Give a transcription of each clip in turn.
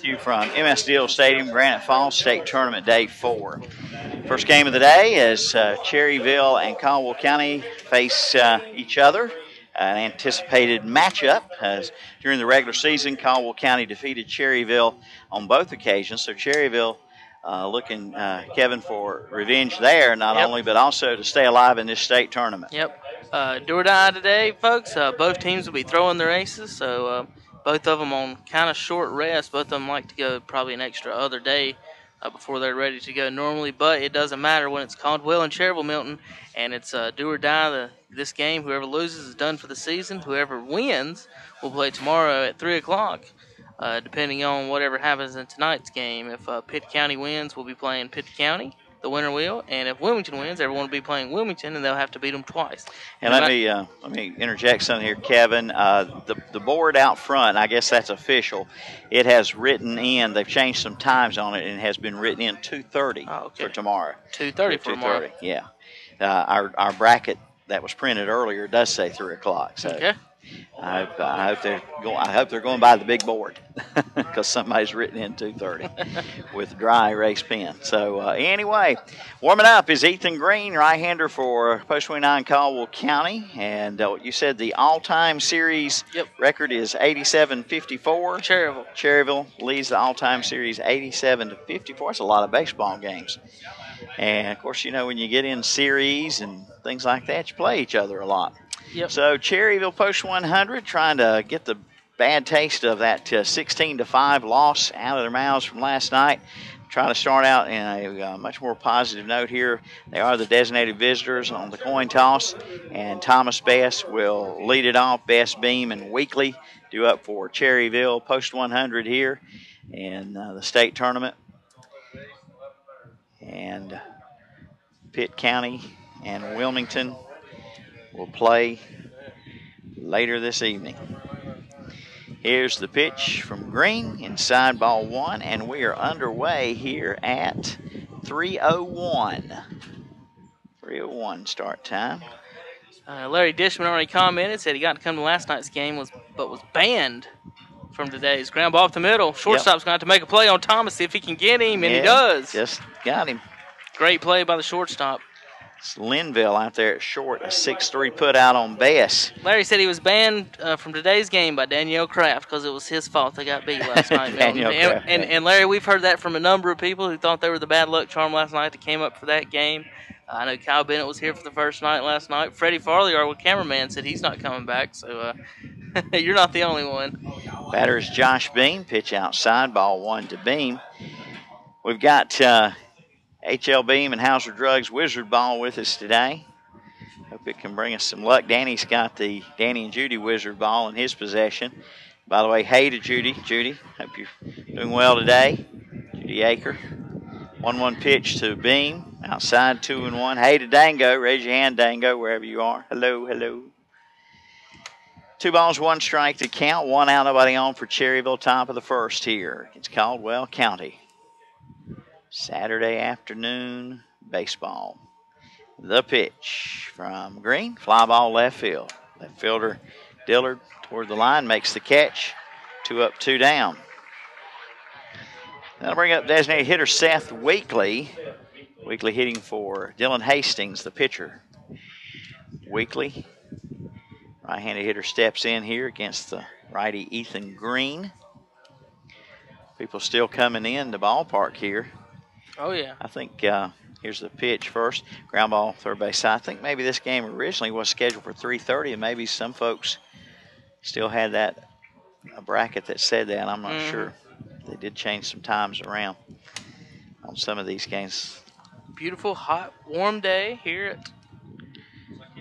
you from MS Deal Stadium, Granite Falls State Tournament Day 4. First game of the day is Cherryville and Caldwell County face each other. An anticipated matchup as during the regular season, Caldwell County defeated Cherryville on both occasions. So Cherryville looking, Kevin, for revenge there, not only but also to stay alive in this state tournament. Yep. Do or die today, folks. Both teams will be throwing their aces, so both of them on kind of short rest. Both of them like to go probably an extra other day before they're ready to go normally, but it doesn't matter when it's Caldwell and Cherryville, Milton, and it's do or die. This game, whoever loses is done for the season. Whoever wins will play tomorrow at 3 o'clock, depending on whatever happens in tonight's game. If Pitt County wins, we'll be playing Pitt County. The winner will, and if Wilmington wins, everyone will be playing Wilmington, and they'll have to beat them twice. And let me interject something here, Kevin. The board out front, I guess that's official. It has written in. They've changed some times on it, and it has been written in 2:30 for tomorrow. 2:30 for tomorrow. Yeah. Our bracket that was printed earlier does say 3 o'clock. So okay. I hope they're going by the big board because somebody's written in 2:30 with dry erase pen. So anyway, warming up is Ethan Green, right-hander for Post 29 Caldwell County, and you said the all-time series record is 87-54. Cherryville leads the all-time series 87-54. That's a lot of baseball games. And of course, you know, when you get in series and things like that, you play each other a lot. Yep. So Cherryville Post 100 trying to get the bad taste of that 16-5 loss out of their mouths from last night. Trying to start out in a much more positive note here. They are the designated visitors on the coin toss, and Thomas Best will lead it off. Best, Beam, and Weekly due up for Cherryville Post 100 here in the state tournament. And Pitt County and Wilmington will play later this evening. Here's the pitch from Green, inside ball one, and we are underway here at 3:01. 3:01 start time. Larry Dishman already commented, said he got to come to last night's game, but was banned from today's. Ground ball up the middle. Shortstop's going to have to make a play on Thomas, see if he can get him, and he does. Just got him. Great play by the shortstop. It's Linville out there at short, a 6-3 put out on Bess. Larry said he was banned from today's game by Danielle Kraft because it was his fault they got beat last night. And Larry, we've heard that from a number of people who thought they were the bad luck charm last night that came up for that game. I know Kyle Bennett was here for the first night last night. Freddie Farley, our cameraman, said he's not coming back, so you're not the only one. Batter is Josh Beam, pitch outside, ball one to Beam. We've got HL Beam and Hauser Drugs Wizard Ball with us today. Hope it can bring us some luck. Danny's got the Danny and Judy Wizard Ball in his possession. By the way, hey to Judy. Judy, hope you're doing well today. Judy Aker. 1-1 pitch to Beam. Outside 2-1. Hey to Dango. Raise your hand, Dango, wherever you are. Hello, hello. 2 balls, 1 strike to count. 1 out, nobody on for Cherryville, top of the first here. It's Caldwell County. Saturday afternoon baseball. The pitch from Green. Fly ball left field. Left fielder Dillard toward the line makes the catch. 2 up, 2 down. That'll bring up designated hitter Seth Weekly. Weekly hitting for Dylan Hastings, the pitcher. Weekly, right-handed hitter, steps in here against the righty Ethan Green. People still coming in the ballpark here. Oh, yeah. I think here's the pitch first. Ground ball, third base side. I think maybe this game originally was scheduled for 3:30, and maybe some folks still had a bracket that said that. I'm not sure. They did change some times around on some of these games. Beautiful, hot, warm day here at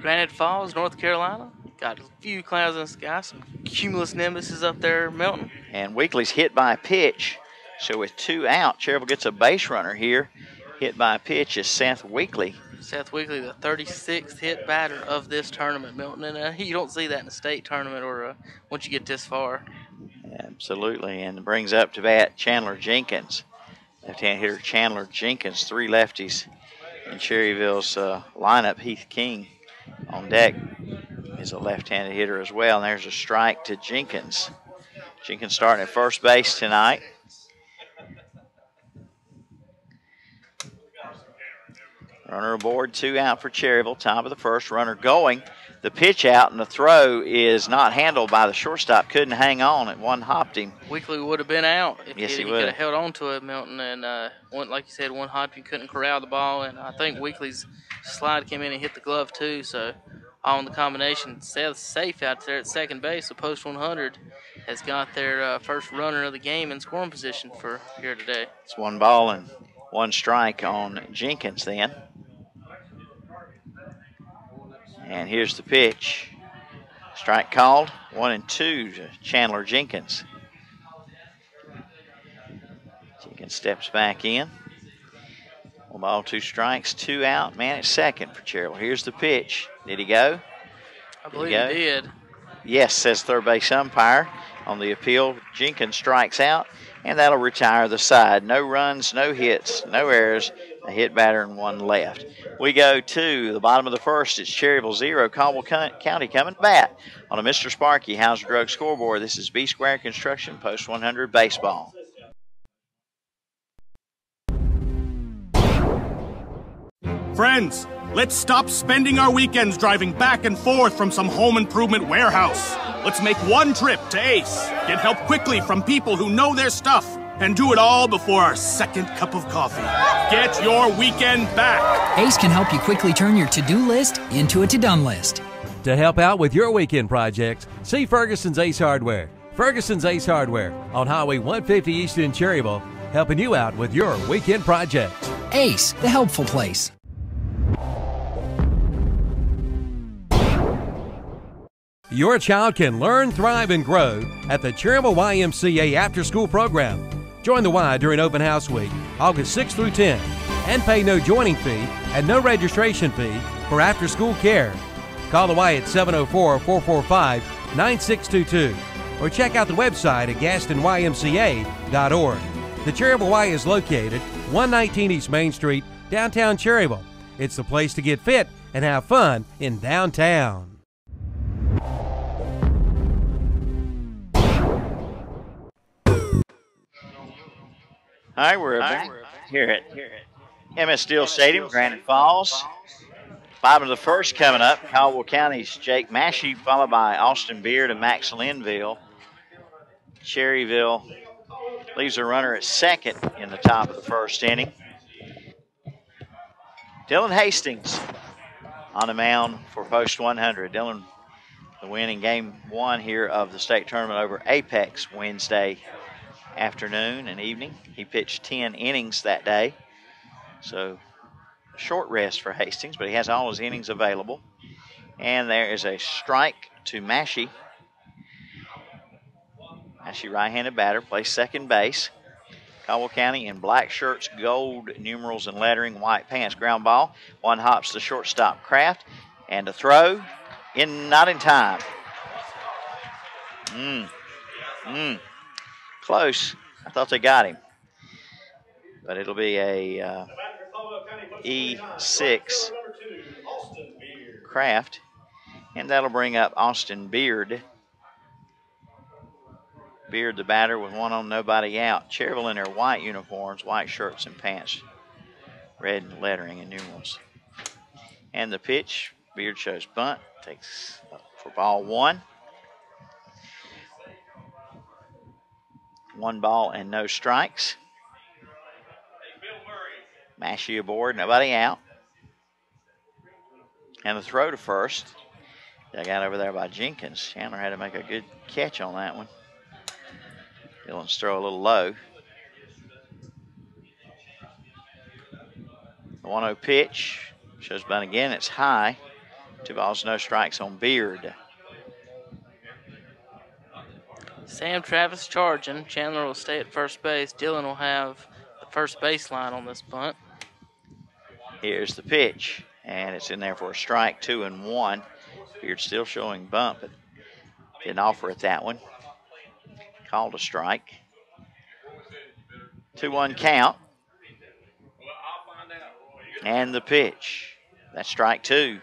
Granite Falls, North Carolina. Got a few clouds in the sky, some cumulus nimbuses up there, Milton. And Weekly's hit by a pitch. So with 2 out, Cherryville gets a base runner here. Hit by a pitch is Seth Weekly. Seth Weekly, the 36th hit batter of this tournament, Milton. And you don't see that in a state tournament or once you get this far. Absolutely, and brings up to bat Chandler Jenkins. Left-hand hitter Chandler Jenkins, 3 lefties in Cherryville's lineup. Heath King on deck is a left-handed hitter as well. And there's a strike to Jenkins. Jenkins starting at first base tonight. Runner aboard, 2 out for Cherryville. Top of the first, runner going. The pitch out and the throw is not handled by the shortstop. Couldn't hang on. It one hopped him. Weekly would have been out if Yes, he could have held on to it, Milton. And one, like you said, one hopped, you couldn't corral the ball. And I think Weekly's slide came in and hit the glove too. So all in the combination, safe out there at second base. The post 100 has got their first runner of the game in scoring position for here today. It's 1 ball and 1 strike on Jenkins then. And here's the pitch. Strike called. 1-2 to Chandler Jenkins. Jenkins steps back in. 1 ball, 2 strikes, 2 out. Man at second for Cherryville. Here's the pitch. Did he go? I believe he did. Yes, says third base umpire. On the appeal, Jenkins strikes out, and that'll retire the side. No runs, no hits, no errors. A hit batter and 1 left. We go to the bottom of the first. It's Cherryville 0, Caldwell County coming to bat on a Mr. Sparky Hauser Drug scoreboard. This is B Square Construction, Post 100 Baseball. Friends, let's stop spending our weekends driving back and forth from some home improvement warehouse. Let's make one trip to Ace, get help quickly from people who know their stuff, and do it all before our second cup of coffee. Get your weekend back. Ace can help you quickly turn your to-do list into a to-done list. To help out with your weekend projects, see Ferguson's Ace Hardware. Ferguson's Ace Hardware on Highway 150 East in Cherryville, helping you out with your weekend projects. Ace, the helpful place. Your child can learn, thrive, and grow at the Cherryville YMCA after-school program. Join the Y during Open House Week, August 6 through 10, and pay no joining fee and no registration fee for after-school care. Call the Y at 704-445-9622 or check out the website at gastonymca.org. The Cherryville Y is located 119 East Main Street, downtown Cherryville. It's the place to get fit and have fun in downtown. All right, we're back here at MS Steel Stadium, Granite Falls. Bottom of the first coming up, Caldwell County's Jake Massey, followed by Austin Beard and Max Linville. Cherryville leaves a runner at second in the top of the first inning. Dylan Hastings on the mound for post 100. Dylan, the win in game 1 here of the state tournament over Apex Wednesday afternoon and evening. He pitched 10 innings that day, so a short rest for Hastings, but he has all his innings available. And there is a strike to Massey. Massey, right-handed batter, plays second base. Caldwell County in black shirts, gold numerals and lettering, white pants. Ground ball. 1 hops the shortstop Kraft, and a throw not in time. Close. I thought they got him. But it'll be a E6 Kraft. And that'll bring up Austin Beard. Beard, the batter, with 1 on, nobody out. Cherryville in their white uniforms, white shirts and pants. Red lettering and numerals. And the pitch, Beard shows bunt. Takes for ball 1. 1 ball and no strikes. Massey aboard, nobody out. And the throw to first. They got over there by Jenkins. Chandler had to make a good catch on that one. Dylan's throw a little low. The 1-0 pitch. Shows bunt again. It's high. 2 balls, no strikes on Beard. Sam Travis charging. Chandler will stay at first base. Dylan will have the first baseline on this bunt. Here's the pitch, and it's in there for a strike, 2-1. Beard still showing bunt, but didn't offer it that one. Called a strike. 2-1 count. And the pitch. That's strike 2.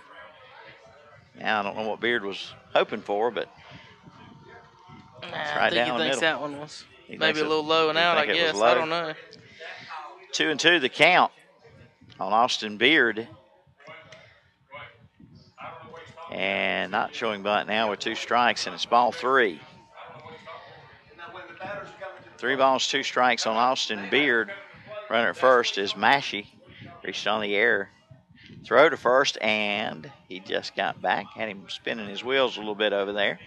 Now, I don't know what Beard was hoping for, but I think he thinks that one was maybe a little low and out, I guess. I don't know. 2-2 the count on Austin Beard. And not showing bunt now with 2 strikes, and it's ball 3. 3 balls, 2 strikes on Austin Beard. Runner at first is Massey. Reached on the air. Throw to first, and he just got back. Had him spinning his wheels a little bit over there.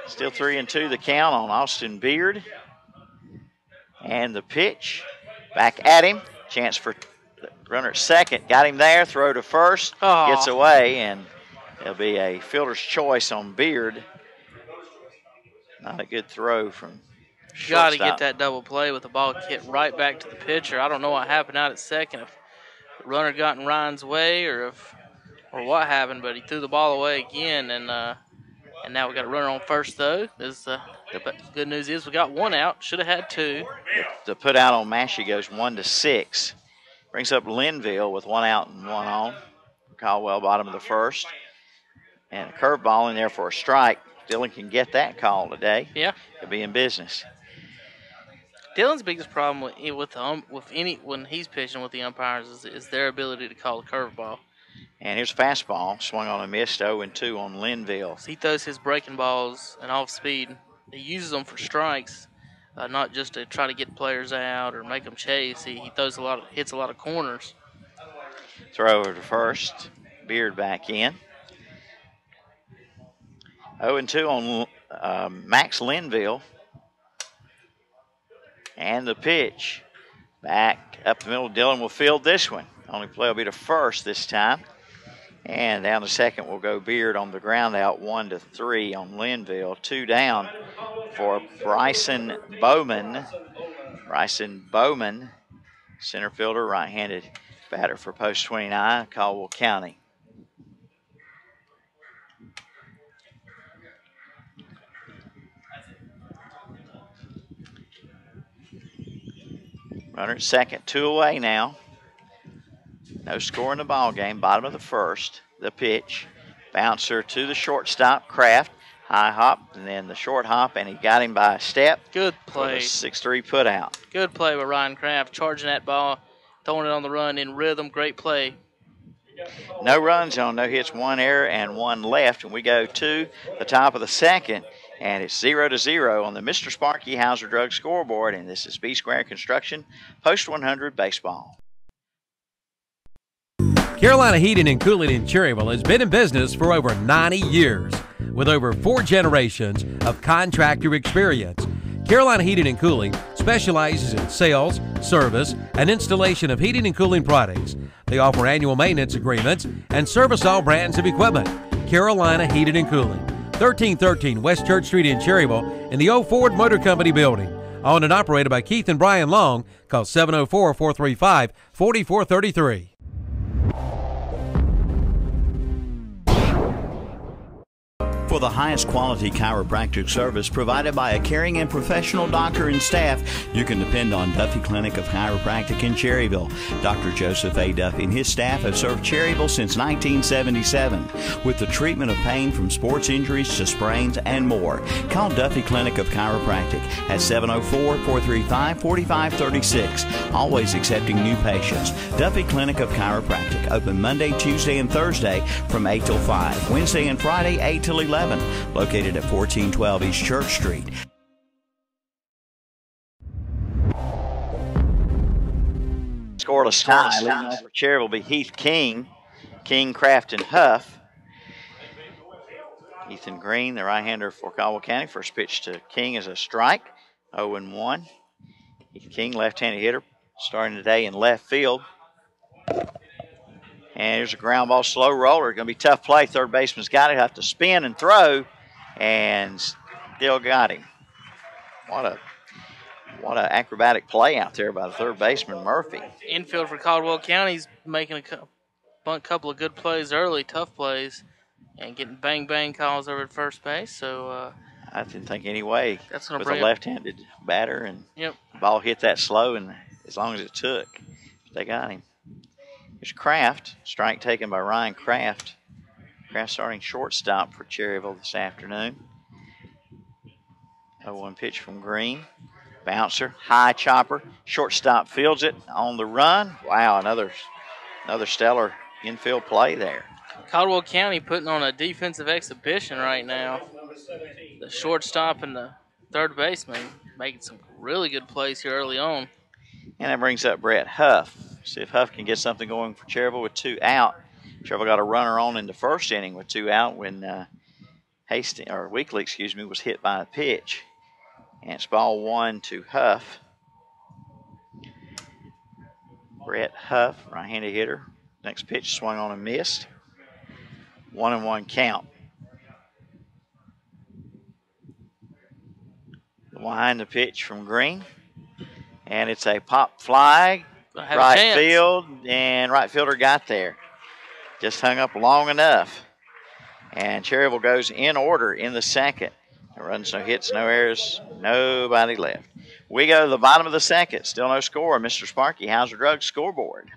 Still 3-2 the count on Austin Beard. And the pitch back at him. Chance for the runner at second. Got him there. Throw to first. Aww. Gets away, and it'll be a fielder's choice on Beard. Not a good throw from Got to shortstop. get that double play with the ball hit right back to the pitcher. I don't know what happened out at second, if the runner got in Ryan's way or what happened, but he threw the ball away again, and now we got a runner on first though. The good news is we got 1 out. Should have had 2. The put out on Massey goes 1-6. Brings up Linville with 1 out and 1 on. Caldwell bottom of the first. And a curveball in there for a strike. Dylan can get that call today. Yeah. He'll be in business. Dylan's biggest problem when he's pitching with the umpires is their ability to call a curveball. And here's a fastball. Swung on a missed 0-2 on Linville. So he throws his breaking balls and off speed. He uses them for strikes, not just to try to get players out or make them chase. He hits a lot of corners. Throw over to first. Beard back in. 0-2 on Max Linville. And the pitch back up the middle. Dylan will field this one. Only play will be to first this time. And down to second will go Beard on the ground out. 1-3 on Linville. 2 down for Bryson Bowman. Bryson Bowman, center fielder, right-handed batter for Post 29, Caldwell County. Runner at second, 2 away now. No score in the ball game. Bottom of the first. The pitch. Bouncer to the shortstop, Kraft. High hop, and then the short hop, and he got him by a step. Good play. 6-3 put out. Good play by Ryan Kraft, charging that ball, throwing it on the run in rhythm. Great play. No runs on, no hits, 1 error and 1 left, and we go to the top of the second. And it's 0-0 on the Mr. Sparky Hauser Drug scoreboard. And this is B Square Construction, Post 100 Baseball. Carolina Heating and Cooling in Cherryville has been in business for over 90 years. With over 4 generations of contractor experience, Carolina Heating and Cooling specializes in sales, service, and installation of heating and cooling products. They offer annual maintenance agreements and service all brands of equipment. Carolina Heating and Cooling. 1313 West Church Street in Cherryville in the Old Ford Motor Company building. Owned and operated by Keith and Brian Long. Call 704-435-4433. For the highest quality chiropractic service provided by a caring and professional doctor and staff, you can depend on Duffy Clinic of Chiropractic in Cherryville. Dr. Joseph A. Duffy and his staff have served Cherryville since 1977 with the treatment of pain from sports injuries to sprains and more. Call Duffy Clinic of Chiropractic at 704-435-4536. Always accepting new patients. Duffy Clinic of Chiropractic, open Monday, Tuesday, and Thursday from 8 till 5. Wednesday and Friday, 8 till 11. Located at 1412 East Church Street. Scoreless tie. Leading off for Cherryville will be Heath King, Kraft, and Huff. Ethan Green, the right-hander for Caldwell County. First pitch to King is a strike, 0-1. Heath King, left-handed hitter, starting today in left field. And here's a ground ball, slow roller. Going to be a tough play. Third baseman's got it. Have to spin and throw, and still got him. What a acrobatic play out there by the third baseman, Murphy. Infield for Caldwell County's making a couple of good plays early, tough plays, and getting bang-bang calls over at first base. So I didn't think any way that's gonna with bring a left-handed batter, and yep. The ball hit that slow, and as long as it took, they got him. Here's Kraft, strike taken by Ryan Kraft. Kraft starting shortstop for Cherryville this afternoon. 0-1 pitch from Green. Bouncer, high chopper, shortstop fields it on the run. Wow, another stellar infield play there. Caldwell County putting on a defensive exhibition right now. The shortstop and the third baseman making some really good plays here early on. And that brings up Brett Huff. See if Huff can get something going for Cherryville with 2 out. Cherryville got a runner on in the first inning with 2 out when Weekly, was hit by a pitch. And it's ball 1 to Huff. Brett Huff, right-handed hitter. Next pitch swung on and missed. 1-1 count. Wind the pitch from Green. And it's a pop fly. Right field, and right fielder got there. Just hung up long enough. And Cherryville goes in order in the second. No runs, no hits, no errors, nobody left. We go to the bottom of the second. Still no score. Mr. Sparky, Hauser Drugs scoreboard.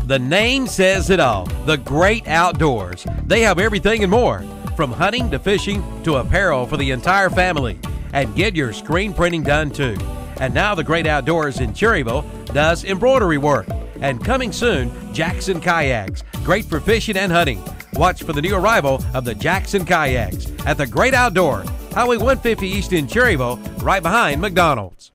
The name says it all. The Great Outdoors. They have everything and more, from hunting to fishing to apparel for the entire family. And get your screen printing done too. And now the Great Outdoors in Cherryville does embroidery work. And coming soon, Jackson Kayaks. Great for fishing and hunting. Watch for the new arrival of the Jackson Kayaks at the Great Outdoor, Highway 150 East in Cherryville, right behind McDonald's.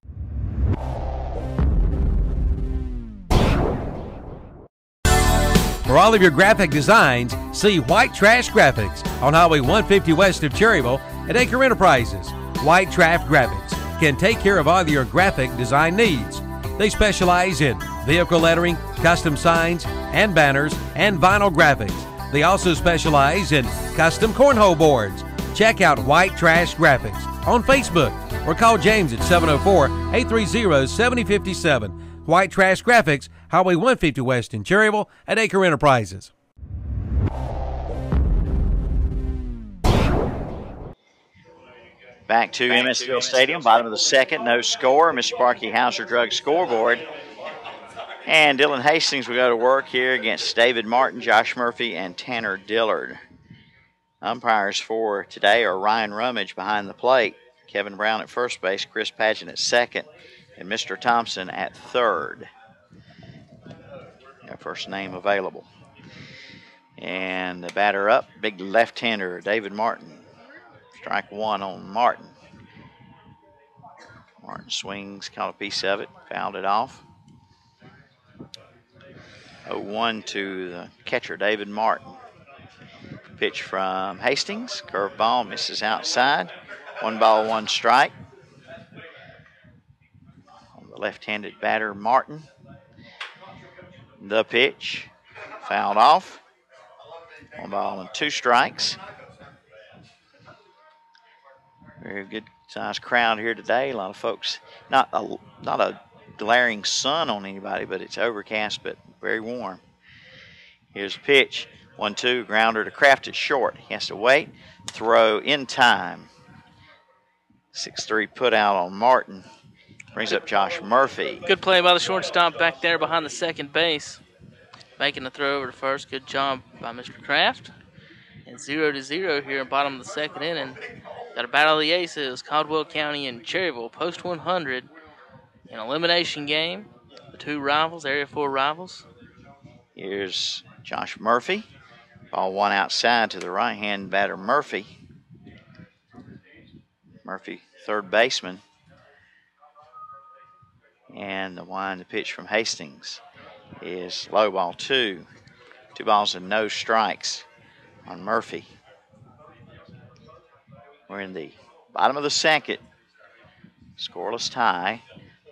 For all of your graphic designs, see White Trash Graphics on Highway 150 west of Cherryville at Acre Enterprises. White Trash Graphics can take care of all your graphic design needs. They specialize in vehicle lettering, custom signs and banners, and vinyl graphics. They also specialize in custom cornhole boards. Check out White Trash Graphics on Facebook or call James at 704-830-7057. White Trash Graphics, Highway 150 West in Cherryville at Acre Enterprises. Back to MSville Stadium, bottom of the second, no score. Mr. Sparky Hauser Drug scoreboard. And Dylan Hastings will go to work here against David Martin, Josh Murphy, and Tanner Dillard. Umpires for today are Ryan Rummage behind the plate, Kevin Brown at first base, Chris Pageant at second, and Mr. Thompson at third. Their first name available. And the batter up, big left-hander, David Martin. Strike 1 on Martin. Martin swings, caught a piece of it, fouled it off. 0-1 to the catcher, David Martin. Pitch from Hastings, curveball, misses outside. 1 ball, 1 strike. On the left-handed batter, Martin. The pitch, fouled off. 1 ball and 2 strikes. Very good sized crowd here today. A lot of folks, not a glaring sun on anybody, but it's overcast but very warm. Here's a pitch. 1-2, grounder to Kraft at short. He has to wait. Throw in time. 6-3 put out on Martin. Brings up Josh Murphy. Good play by the shortstop back there behind the second base. Making the throw over to first. Good job by Mr. Kraft. And 0-0 here in bottom of the second inning. Got a battle of the aces, Caldwell County and Cherryville, post 100. An elimination game. The 2 rivals, Area 4 rivals. Here's Josh Murphy. Ball 1 outside to the right-hand batter, Murphy. Murphy, third baseman. And the wind to pitch from Hastings is low ball 2. 2 balls and no strikes on Murphy. We're in the bottom of the second. Scoreless tie.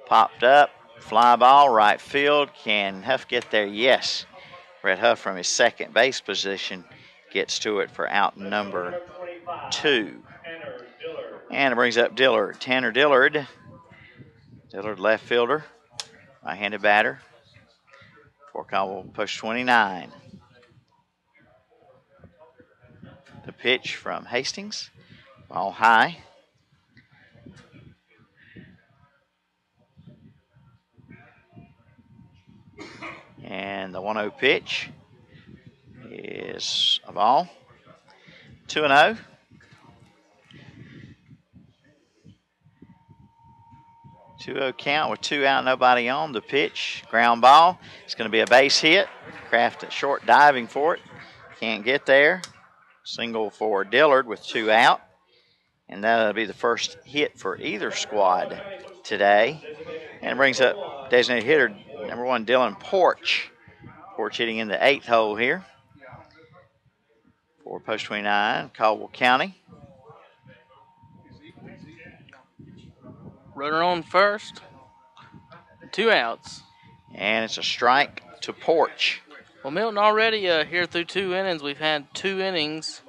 Popped up. Fly ball, right field. Can Huff get there? Yes. Brett Huff from his second base position gets to it for out number 2. And it brings up Dillard. Tanner Dillard. Dillard, left fielder. Right-handed batter. For Caldwell, post 29. The pitch from Hastings. Ball high. And the 1-0 pitch is a ball. 2-0. 2-0 count with 2 out, nobody on. The pitch, ground ball. It's going to be a base hit. Kraft at short diving for it. Can't get there. Single for Dillard with 2 out. And that'll be the first hit for either squad today. And it brings up designated hitter number 1, Dylan Porch. Porch hitting in the 8th hole here for post 29, Caldwell County. Runner on first. 2 outs. And it's a strike to Porch. Well, Milton, already here through 2 innings, we've had 2 innings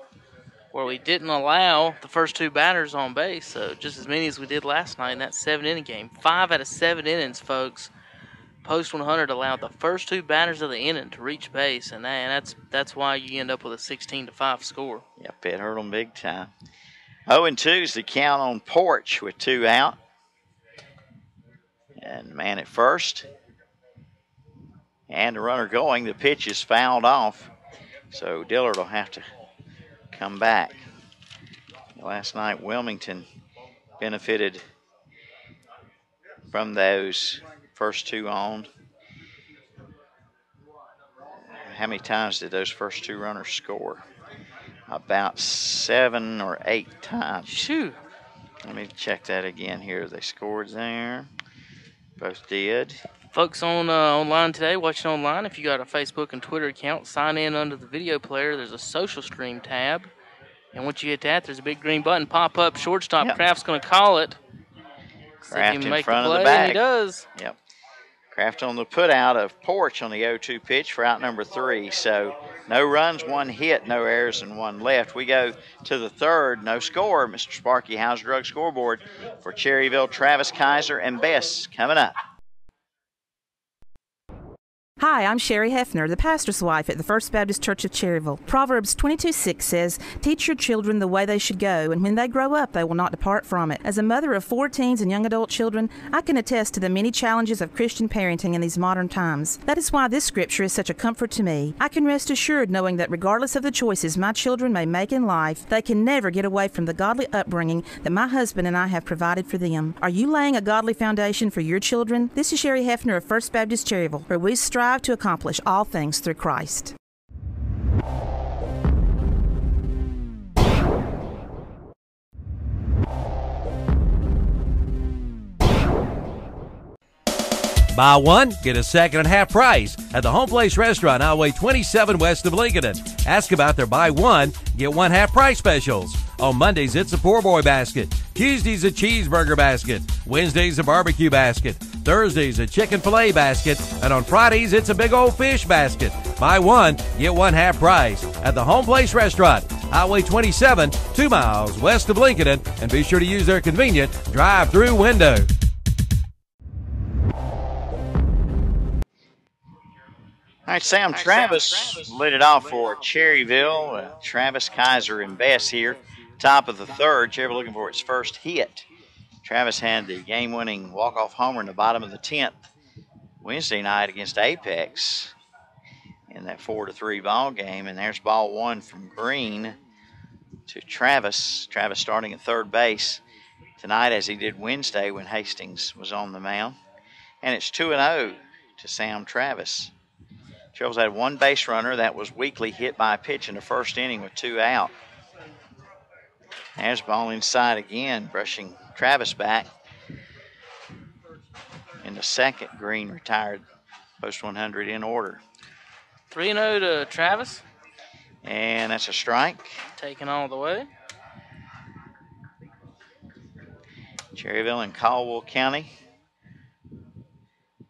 where we didn't allow the first 2 batters on base, so just as many as we did last night in that 7-inning game. 5 out of 7 innings, folks. Post 100 allowed the first 2 batters of the inning to reach base, and that's why you end up with a 16-5 score. Yep, it hurt them big time. 0-2 is the count on Porch with 2 out. And man at first. And the runner going. The pitch is fouled off. So Dillard will have to come back. Last night, Wilmington benefited from those first 2 on. How many times did those first 2 runners score? About 7 or 8 times. Shoo. Let me check that again here. They scored there. Both did. Folks online today, watching online, if you got a Facebook and Twitter account, sign in under the video player. There's a social stream tab. And once you hit that, there's a big green button pop up. Shortstop. Yep. Kraft's going to call it. Kraft in front of the bag. And he does. Yep. Kraft on the put out of Porch on the 0-2 pitch for out number 3. So no runs, 1 hit, no errors, and 1 left. We go to the 3rd, no score. Mr. Sparky, House Drug scoreboard for Cherryville, Travis, Kaiser, and Bess coming up. Hi, I'm Sherry Hefner, the pastor's wife at the First Baptist Church of Cherryville. Proverbs 22:6 says, "Teach your children the way they should go, and when they grow up, they will not depart from it." As a mother of 4 teens and young adult children, I can attest to the many challenges of Christian parenting in these modern times. That is why this scripture is such a comfort to me. I can rest assured knowing that regardless of the choices my children may make in life, they can never get away from the godly upbringing that my husband and I have provided for them. Are you laying a godly foundation for your children? This is Sherry Hefner of First Baptist Cherryville, where we strive to accomplish all things through Christ. Buy one, get a second at half price at the Home Place Restaurant, Highway 27 west of Lincoln. Ask about their buy one, get one half price specials. On Mondays, it's a poor boy basket. Tuesdays, a cheeseburger basket. Wednesdays, a barbecue basket. Thursdays, a chicken filet basket. And on Fridays, it's a big old fish basket. Buy one, get one half price at the Home Place Restaurant, Highway 27, 2 miles west of Lincoln. And be sure to use their convenient drive-through window. All right, Sam Travis lit it off for Cherryville. Travis, Kaiser, and Bess here. Top of the 3rd. Cherryville looking for its first hit. Travis had the game-winning walk-off homer in the bottom of the 10th Wednesday night against Apex in that 4-3 ball game. And there's ball 1 from Green to Travis. Travis starting at third base tonight as he did Wednesday when Hastings was on the mound. And it's 2-0 to Sam Travis. Cherryville's had 1 base runner that was weakly hit by a pitch in the first inning with 2 out. There's ball inside again, brushing Travis back. In the 2nd, Green retired post 100 in order. 3-0 to Travis. And that's a strike. Taken all the way. Cherryville and Caldwell County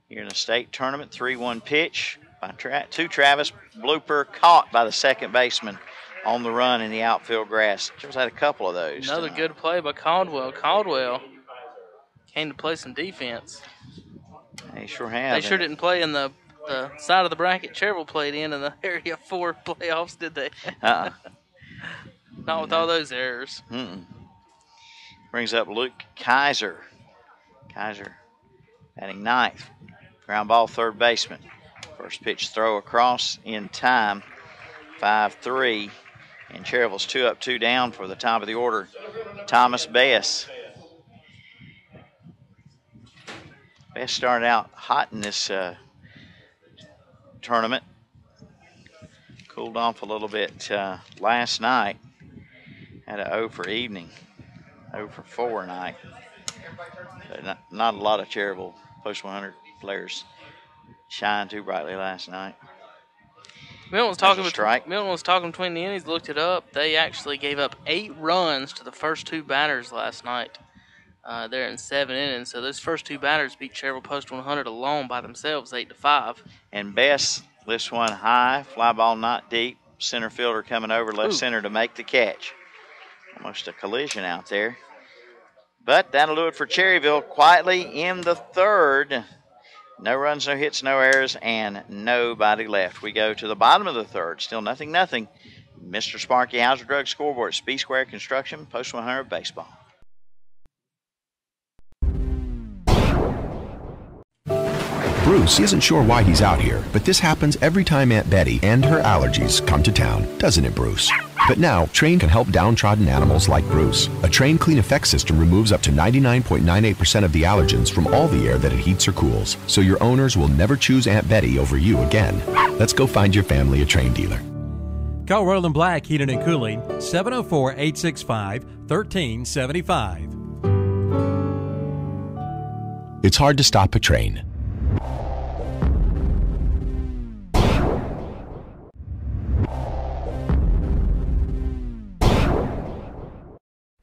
here in the state tournament. 3-1 pitch to Travis. Blooper caught by the second baseman on the run in the outfield grass. Cherryville's had a couple of those. Another good play by Caldwell. Caldwell came to play some defense. They sure have. They sure didn't play in the side of the bracket Cherryville played in the Area 4 playoffs, did they? Not with all those errors. Brings up Luke Kaiser. Kaiser batting 9th. Ground ball, third baseman. First pitch throw across in time. 5-3. And Cherryville's 2 up, 2 down for the top of the order. Thomas Bess. Best started out hot in this tournament. Cooled off a little bit last night. Had a 0 for evening, 0 for 4 night. Not a lot of Cherryville Post 100 players shined too brightly last night. Milton was talking between the innings, looked it up. They actually gave up 8 runs to the first 2 batters last night. They're in 7 innings, so those first 2 batters beat Cherryville Post 100 alone by themselves, 8-5. And Bess lifts one high, fly ball not deep. Center fielder coming over left center to make the catch. Almost a collision out there. But that'll do it for Cherryville. Quietly in the third. No runs, no hits, no errors, and nobody left. We go to the bottom of the third. Still nothing. Mr. Sparky Hauser Drug scoreboard. Speed Square Construction, Post 100 Baseball. Bruce isn't sure why he's out here, but this happens every time Aunt Betty and her allergies come to town, doesn't it, Bruce? But now, Train can help downtrodden animals like Bruce. A Train Clean Effect system removes up to 99.98% of the allergens from all the air that it heats or cools, so your owners will never choose Aunt Betty over you again. Let's go find your family a Train dealer. Call Roland Black Heating and Cooling, 704-865-1375. It's hard to stop a train.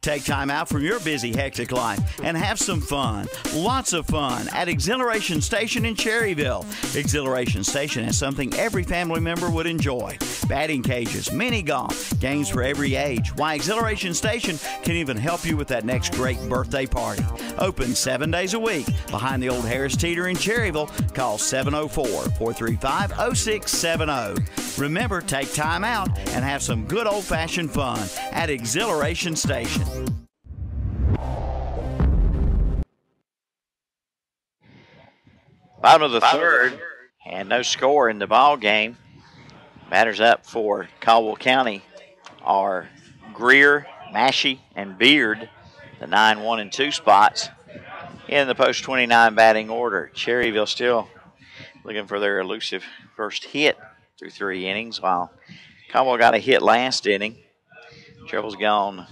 Take time out from your busy, hectic life and have some fun. Lots of fun at Exhilaration Station in Cherryville. Exhilaration Station has something every family member would enjoy. Batting cages, mini golf, games for every age. Why, Exhilaration Station can even help you with that next great birthday party. Open 7 days a week behind the old Harris Teeter in Cherryville. Call 704-435-0670. Remember, take time out and have some good old-fashioned fun at Exhilaration Station. Bottom of the third, and no score in the ball game. Batters up for Caldwell County are Greer, Massey, and Beard, the 9, 1, and 2 spots in the post 29 batting order. Cherryville still looking for their elusive first hit through 3 innings, while Caldwell got a hit last inning. Cherryville's gone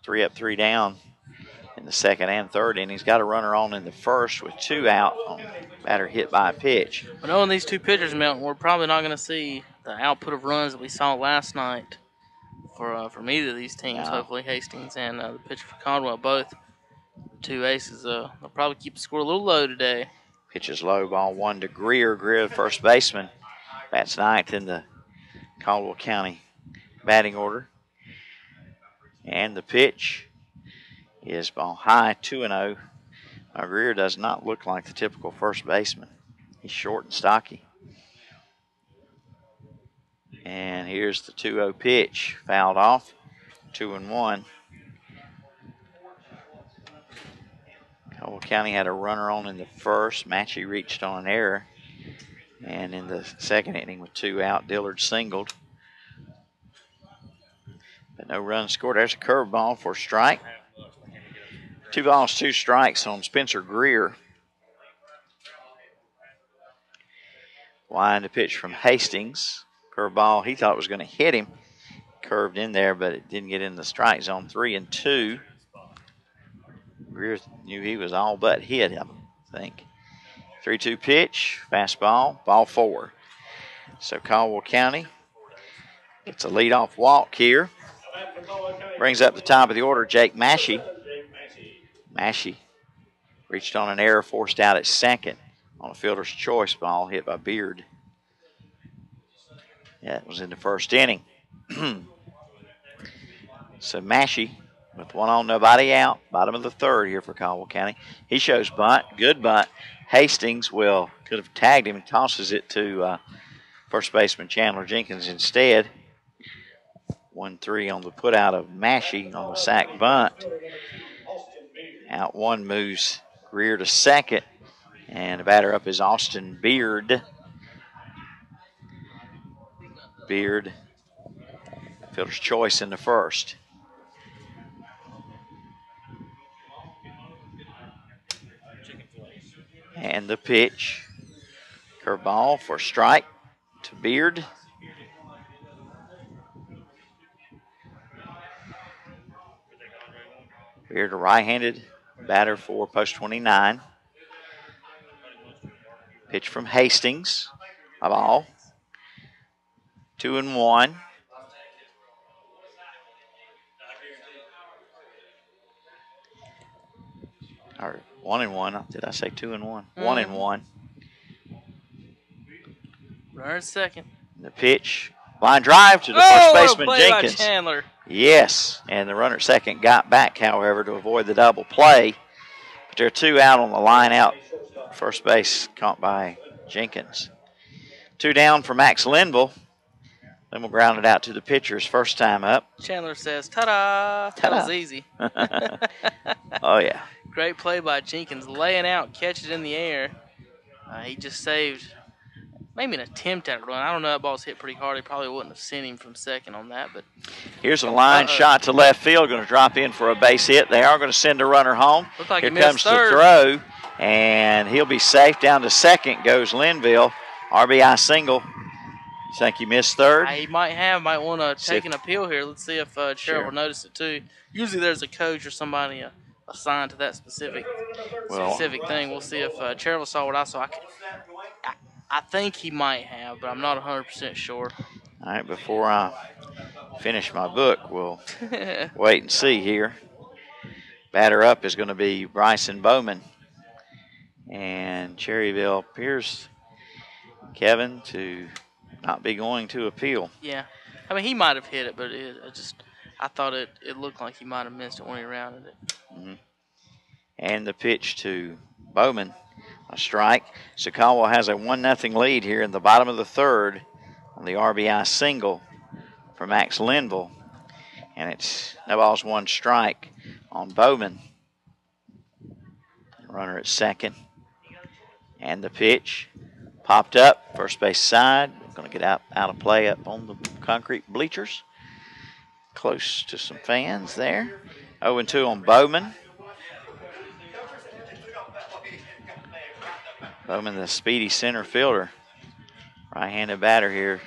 3 up, 3 down in the second and third innings. Got a runner on in the first with 2 out on batter hit by a pitch. But knowing these 2 pitchers, Milton, we're probably not going to see the output of runs that we saw last night from either of these teams. No. Hopefully Hastings and the pitcher for Caldwell, both 2 aces. They'll probably keep the score a little low today. Pitches low, ball 1 to Greer. Greer, the first baseman, bats 9th in the Caldwell County batting order. And the pitch is ball high, 2-0. Now, Greer does not look like the typical first baseman. He's short and stocky. And here's the 2-0 pitch. Fouled off, 2-1. Caldwell County had a runner on in the first. Matchy reached on an error. And in the second inning with 2 out, Dillard singled. But no run scored. There's a curveball for a strike. 2 balls, 2 strikes on Spencer Greer. Line to pitch from Hastings. Curveball he thought was going to hit him. Curved in there, but it didn't get in the strike zone. 3-2. Greer knew he was all but hit him, I think. 3-2 pitch, fastball, ball 4. So Caldwell County gets a leadoff walk here. Brings up the top of the order, Jake Massey. Massey reached on an error, forced out at second on a fielder's choice ball hit by Beard. Yeah, it was in the first inning. So Massey with 1 on, nobody out. Bottom of the third here for Caldwell County. He shows bunt, good bunt. Hastings could have tagged him and tosses it to first baseman Chandler Jenkins instead. 1-3 on the put out of Massey on the sack bunt. Out 1 moves Greer to second. And the batter up is Austin Beard. Beard, fielder's choice in the first. And the pitch. Curveball for strike to Beard. Beard, a right-handed batter for post 29. Pitch from Hastings. A ball. 2-1. Or 1-1. Did I say 2-1? 1-1. Runner at second. The pitch. Line drive to the first baseman play Jenkins. by Chandler. Yes, and the runner at second got back, however, to avoid the double play. But there are 2 out on the line out. First base caught by Jenkins. 2 down for Max Linville. Then we'll ground it out to the pitchers first time up. Chandler says, ta-da. That was easy. Oh, yeah. Great play by Jenkins. Laying out, catch it in the air. He just saved maybe an attempt at a run. I don't know. That ball's hit pretty hard. He probably wouldn't have sent him from second on that. But here's a line shot to left field. Going to drop in for a base hit. They are going to send a runner home. Looked like Here he missed comes third. the throw, and he'll be safe. Down to second goes Linville. RBI single. You think he missed third? He might have. Might want to take an appeal here. Let's see if Cheryl will notice it too. Usually there's a coach or somebody assigned to that specific thing. We'll see if Cherryville saw what I saw. I think he might have, but I'm not 100% sure. All right, before I finish my book, we'll wait and see here. Batter up is going to be Bryson Bowman. And Cherryville appears, Kevin, to not be going to appeal. Yeah. I mean, he might have hit it, but I thought it looked like he might have missed it when he rounded it. Mm-hmm. And the pitch to Bowman, a strike. So Caldwell has a 1-0 lead here in the bottom of the third on the RBI single for Max Linville. And it's no balls, 1 strike on Bowman. Runner at second. And the pitch popped up, first base side. Going to get out of play up on the concrete bleachers. Close to some fans there. 0-2 on Bowman. Bowman, the speedy center fielder. Right-handed batter here.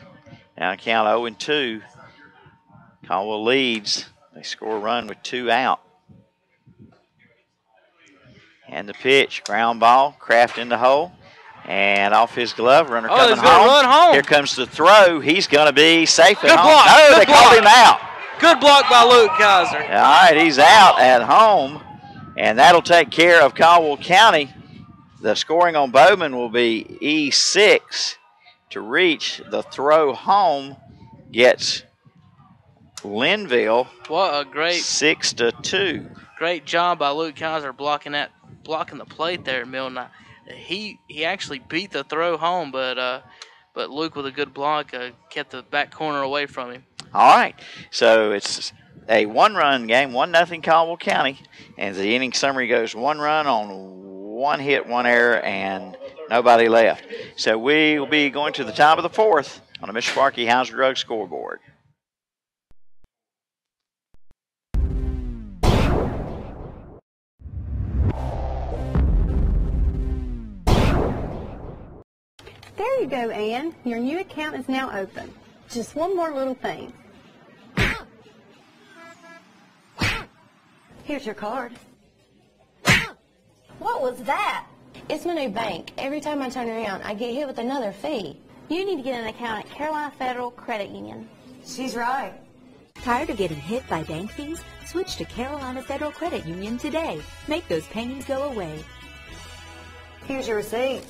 Now count 0-2. Caldwell leads. They score a run with 2 out. And the pitch, ground ball, Kraft in the hole. And off his glove, runner coming home. Run home. Here comes the throw. He's going to be safe at home. Block. No, they called him out. Good block by Luke Kaiser. All right, he's out at home. And that'll take care of Caldwell County. The scoring on Bowman will be E6 to reach. The throw home gets Linville. What a great 6-2. Great job by Luke Kaiser blocking the plate there, Milton. He actually beat the throw home, but Luke with a good block kept the back corner away from him. All right, so it's a 1-run game, 1-0 Caldwell County, and the inning summary goes 1 run on 1 hit, 1 error, and nobody left. So we will be going to the top of the 4th on the Mr. Sparky Hauser Drug scoreboard. There you go, Ann. Your new account is now open. Just one more little thing. Here's your card. What was that? It's my new bank. Every time I turn around, I get hit with another fee. You need to get an account at Carolina Federal Credit Union. She's right. Tired of getting hit by bank fees? Switch to Carolina Federal Credit Union today. Make those payments go away. Here's your receipt.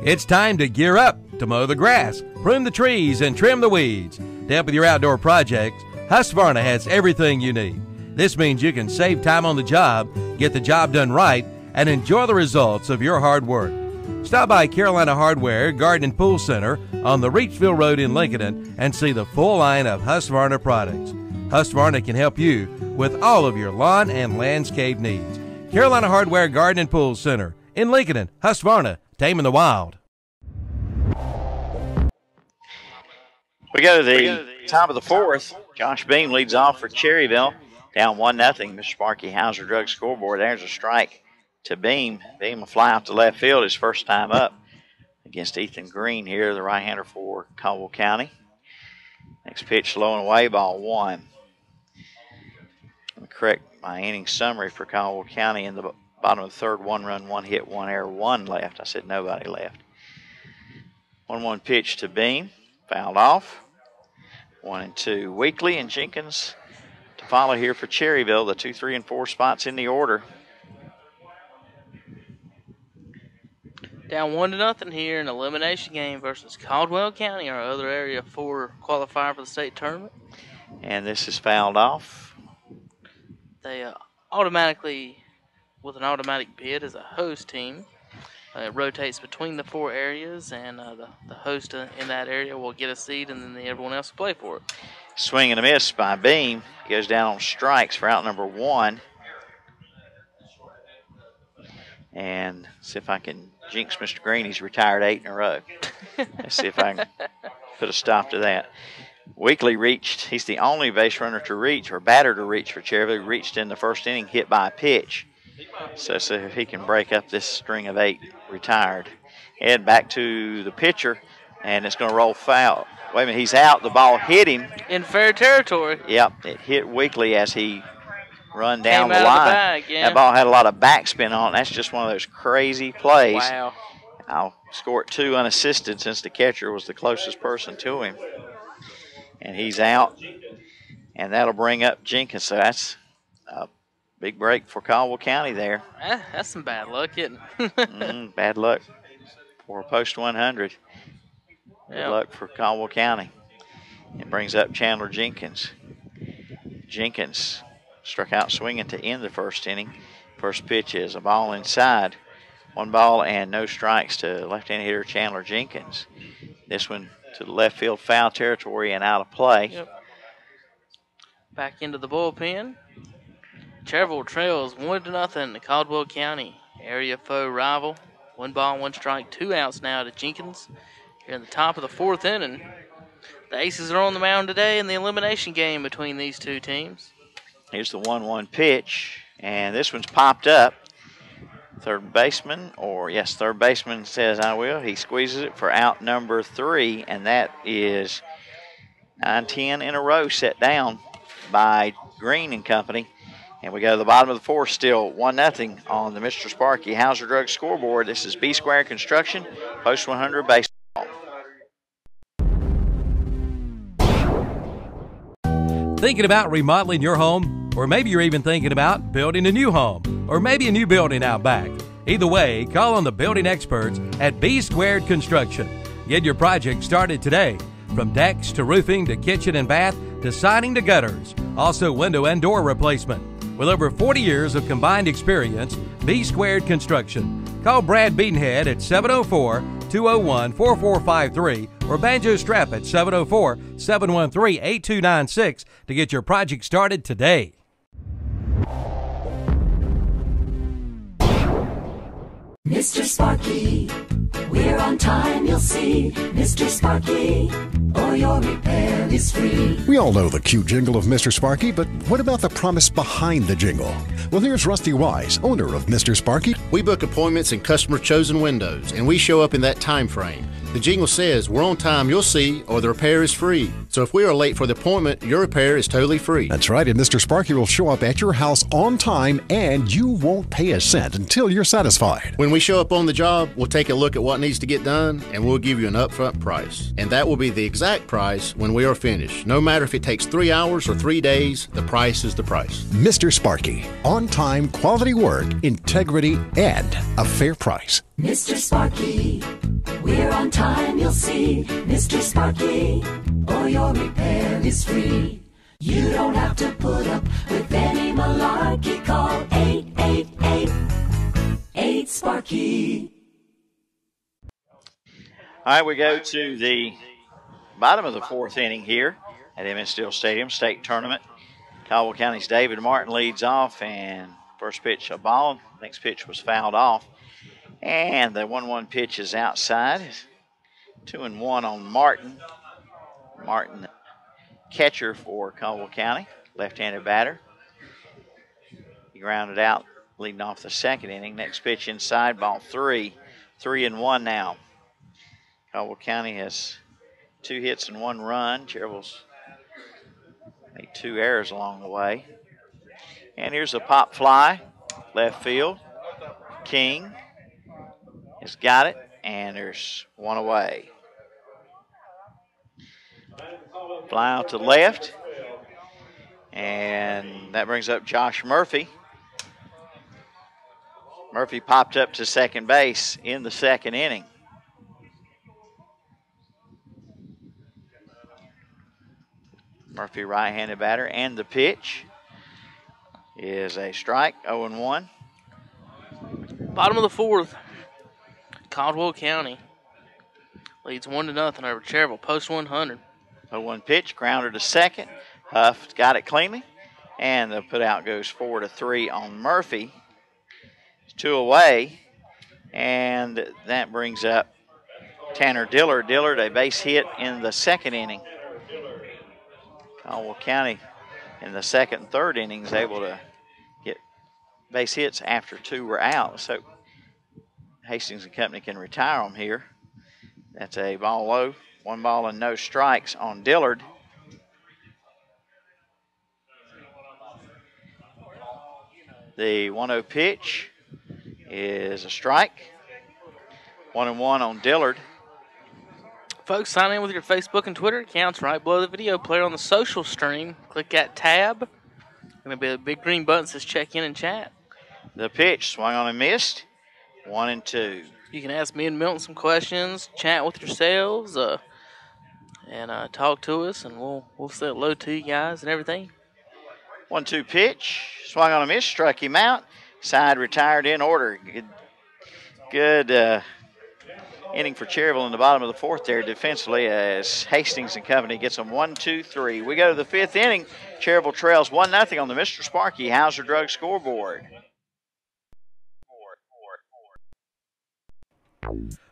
It's time to gear up to mow the grass, prune the trees, and trim the weeds. To help with your outdoor projects, Husqvarna has everything you need. This means you can save time on the job, get the job done right, and enjoy the results of your hard work. Stop by Carolina Hardware Garden and Pool Center on the Reachville Road in Lincoln and see the full line of Husqvarna products. Husqvarna can help you with all of your lawn and landscape needs. Carolina Hardware Garden and Pool Center in Lincoln. Husqvarna, taming the wild. We go to the top of the 4th. Josh Beam leads off for Cherryville. Down 1-0, Mr. Sparky Hauser Drug scoreboard. There's a strike to Beam. Beam will fly out to left field his first time up against Ethan Green here, the right-hander for Caldwell County. Next pitch, low and away, ball 1. Let me correct my inning summary for Caldwell County. In the bottom of the third, 1 run, 1 hit, 1 error, 1 left. I said nobody left. 1-1 pitch to Beam, fouled off. 1-2 Weekly and Jenkins to follow here for Cherryville, the 2, 3, and 4 spots in the order. Down 1-0 here in elimination game versus Caldwell County, our other Area 4 qualifier for the state tournament. And this is fouled off. They automatically, with an automatic bid as a host team, it rotates between the 4 areas, and the host in that area will get a seed, and then everyone else will play for it. Swing and a miss by Beam. Goes down on strikes for out number 1. And see if I can jinx Mr. Green. He's retired 8 in a row. Let's see if I can put a stop to that. Weekly reached. He's the only base runner to reach, or batter to reach for Cherryville. Reached in the first inning, hit by a pitch. So if he can break up this string of 8 retired. Head back to the pitcher, and it's going to roll foul. Wait a minute, he's out. The ball hit him. In fair territory. Yep, it hit Weekly as he run down the Came out line. of the bag, yeah. That ball had a lot of backspin on it. That's just one of those crazy plays. Wow. I'll score it 2 unassisted since the catcher was the closest person to him. And he's out, and that'll bring up Jenkins. So that's a big break for Caldwell County there. That's some bad luck, isn't it? Bad luck for a post 100. Good luck for Caldwell County. It brings up Chandler Jenkins. Jenkins struck out swinging to end the first inning. First pitch is a ball inside. 1 ball and no strikes to left-handed hitter Chandler Jenkins. This one to the left field foul territory and out of play. Yep. Back into the bullpen. Cherryville trails 1-0 to Caldwell County. Area foe rival. 1 ball, 1 strike, 2 outs now to Jenkins. Here in the top of the 4th inning. The Aces are on the mound today in the elimination game between these 2 teams. Here's the 1-1 pitch, and this one's popped up. Third baseman says, I will. He squeezes it for out number 3, and that is 9-10 in a row set down by Green and company. And we go to the bottom of the 4th, still 1-0 on the Mr. Sparky Hauser Drug scoreboard. This is B Square Construction, post 100 baseball. Thinking about remodeling your home? Or maybe you're even thinking about building a new home, or maybe a new building out back. Either way, call on the building experts at B Squared Construction. Get your project started today. From decks to roofing to kitchen and bath to siding to gutters. Also window and door replacement. With over 40 years of combined experience, B Squared Construction. Call Brad Beatonhead at 704-201-4453 or Banjo Strap at 704-713-8296 to get your project started today. Mr. Sparky, we're on time, you'll see. Mr. Sparky, or your repair is free. We all know the cute jingle of Mr. Sparky, but what about the promise behind the jingle? Well, here's Rusty Wise, owner of Mr. Sparky. We book appointments in customer-chosen windows, and we show up in that time frame. The jingle says, we're on time, you'll see, or the repair is free. So if we are late for the appointment, your repair is totally free. That's right, and Mr. Sparky will show up at your house on time, and you won't pay a cent until you're satisfied. When we show up on the job, we'll take a look at what needs to get done, and we'll give you an upfront price. And that will be the exact price when we are finished. No matter if it takes 3 hours or 3 days, the price is the price. Mr. Sparky, on time, quality work, integrity, and a fair price. Mr. Sparky, we're on time, you'll see. Mr. Sparky, or your repair is free. You don't have to put up with any malarkey. Call 888-8-SPARKY. All right, we go to the bottom of the 4th inning here at Emmett Steele Stadium State Tournament. Caldwell County's David Martin leads off, and first pitch a ball. Next pitch was fouled off. And the 1-1 pitch is outside. 2-1 on Martin. Martin, catcher for Caldwell County, left-handed batter. He grounded out, leading off the second inning. Next pitch inside, ball 3. 3-1 now. Caldwell County has 2 hits and 1 run. Cherryville's made 2 errors along the way. And here's a pop fly, left field. King has got it, and there's 1 away. Fly out to left, and that brings up Josh Murphy. Murphy popped up to second base in the second inning. Murphy, right-handed batter, and the pitch is a strike, 0-1. Bottom of the 4th, Caldwell County leads 1-0 over Cherryville, post 100. 0-1 pitch, grounder to second. Huff got it cleanly, and the putout goes 4-3 on Murphy. 2 away, and that brings up Tanner Dillard. Dillard, a base hit in the second inning. Caldwell County in the second and third innings able to get base hits after 2 were out. So Hastings and Company can retire them here. That's a ball low, 1 ball and no strikes on Dillard. The 1-0 pitch is a strike. 1-1 on Dillard. Folks, sign in with your Facebook and Twitter accounts right below the video player on the social stream. Click that tab. Going to be a big green button that says check in and chat. The pitch swung on and missed. 1-2. You can ask me and Milton some questions, chat with yourselves, and talk to us, and we'll say hello to you guys and everything. 1-2 pitch, swung on a miss, struck him out. Side retired in order. Good inning for Cherryville in the bottom of the 4th there defensively as Hastings and Company gets them 1-2-3. We go to the 5th inning. Cherryville trails 1-0 on the Mr. Sparky Hauser Drug scoreboard.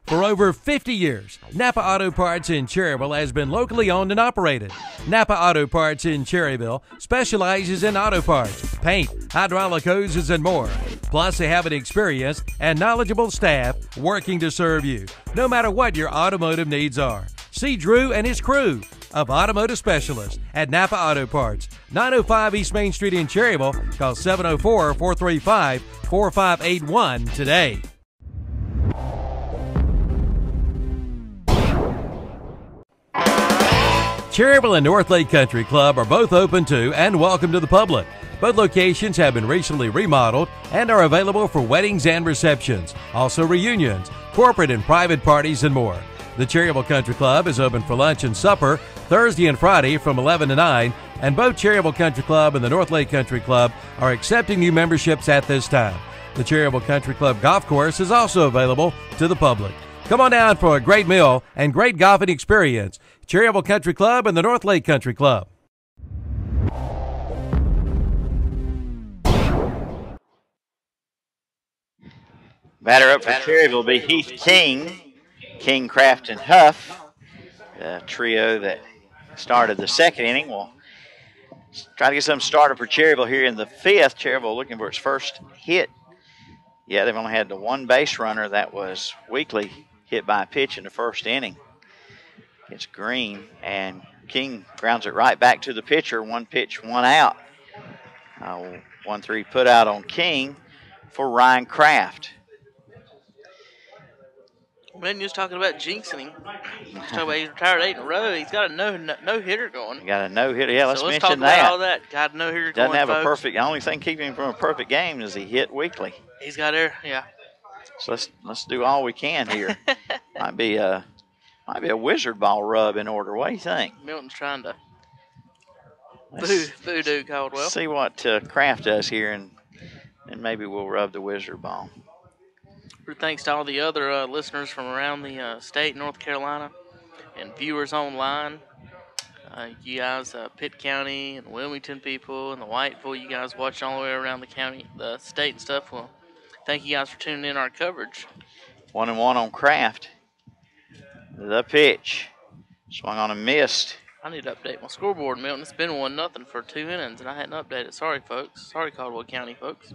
For over 50 years, Napa Auto Parts in Cherryville has been locally owned and operated. Napa Auto Parts in Cherryville specializes in auto parts, paint, hydraulic hoses, and more. Plus, they have an experienced and knowledgeable staff working to serve you, no matter what your automotive needs are. See Drew and his crew of automotive specialists at Napa Auto Parts, 905 East Main Street in Cherryville. Call 704-435-4581 today. Cherryville and North Lake Country Club are both open to and welcome to the public. Both locations have been recently remodeled and are available for weddings and receptions, also reunions, corporate and private parties, and more. The Cherryville Country Club is open for lunch and supper Thursday and Friday from 11 to 9, and both Cherryville Country Club and the North Lake Country Club are accepting new memberships at this time. The Cherryville Country Club golf course is also available to the public. Come on down for a great meal and great golfing experience. Cherryville Country Club and the North Lake Country Club. Batter up for Cherryville will be Heath King, Kraft, and Huff. The trio that started the second inning will try to get something started for Cherryville here in the 5th. Cherryville looking for its first hit. Yeah, they've only had the 1 base runner that was weakly hit by a pitch in the first inning. It's Green, and King grounds it right back to the pitcher. 1 pitch, 1 out. 1-3 put out on King for Ryan Kraft. Man, you was talking about jinxing him. He's talking about he's retired 8 in a row. He's got a no hitter going. He got a no hitter. Yeah, let's talk mention about that. all that. Got a no hitter Doesn't going. have folks. a perfect. The only thing keeping him from a perfect game is he hit weakly. He's got air. Yeah. So let's do all we can here. might be a wizard ball rub in order. What do you think? Milton's trying to voodoo Caldwell. See what Kraft does here, and maybe we'll rub the wizard ball. Thanks to all the other listeners from around the state, North Carolina, and viewers online. You guys, Pitt County and Wilmington people and the Whiteville, you guys watching all the way around the county, the state and stuff. Well, thank you guys for tuning in our coverage. 1-1 on Kraft. The pitch. Swung on and missed. I need to update my scoreboard, Milton. It's been 1-0 for 2 innings, and I hadn't updated. Sorry, folks. Sorry, Caldwell County folks.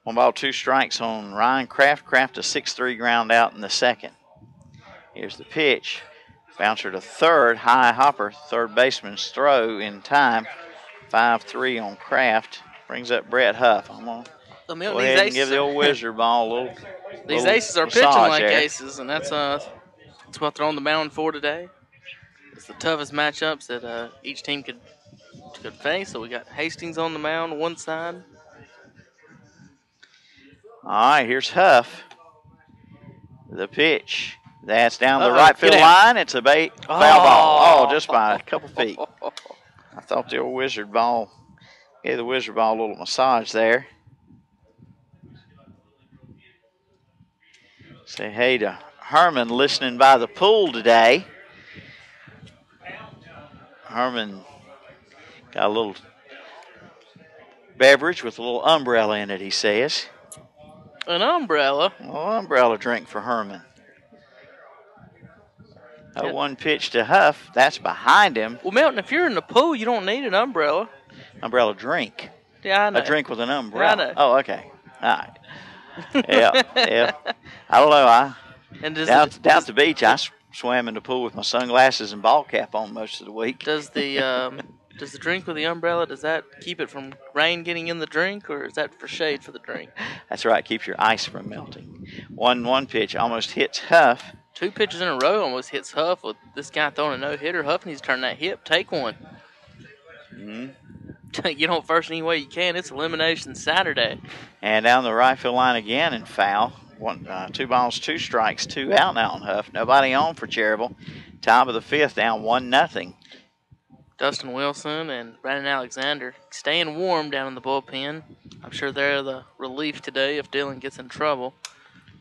1 ball, 2 strikes on Ryan Kraft. Kraft a 6-3 ground out in the second. Here's the pitch. Bouncer to third. High hopper. Third baseman's throw in time. 5-3 on Kraft. Brings up Brett Huff. I'm going to go ahead and give the old wizard ball a little. These little aces are pitching like there. aces, and that's what they're on the mound for today. It's the toughest matchups that each team could face. So we got Hastings on the mound, one side. All right, here's Huff. The pitch. That's down the right field line. It's a foul ball. Oh, just by a couple feet. I thought the old wizard ball gave the wizard ball a little massage there. Say hey to Herman listening by the pool today. Herman got a little beverage with a little umbrella in it, he says. An umbrella? A little umbrella drink for Herman. 0-1 pitch to Huff. That's behind him. Well, Milton, if you're in the pool, you don't need an umbrella. Umbrella drink. Yeah, I know. A drink with an umbrella. Yeah, I know. Oh, okay. All right. Yeah. I don't know. Down at the beach, I swam in the pool with my sunglasses and ball cap on most of the week. Does the drink with the umbrella, does that keep it from rain getting in the drink, or is that for shade for the drink? That's right. Keeps your ice from melting. 1-1 pitch almost hits Huff. 2 pitches in a row almost hits Huff with this guy throwing a no-hitter. Huff needs to turn that hip. Take one. Get on first any way you can. It's elimination Saturday. And down the right field line again and foul. 2 balls, 2 strikes, 2 out now on Huff. Nobody on for Cherryville. Top of the 5th, down 1-0. Dustin Wilson and Brandon Alexander staying warm down in the bullpen. I'm sure they're the relief today if Dylan gets in trouble.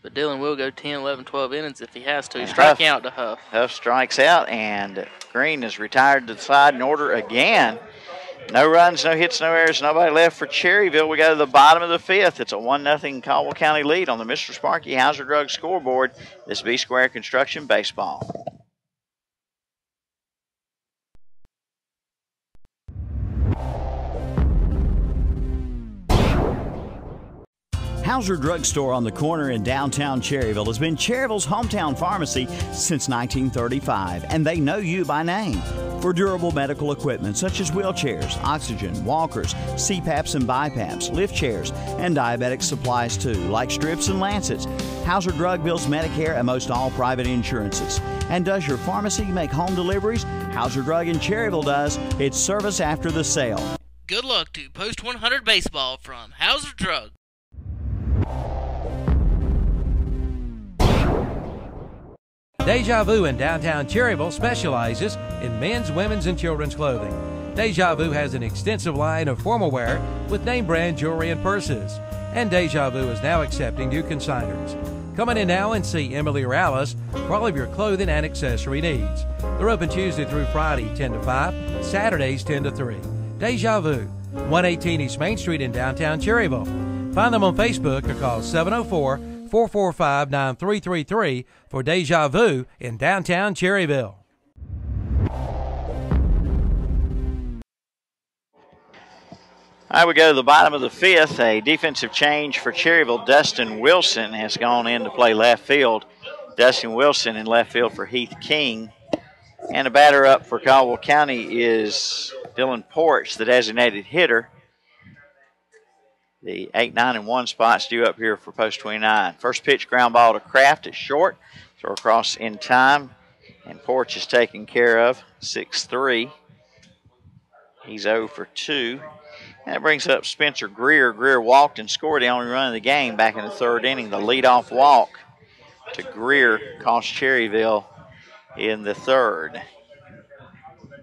But Dylan will go 10, 11, 12 innings if he has to. He's striking out to Huff. Huff strikes out, and Green is retired to the side in order again. No runs, no hits, no errors, nobody left for Cherryville. We go to the bottom of the 5th. It's a 1-0 Caldwell County lead on the Mr. Sparky Hauser Drug scoreboard. This B Square Construction Baseball. Hauser Drug Store on the corner in downtown Cherryville has been Cherryville's hometown pharmacy since 1935, and they know you by name. For durable medical equipment such as wheelchairs, oxygen, walkers, CPAPs and BiPAPs, lift chairs, and diabetic supplies too, like strips and lancets. Hauser Drug bills Medicare and most all private insurances. And does your pharmacy make home deliveries? Hauser Drug in Cherryville does. It's service after the sale. Good luck to Post 100 Baseball from Hauser Drug. Deja Vu in downtown Cherryville specializes in men's, women's, and children's clothing. Deja Vu has an extensive line of formal wear with name brand jewelry and purses. And Deja Vu is now accepting new consigners. Come on in now and see Emily or Alice for all of your clothing and accessory needs. They're open Tuesday through Friday, 10 to 5, Saturdays, 10 to 3. Deja Vu, 118 East Main Street in downtown Cherryville. Find them on Facebook or call 704-445-9333 for Deja Vu in downtown Cherryville. All right, we go to the bottom of the 5th. A defensive change for Cherryville. Dustin Wilson has gone in to play left field. Dustin Wilson in left field for Heath King. And a batter up for Caldwell County is Dylan Porch, the designated hitter. The 8, 9, and 1 spots due up here for post 29. First pitch, ground ball to Kraft. It's short. Throw across in time. And Porch is taken care of. 6-3. He's 0 for 2. And that brings up Spencer Greer. Greer walked and scored the only run of the game back in the 3rd inning. The leadoff walk to Greer cost Cherryville in the 3rd.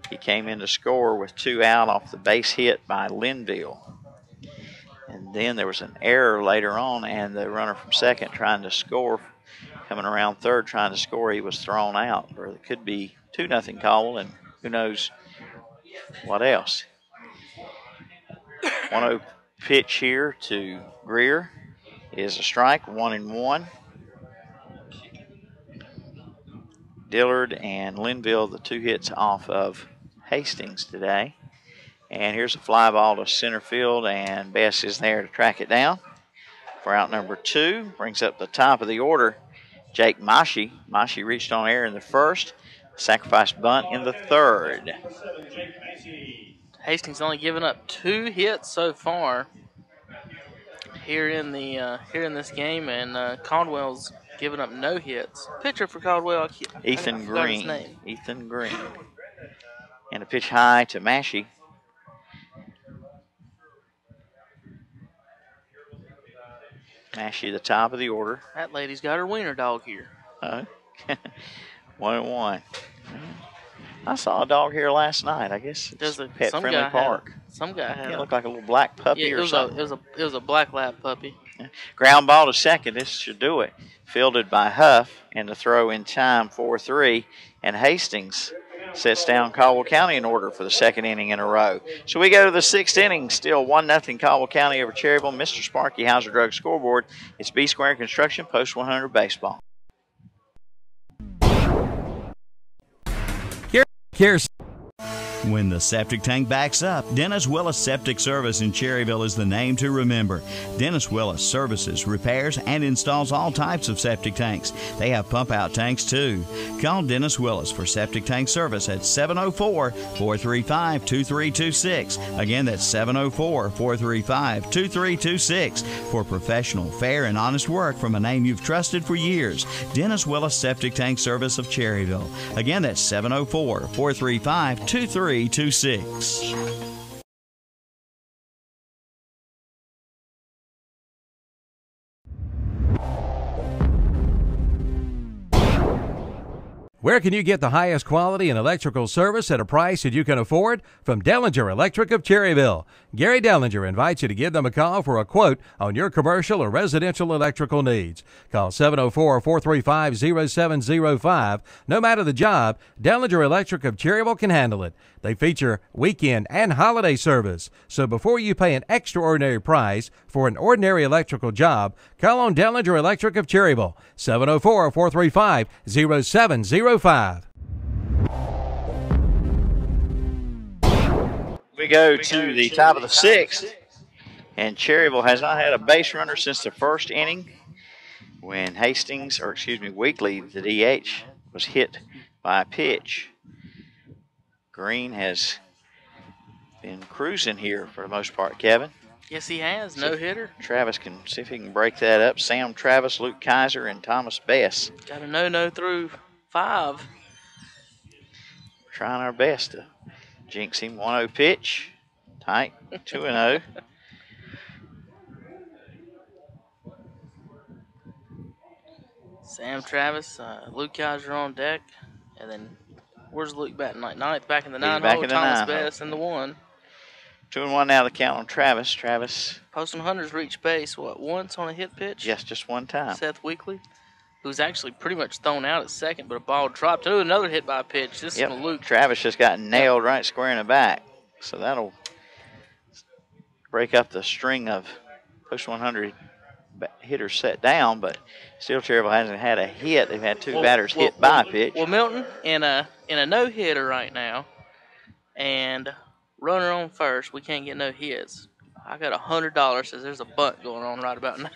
He came in to score with 2 out off the base hit by Linville. And then there was an error later on, and the runner from second trying to score, coming around third trying to score, he was thrown out. Or it could be 2-0 Caldwell, and who knows what else. 1-0 pitch here to Greer is a strike, 1-1. Dillard and Linville, the 2 hits off of Hastings today. And here's a fly ball to center field, and Bess is there to track it down for out number 2. Brings up the top of the order, Jake Mashi. Mashi reached on air in the first, sacrifice bunt in the third. Hastings only given up 2 hits so far here in this game, and Caldwell's given up no hits. Pitcher for Caldwell, Ethan Green. Ethan Green. And a pitch high to Mashi. Mashi, the top of the order. That lady's got her wiener dog here. 1-1. I saw a dog here last night. I guess it's Pet Friendly Park. Some guy had it looked like a little black puppy or something. It was a black lab puppy. Yeah. Ground ball to second. This should do it. Fielded by Huff, and the throw in time 4-3. And Hastings sets down Caldwell County in order for the 2nd inning in a row. So we go to the 6th inning, still 1-0 Caldwell County over Cherryville. Mr. Sparky, Hauser Drug scoreboard. It's B Square Construction, Post 100 Baseball. Here's When the septic tank backs up, Dennis Willis Septic Service in Cherryville is the name to remember. Dennis Willis services, repairs, and installs all types of septic tanks. They have pump-out tanks, too. Call Dennis Willis for septic tank service at 704-435-2326. Again, that's 704-435-2326 for professional, fair, and honest work from a name you've trusted for years. Dennis Willis Septic Tank Service of Cherryville. Again, that's 704-435-2326. Where can you get the highest quality in electrical service at a price that you can afford? From Dellinger Electric of Cherryville. Gary Dellinger invites you to give them a call for a quote on your commercial or residential electrical needs. Call 704-435-0705. No matter the job, Dellinger Electric of Cherryville can handle it. They feature weekend and holiday service. So before you pay an extraordinary price for an ordinary electrical job, call on Dellinger Electric of Cherryville. 704-435-0705. We go to the top of the 6th, and Cherryville has not had a base runner since the 1st inning when Wheatley, the DH, was hit by a pitch. Green has been cruising here for the most part, Kevin. Yes, he has. No hitter. Travis can see if he can break that up. Sam Travis, Luke Kaiser, and Thomas Bess. Got a no through 5. Trying our best to jinx him. 1-0 pitch. Tight. 2-0. Sam Travis, Luke Kaiser on deck. And then where's Luke batting? Ninth, back in the 9 hole. Thomas Bess in the 1. 2-1 now, the count on Travis. Travis. Posting hunters reached base, once on a hit pitch? Yes, just one time. Seth Weekley, who's actually pretty much thrown out at second, but a ball dropped. Oh, another hit by a pitch. This is Luke. Travis just got nailed right square in the back. So that'll break up the string of Post 100 hitters set down, but still Cherryville hasn't had a hit. They've had 2 batters hit by a pitch. Well, Milton, in a no-hitter right now, and runner on first, we can't get no hits. I got $100 says there's a bunt going on right about now.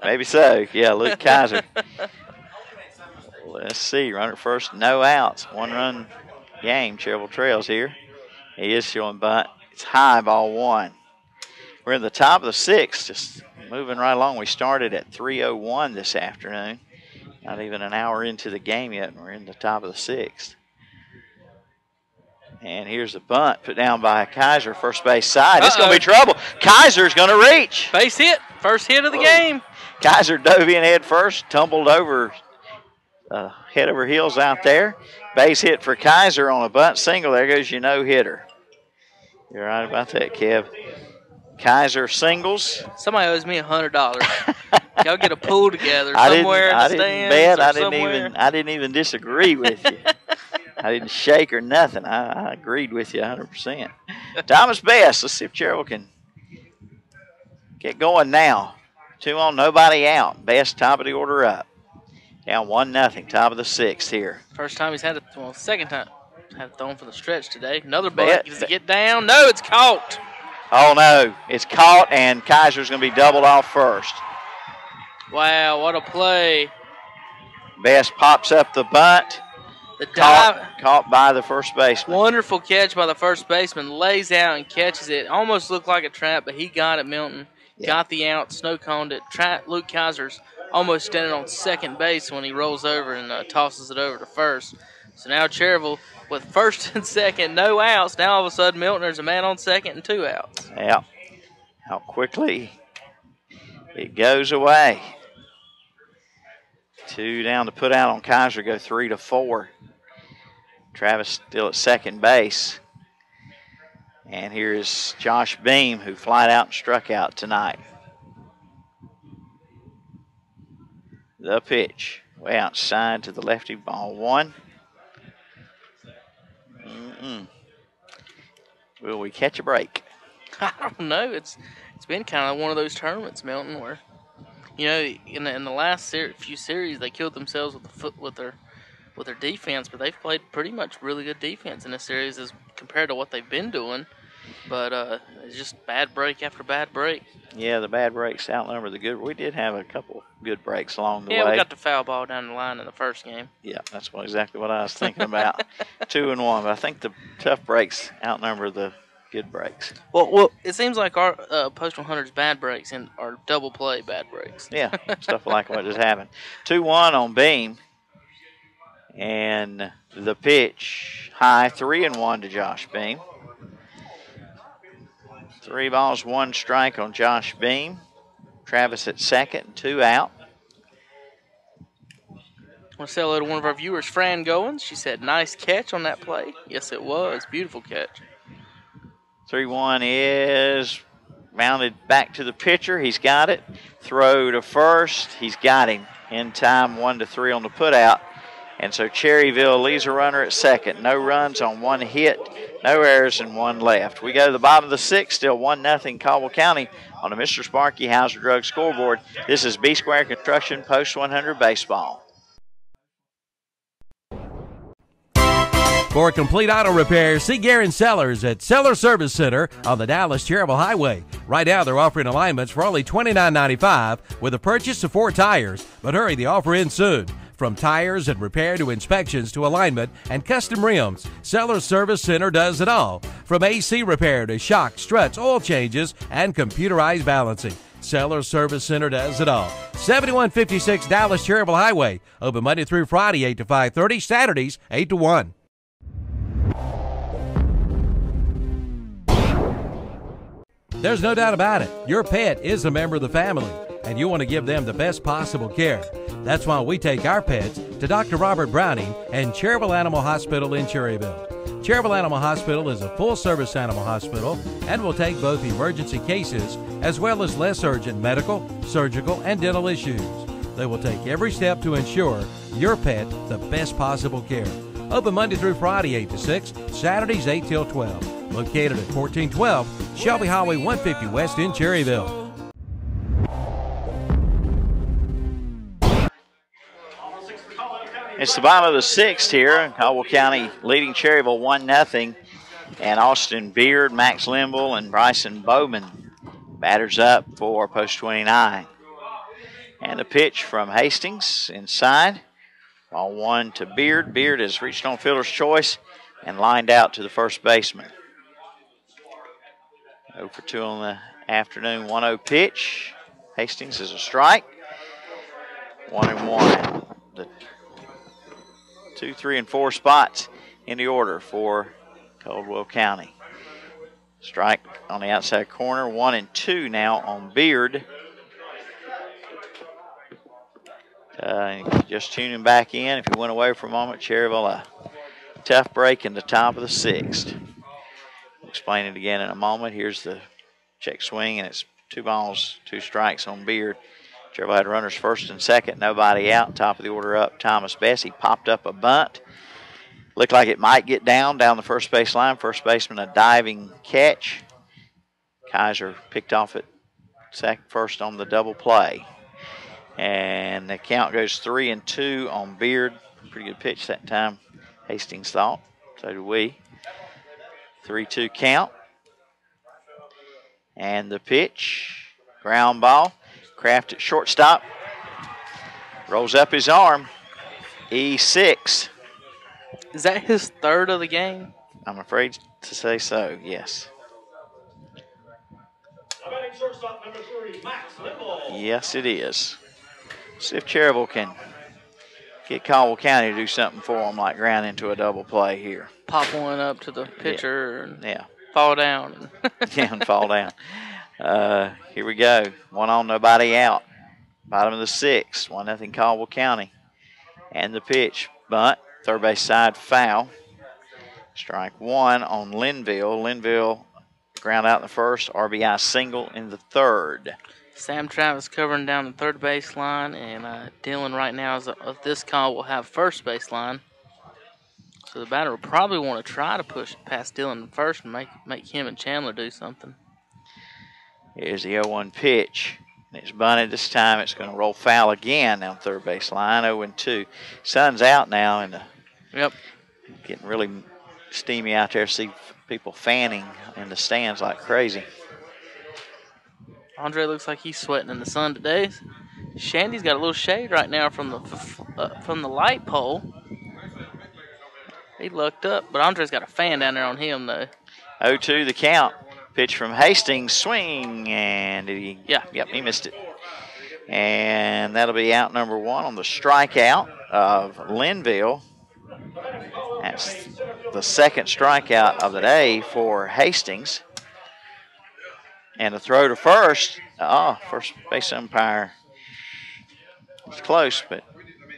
Maybe so. Yeah, Luke Kaiser. Let's see. Runner first, no outs. 1-run game. Cherryville trails here. He is showing bunt. It's high, ball 1. We're in the top of the 6th, just moving right along. We started at 3:01 this afternoon. Not even an hour into the game yet, and we're in the top of the 6th. And here's the bunt put down by Kaiser, first base side. It's going to be trouble. Kaiser's going to reach. Base hit. First hit of the game. Kaiser dove in head first, tumbled over head over heels out there. Base hit for Kaiser on a bunt single. There goes your no-hitter. You're right about that, Kev. Kaiser singles. Somebody owes me $100. Y'all get a pool together somewhere in the stands. I didn't even disagree with you. I didn't shake or nothing. I agreed with you 100%. Thomas Bess. Let's see if Cherryville can get going now. 2 on, nobody out. Bess top of the order up. Down 1-0, top of the 6th here. First time he's had it, well, second time. Had it thrown for the stretch today. Another bunt. Does it get down? No, it's caught. Oh, no. It's caught, and Kaiser's going to be doubled off first. Wow, what a play. Best pops up the bunt. The dive. Caught by the first baseman. Wonderful catch by the first baseman. Lays out and catches it. Almost looked like a trap, but he got it, Milton. Yeah. Got the out, snow-coned it. Luke Kaiser's almost standing on second base when he rolls over and tosses it over to first. So now Cherryville with first and second, no outs. Now all of a sudden Milton, a man on second and 2 outs. Yeah. How quickly it goes away. 2 down to put out on Kaiser, go 3-4. Travis still at second base. And here is Josh Beam, who flied out and struck out tonight. The pitch, way outside to the lefty, ball 1. Will we catch a break? I don't know. It's been kind of one of those tournaments, Milton, where, you know, in the last few series they killed themselves with their defense, but they've played pretty much really good defense in this series as compared to what they've been doing. But it's just bad break after bad break. Yeah, the bad breaks outnumber the good. We did have a couple good breaks along the way. Yeah, we got the foul ball down the line in the first game. Yeah, that's exactly what I was thinking about. 2-1, but I think the tough breaks outnumber the good breaks. Well, it seems like our Post 100's bad breaks and our double play bad breaks. Yeah, stuff like what just happened. 2-1 on Beam. And the pitch high, 3-1 to Josh Beam. 3 balls, 1 strike on Josh Beam. Travis at second and 2 out. I want to say hello to one of our viewers, Fran Goins. She said, nice catch on that play. Yes, it was. Beautiful catch. 3-1 is mounted back to the pitcher. He's got it. Throw to first. He's got him in time, 1-3 on the putout. And so Cherryville leaves a runner at second. No runs on 1 hit, no errors, and 1 left. We go to the bottom of the 6th, still 1-0 Caldwell County on the Mr. Sparky Hauser Drug scoreboard. This is B Square Construction Post 100 Baseball. For complete auto repair, see Garen Sellers at Seller Service Center on the Dallas-Cherryville Highway. Right now, they're offering alignments for only $29.95 with a purchase of 4 tires. But hurry, the offer ends soon. From tires and repair to inspections to alignment and custom rims, Seller Service Center does it all. From AC repair to shock, struts, oil changes, and computerized balancing. Seller Service Center does it all. 7156 Dallas-Cherryville Highway. Open Monday through Friday, 8 to 5:30, Saturdays, 8 to 1. There's no doubt about it. Your pet is a member of the family, and you want to give them the best possible care. That's why we take our pets to Dr. Robert Browning and Cherryville Animal Hospital in Cherryville. Cherryville Animal Hospital is a full-service animal hospital and will take both emergency cases as well as less urgent medical, surgical, and dental issues. They will take every step to ensure your pet the best possible care. Open Monday through Friday, 8 to 6, Saturdays, 8 till 12. Located at 1412 Shelby Highway 150 West in Cherryville. It's the bottom of the 6th here. Caldwell County leading Cherryville 1-0. And Austin Beard, Max Limble, and Bryson Bowman batters up for Post 29. And the pitch from Hastings inside. Ball 1 to Beard. Beard has reached on fielder's choice and lined out to the first baseman. 0 for 2 on the afternoon. 1-0 pitch. Hastings is a strike. 1-1. The 2, 3, and 4 spots in the order for Caldwell County. Strike on the outside corner. 1-2 now on Beard. Just tuning back in. If you went away for a moment, Cherryville, a tough break in the top of the 6th. I'll explain it again in a moment. Here's the check swing, and it's 2 balls, 2 strikes on Beard. Cherryville had runners first and second, nobody out. Top of the order up, Thomas Bessie popped up a bunt. Looked like it might get down the first base line. First baseman, a diving catch. Kaiser picked off at first on the double play. And the count goes 3-2 on Beard. Pretty good pitch that time, Hastings thought. So do we. 3-2 count. And the pitch, ground ball. Kraft at shortstop. Rolls up his arm. E6. Is that his third of the game? I'm afraid to say so, yes. Yes, it is. See if Cherryville can get Caldwell County to do something for them, like ground into a double play here. Pop one up to the pitcher and fall down. And fall down. Here we go. 1 on, nobody out. Bottom of the 6th. 1-0 Caldwell County. And the pitch. Bunt. Third base side foul. Strike 1 on Linville. Linville ground out in the first. RBI single in the third. Sam Travis covering down the third base line, and Dylan right now of this call will have first base line. So the batter will probably want to try to push past Dylan first and make him and Chandler do something. Here's the 0-1 pitch. It's bunted this time. It's going to roll foul again down third base line. 0-2. Sun's out now, and getting really steamy out there. See people fanning in the stands like crazy. Andre looks like he's sweating in the sun today. Shandy's got a little shade right now from the light pole. He lucked up, but Andre's got a fan down there on him though. 0-2 the count. Pitch from Hastings, swing, and he missed it. And that'll be out number 1 on the strikeout of Linville. That's the second strikeout of the day for Hastings. And a throw to first. First base umpire was close, but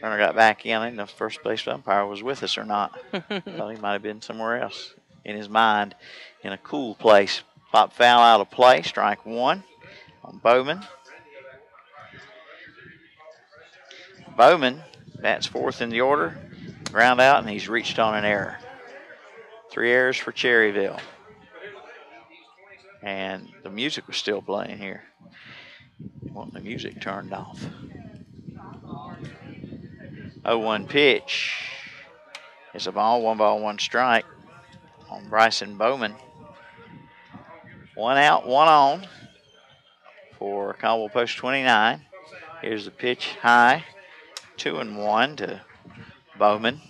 runner got back in. I didn't know if the first base umpire was with us or not. Thought he might have been somewhere else in his mind in a cool place. Pop foul out of play. Strike 1 on Bowman. Bowman bats 4th in the order. Ground out, and he's reached on an error. 3 errors for Cherryville. And the music was still playing here. Want the music turned off. 0-1 pitch. It's a ball, 1 ball, 1 strike on Bryson Bowman. 1 out, 1 on for Caldwell Post 29. Here's the pitch high. 2-1 to Bowman.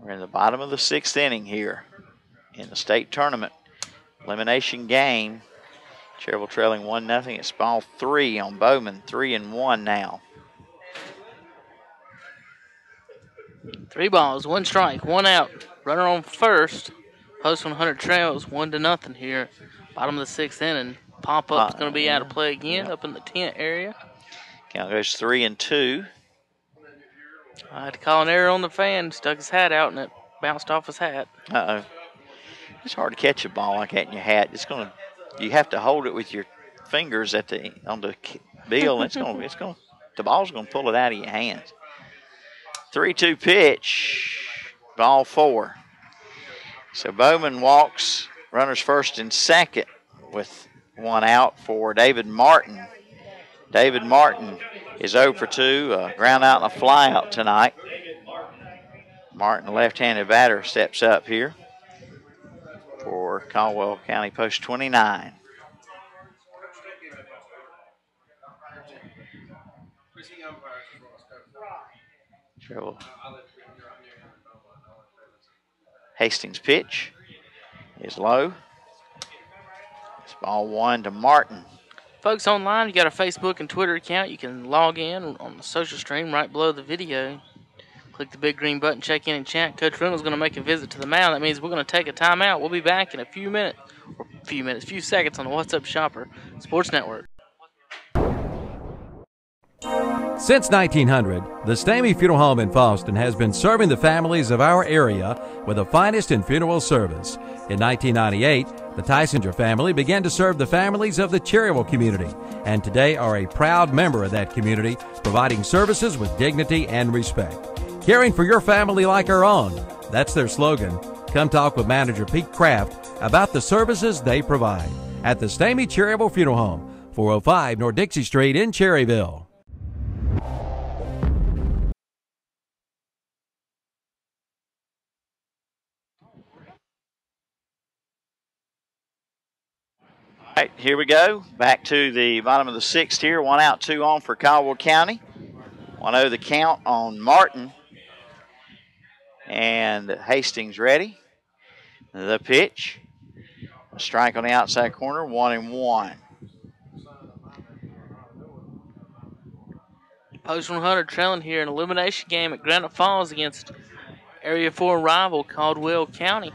We're in the bottom of the 6th inning here in the state tournament. Elimination game. Cherryville trailing 1-0. It's ball 3 on Bowman. 3-1 now. 3 balls, 1 strike, 1 out. Runner on first. Post 100 trails 1-0 here. Bottom of the 6th inning. Pop up's going to be out of play again up in the tent area. Count goes 3-2. I had to call an error on the fan. Stuck his hat out and it bounced off his hat. It's hard to catch a ball like that in your hat. You have to hold it with your fingers on the bill. And the ball's going to pull it out of your hands. 3-2 pitch, ball 4. So Bowman walks runners first and second with 1 out for David Martin. David Martin is 0 for 2, ground out and a fly out tonight. Martin, the left-handed batter, steps up here for Caldwell County Post 29. Hastings' pitch is low. It's ball 1 to Martin. Folks online, you got a Facebook and Twitter account. You can log in on the social stream right below the video. Click the big green button, check in and chat. Coach Reynolds is going to make a visit to the mound. That means we're going to take a timeout. We'll be back in a few seconds on the What's Up Shopper Sports Network. Since 1900, the Stamey Funeral Home in Fallston has been serving the families of our area with the finest in funeral service. In 1998, the Tysinger family began to serve the families of the Cherryville community, and today are a proud member of that community, providing services with dignity and respect. Caring for your family like our own, that's their slogan. Come talk with manager Pete Kraft about the services they provide. at the Stamey Cherryville Funeral Home, 405 North Dixie Street in Cherryville. All right, here we go. Back to the bottom of the sixth here. 1 out, 2 on for Caldwell County. 1-0 the count on Martin. And Hastings ready. The pitch. A strike on the outside corner, 1-1. Post 100 trailing here in elimination game at Granite Falls against Area 4 rival Caldwell County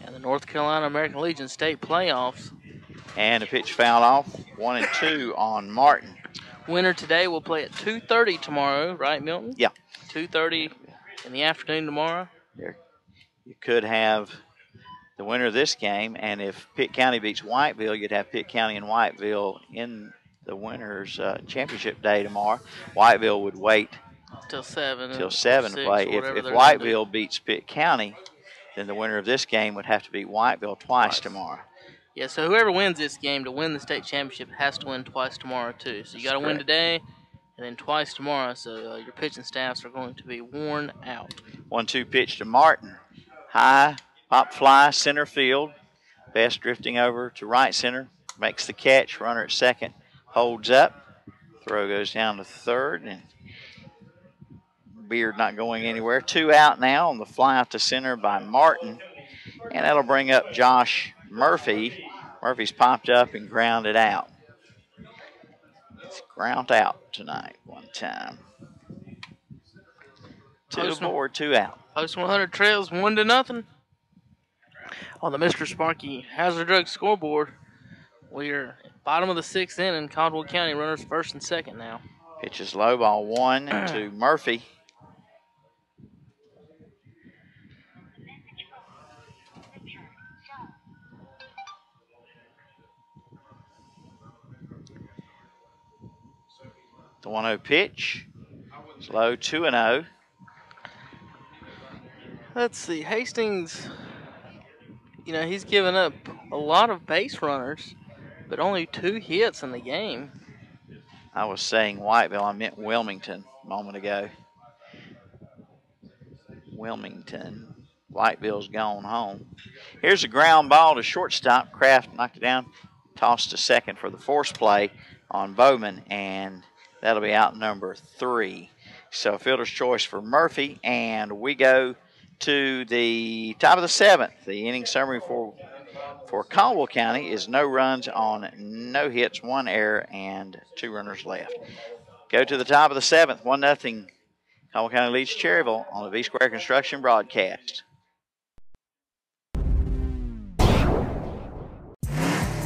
and the North Carolina American Legion State Playoffs. And a pitch fouled off, 1-2 on Martin. Winner today will play at 2:30 tomorrow, right, Milton? Yeah. 2:30 in the afternoon tomorrow. You could have the winner of this game, and if Pitt County beats Whiteville, you'd have Pitt County and Whiteville in the winner's championship day tomorrow. Whiteville would wait till 7 to play. If Whiteville beats Pitt County, then the winner of this game would have to beat Whiteville twice tomorrow. Yeah, so whoever wins this game to win the state championship has to win twice tomorrow, too. So you got to win today and then twice tomorrow, so your pitching staffs are going to be worn out. 1-2 pitch to Martin. High, pop fly, center field. Best drifting over to right center. Makes the catch. Runner at second holds up. Throw goes down to third, and Beard not going anywhere. 2 out now on the fly out to center by Martin, and that'll bring up Josh Murphy. Murphy's popped up and grounded out. It's ground out tonight one time. 2 aboard, 2 out. Post 100 trails 1-0 on the Mr. Sparky Hazard Drug scoreboard. We're bottom of the 6th inning. Caldwell County runners first and second now. Pitch is low, ball 1 to Murphy. The 1-0 pitch. It's low, 2-0. Let's see. Hastings, he's given up a lot of base runners, but only 2 hits in the game. I was saying Whiteville. I meant Wilmington a moment ago. Wilmington. Whiteville's gone home. Here's a ground ball to shortstop. Kraft knocked it down. Tossed to second for the force play on Bowman, and that'll be out number 3. So fielder's choice for Murphy, and we go to the top of the 7th. The inning summary for Caldwell County is no runs on no hits, 1 error, and 2 runners left. Go to the top of the 7th, 1-0. Caldwell County leads Cherryville on the V-Square Construction broadcast.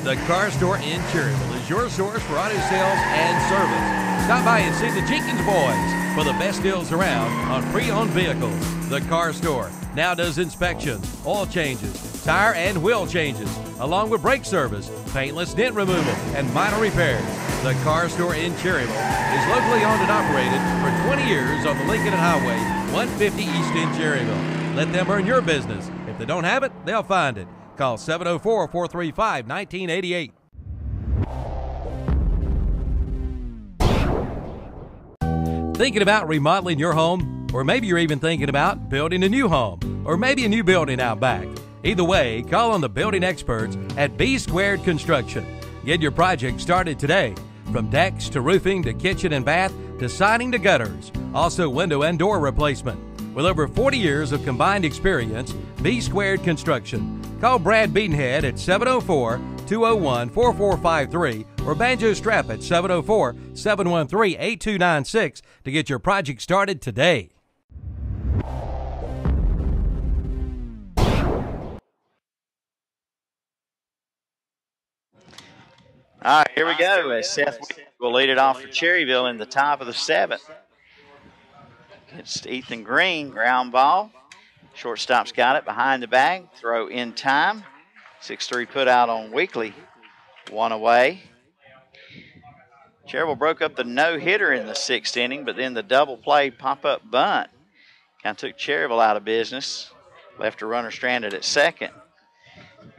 The Car Store in Cherryville is your source for auto sales and service. Stop by and see the Jenkins boys for the best deals around on pre-owned vehicles. The Car Store now does inspections, oil changes, tire and wheel changes, along with brake service, paintless dent removal, and minor repairs. The Car Store in Cherryville is locally owned and operated for 20 years on the Lincoln and Highway 150 East in Cherryville. Let them earn your business. If they don't have it, they'll find it. Call 704-435-1988. Thinking about remodeling your home? Or maybe you're even thinking about building a new home, or maybe a new building out back. Either way, call on the building experts at B Squared Construction. Get your project started today. From decks to roofing to kitchen and bath to siding to gutters. Also window and door replacement. With over 40 years of combined experience, B Squared Construction. Call Brad Beatonhead at 704-201-4453 or Banjo Strap at 704-713-8296 to get your project started today. All right, here we go. As Seth will lead it off for Cherryville in the top of the 7th. It's Ethan Green, ground ball. Shortstop's got it behind the bag. Throw in time. 6-3 put out on Weekly. 1 away. Cherryville broke up the no-hitter in the 6th inning, but then the double play pop-up bunt kind of took Cherryville out of business. Left a runner stranded at second.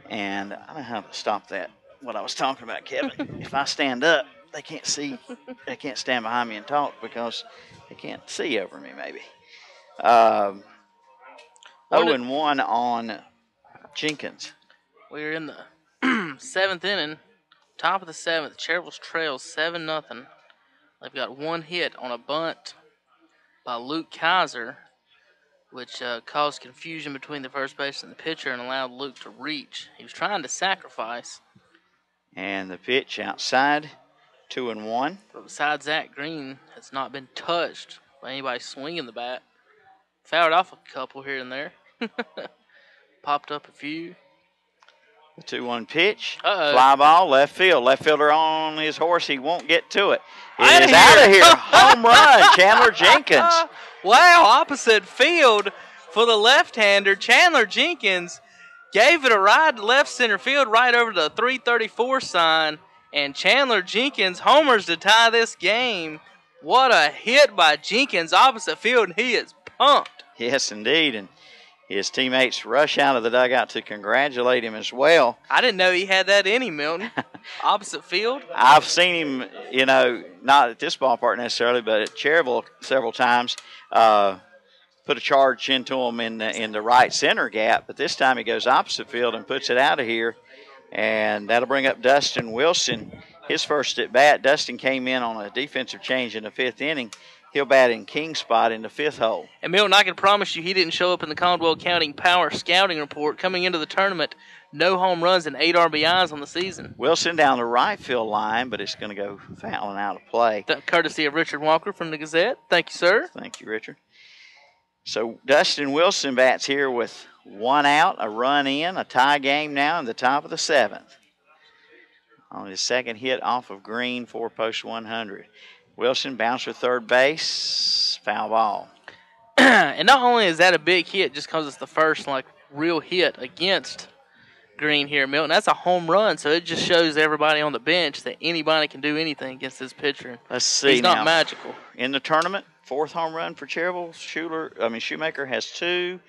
And I don't know how to stop that what I was talking about, Kevin. If I stand up, they can't see. They can't stand behind me and talk because they can't see over me, maybe. 0-1 on Jenkins. We're in the 7th inning, top of the 7th. Cherryville's trails 7-0. They've got one hit on a bunt by Luke Kaiser, which caused confusion between the first baseman and the pitcher and allowed Luke to reach. He was trying to sacrifice. And the pitch outside, 2-1. But besides that, Green has not been touched by anybody swinging the bat. Fouled off a couple here and there. Popped up a few. The 2-1 pitch. Uh-oh. Fly ball, left field. Left fielder on his horse. He won't get to it. It is out of here. Home run, Chandler Jenkins. Wow, opposite field for the left-hander. Chandler Jenkins gave it a ride to left center field right over the 334 sign. And Chandler Jenkins homers to tie this game. What a hit by Jenkins opposite field, and he is pumped. Yes, indeed. And his teammates rush out of the dugout to congratulate him as well. I didn't know he had that in him, Milton. Opposite field. I've seen him, not at this ballpark necessarily, but at Cherryville several times, put a charge into him in the right center gap. But this time he goes opposite field and puts it out of here. And that'll bring up Dustin Wilson, his first at bat. Dustin came in on a defensive change in the 5th inning. He'll bat in King's spot in the 5th hole. And Milton, I can promise you he didn't show up in the Caldwell County Power Scouting Report. Coming into the tournament, no home runs and 8 RBIs on the season. Wilson down the right field line, but it's going to go fouling out of play. Courtesy of Richard Walker from the Gazette. Thank you, sir. Thank you, Richard. So Dustin Wilson bats here with 1 out, a run in, a tie game now in the top of the 7th. On his second hit off of Green, 4-post 100. Wilson bounced for third base, foul ball. And not only is that a big hit just because it's the first real hit against Green here, Milton, that's a home run, so it just shows everybody on the bench that anybody can do anything against this pitcher. Let's see. He's not magical. In the tournament, 4th home run for Cherryville. Shoemaker has 2.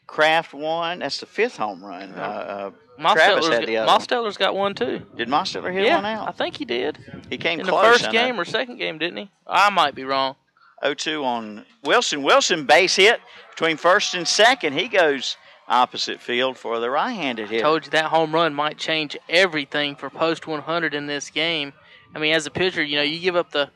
Kraft 1. That's the 5th home run. Travis had the other. Mosteller's got 1 too. Did Mosteller hit 1 out? I think he did. He came in close. In the first game or second game, didn't he? I might be wrong. 0-2 on Wilson. Wilson base hit between first and second. He goes opposite field for the right-handed hitter. Told you that home run might change everything for post 100 in this game. I mean, as a pitcher, you give up the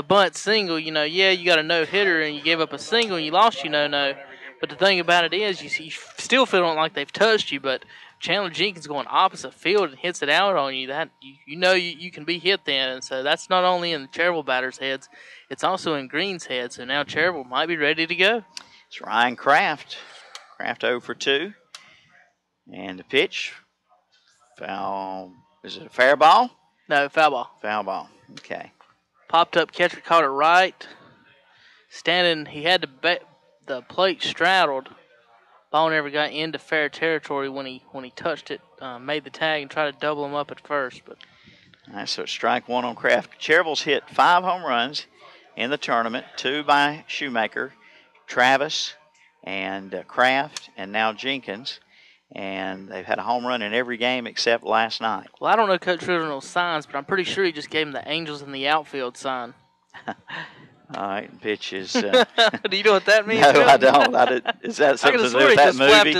bunt single. You got a no hitter and you gave up a single and you lost. No. But the thing about it is, you still feel like they've touched you. But Chandler Jenkins going opposite field and hits it out on you. That you can be hit then, and so that's not only in the Cherryville batters' heads, it's also in Green's head. So now Cherryville might be ready to go. It's Ryan Kraft. Kraft 0 for 2, and the pitch. Foul. Is it a fair ball? No, foul ball. Foul ball. Okay. Popped up, catcher caught it right. Standing, he had the plate straddled. Ball never got into fair territory when he touched it. Made the tag and tried to double him up at first. But all right, so it's strike 1 on Kraft. Cherryville's hit 5 home runs in the tournament, 2 by Shoemaker, Travis, and Kraft, and now Jenkins. And they've had a home run in every game except last night. Well, I don't know Coach Riverno's signs, but I'm pretty sure he just gave him the Angels in the outfield sign. All right, pitch is. Do you know what that means? No, I don't. Is that something to do with that movie?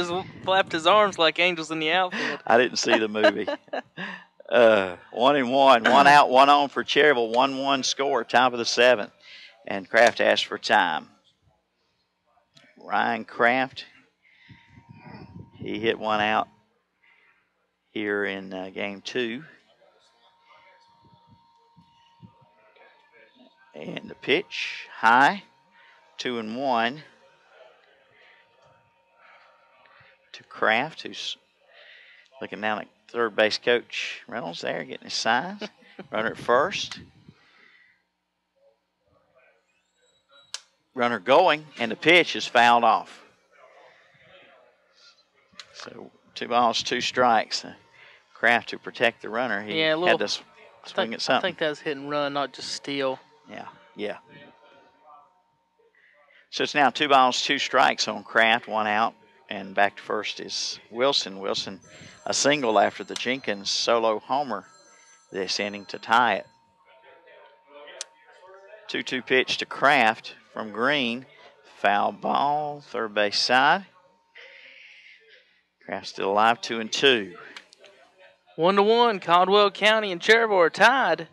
Flapped his arms like Angels in the outfield. I didn't see the movie. 1-1, 1 out, 1 on for Cherryville. 1-1 score, top of the 7th, and Kraft asked for time. Ryan Kraft, he hit 1 out here in game 2. And the pitch, high, 2-1 to Kraft, who's looking down at third base coach Reynolds there, getting his signs. Runner at first. Runner going, and the pitch is fouled off. So 2 balls, 2 strikes. Kraft to protect the runner. He had to swing at something. I think that's hit and run, not just steal. Yeah. So it's now 2 balls, 2 strikes on Kraft, 1 out. And back to first is Wilson. Wilson, a single after the Jenkins solo homer this inning to tie it. 2-2 pitch to Kraft from Green. Foul ball, third base side. Kraft still alive, 2-2. 1-1, Caldwell County and Cherryville are tied.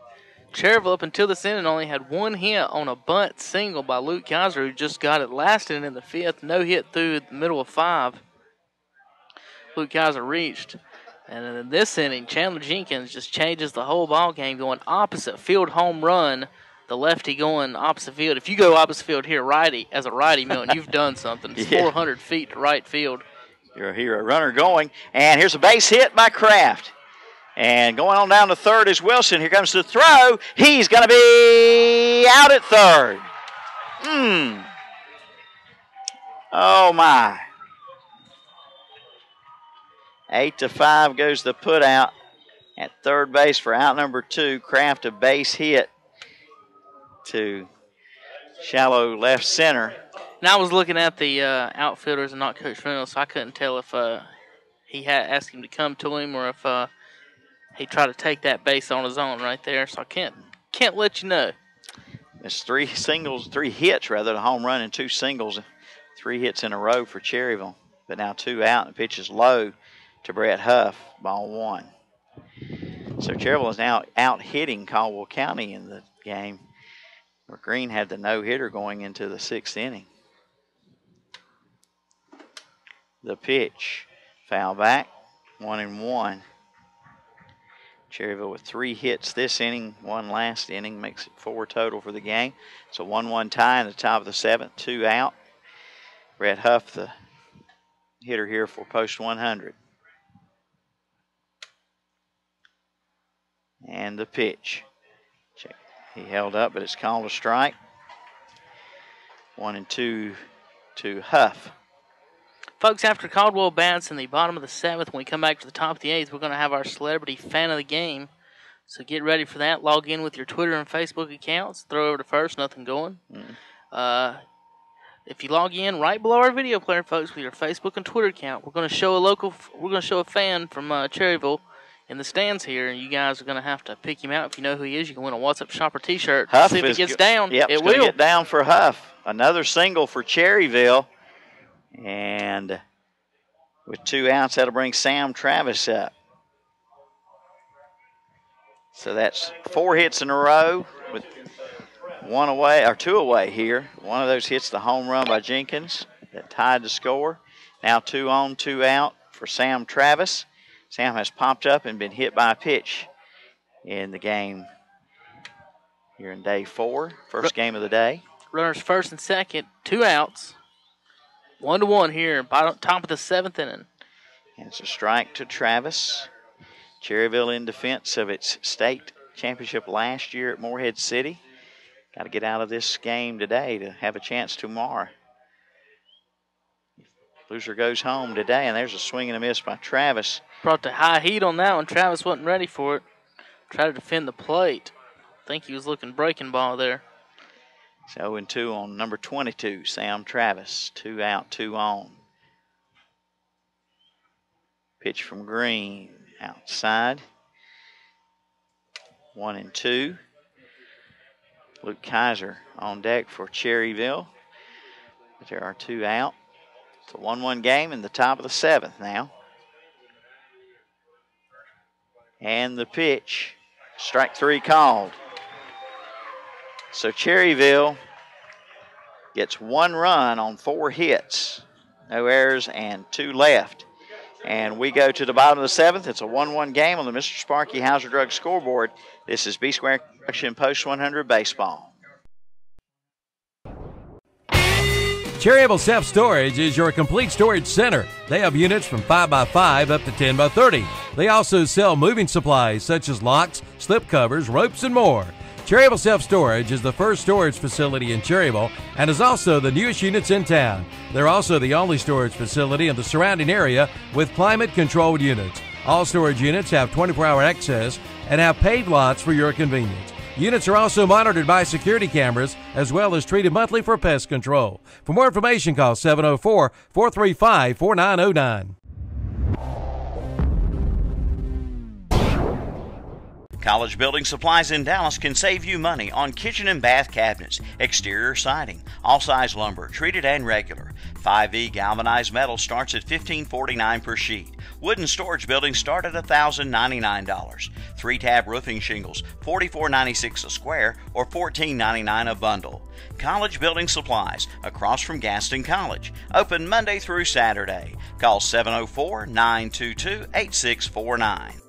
Cherryville, up until this inning, only had one hit on a bunt single by Luke Kaiser, who just got it last inning in the fifth. No hit through the middle of 5. Luke Kaiser reached. And in this inning, Chandler Jenkins just changes the whole ball game, going opposite field home run. The lefty going opposite field. If you go opposite field here, righty, as a righty, Milton, you've done something. It's 400 feet to right field. You're a hero. Runner going. And here's a base hit by Kraft. And going on down to third is Wilson. Here comes the throw. He's going to be out at third. Oh, my. 8-5 goes the put out at third base for out number 2. Kraft a base hit to shallow left center. And I was looking at the outfielders and not Coach Reynolds, so I couldn't tell if he had asked him to come to him or if he tried to take that base on his own right there. So I can't let you know. It's 3 hits rather, a home run and 2 singles. 3 hits in a row for Cherryville. But now 2 out, and the pitch is low to Brett Huff, ball 1. So Cherryville is now out hitting Caldwell County in the game, where Green had the no-hitter going into the 6th inning. The pitch, foul back, 1-1. Cherryville with 3 hits this inning, 1 last inning, makes it 4 total for the game. It's a 1-1 tie in the top of the 7th, 2 out. Brett Huff, the hitter here for post 100. And the pitch. Check. He held up, but it's called a strike. 1-2 to Huff. Folks, after Caldwell bats in the bottom of the 7th, when we come back to the top of the 8th, we're going to have our celebrity fan of the game. So get ready for that. Log in with your Twitter and Facebook accounts. Throw over to first, nothing going. If you log in right below our video player, folks, with your Facebook and Twitter account, we're going to show a fan from Cherryville in the stands here, and you guys are going to have to pick him out. If you know who he is, you can win a WhatsApp Shopper T-shirt. Huff see if it gets down. Yep, it will get down for Huff. Another single for Cherryville. And with 2 outs, that'll bring Sam Travis up. So that's 4 hits in a row with 1 away, or 2 away here. One of those hits the home run by Jenkins that tied the score. Now 2 on, 2 out for Sam Travis. Sam has popped up and been hit by a pitch in the game here in day 4, first game of the day. Runners first and second, 2 outs. 1-1 here, bottom, top of the 7th inning. And it's a strike to Travis. Cherryville in defense of its state championship last year at Morehead City. Got to get out of this game today to have a chance tomorrow. Loser goes home today, and there's a swing and a miss by Travis. Brought the high heat on that one. Travis wasn't ready for it. Tried to defend the plate. I think he was looking breaking ball there. It's 0-2 on number 22, Sam Travis. 2 out, 2 on. Pitch from Green, outside. 1-2. Luke Kaiser on deck for Cherryville. But there are 2 out. It's a 1-1 game in the top of the 7th now. And the pitch, strike 3 called. So Cherryville gets 1 run on 4 hits. No errors and 2 left. And we go to the bottom of the 7th. It's a 1-1 game on the Mr. Sparky Hauser Drug scoreboard. This is B-Square Action Post 100 Baseball. Cherryville Self-Storage is your complete storage center. They have units from 5x5 up to 10x30. They also sell moving supplies such as locks, slip covers, ropes, and more. Cherryville Self-Storage is the first storage facility in Cherryville and is also the newest units in town. They're also the only storage facility in the surrounding area with climate-controlled units. All storage units have 24-hour access and have paved lots for your convenience. Units are also monitored by security cameras as well as treated monthly for pest control. For more information, call 704-435-4909. College Building Supplies in Dallas can save you money on kitchen and bath cabinets, exterior siding, all-size lumber, treated and regular. 5E galvanized metal starts at $15.49 per sheet. Wooden storage buildings start at $1,099. 3-tab roofing shingles, $44.96 a square or $14.99 a bundle. College Building Supplies, across from Gaston College. Open Monday through Saturday. Call 704-922-8649.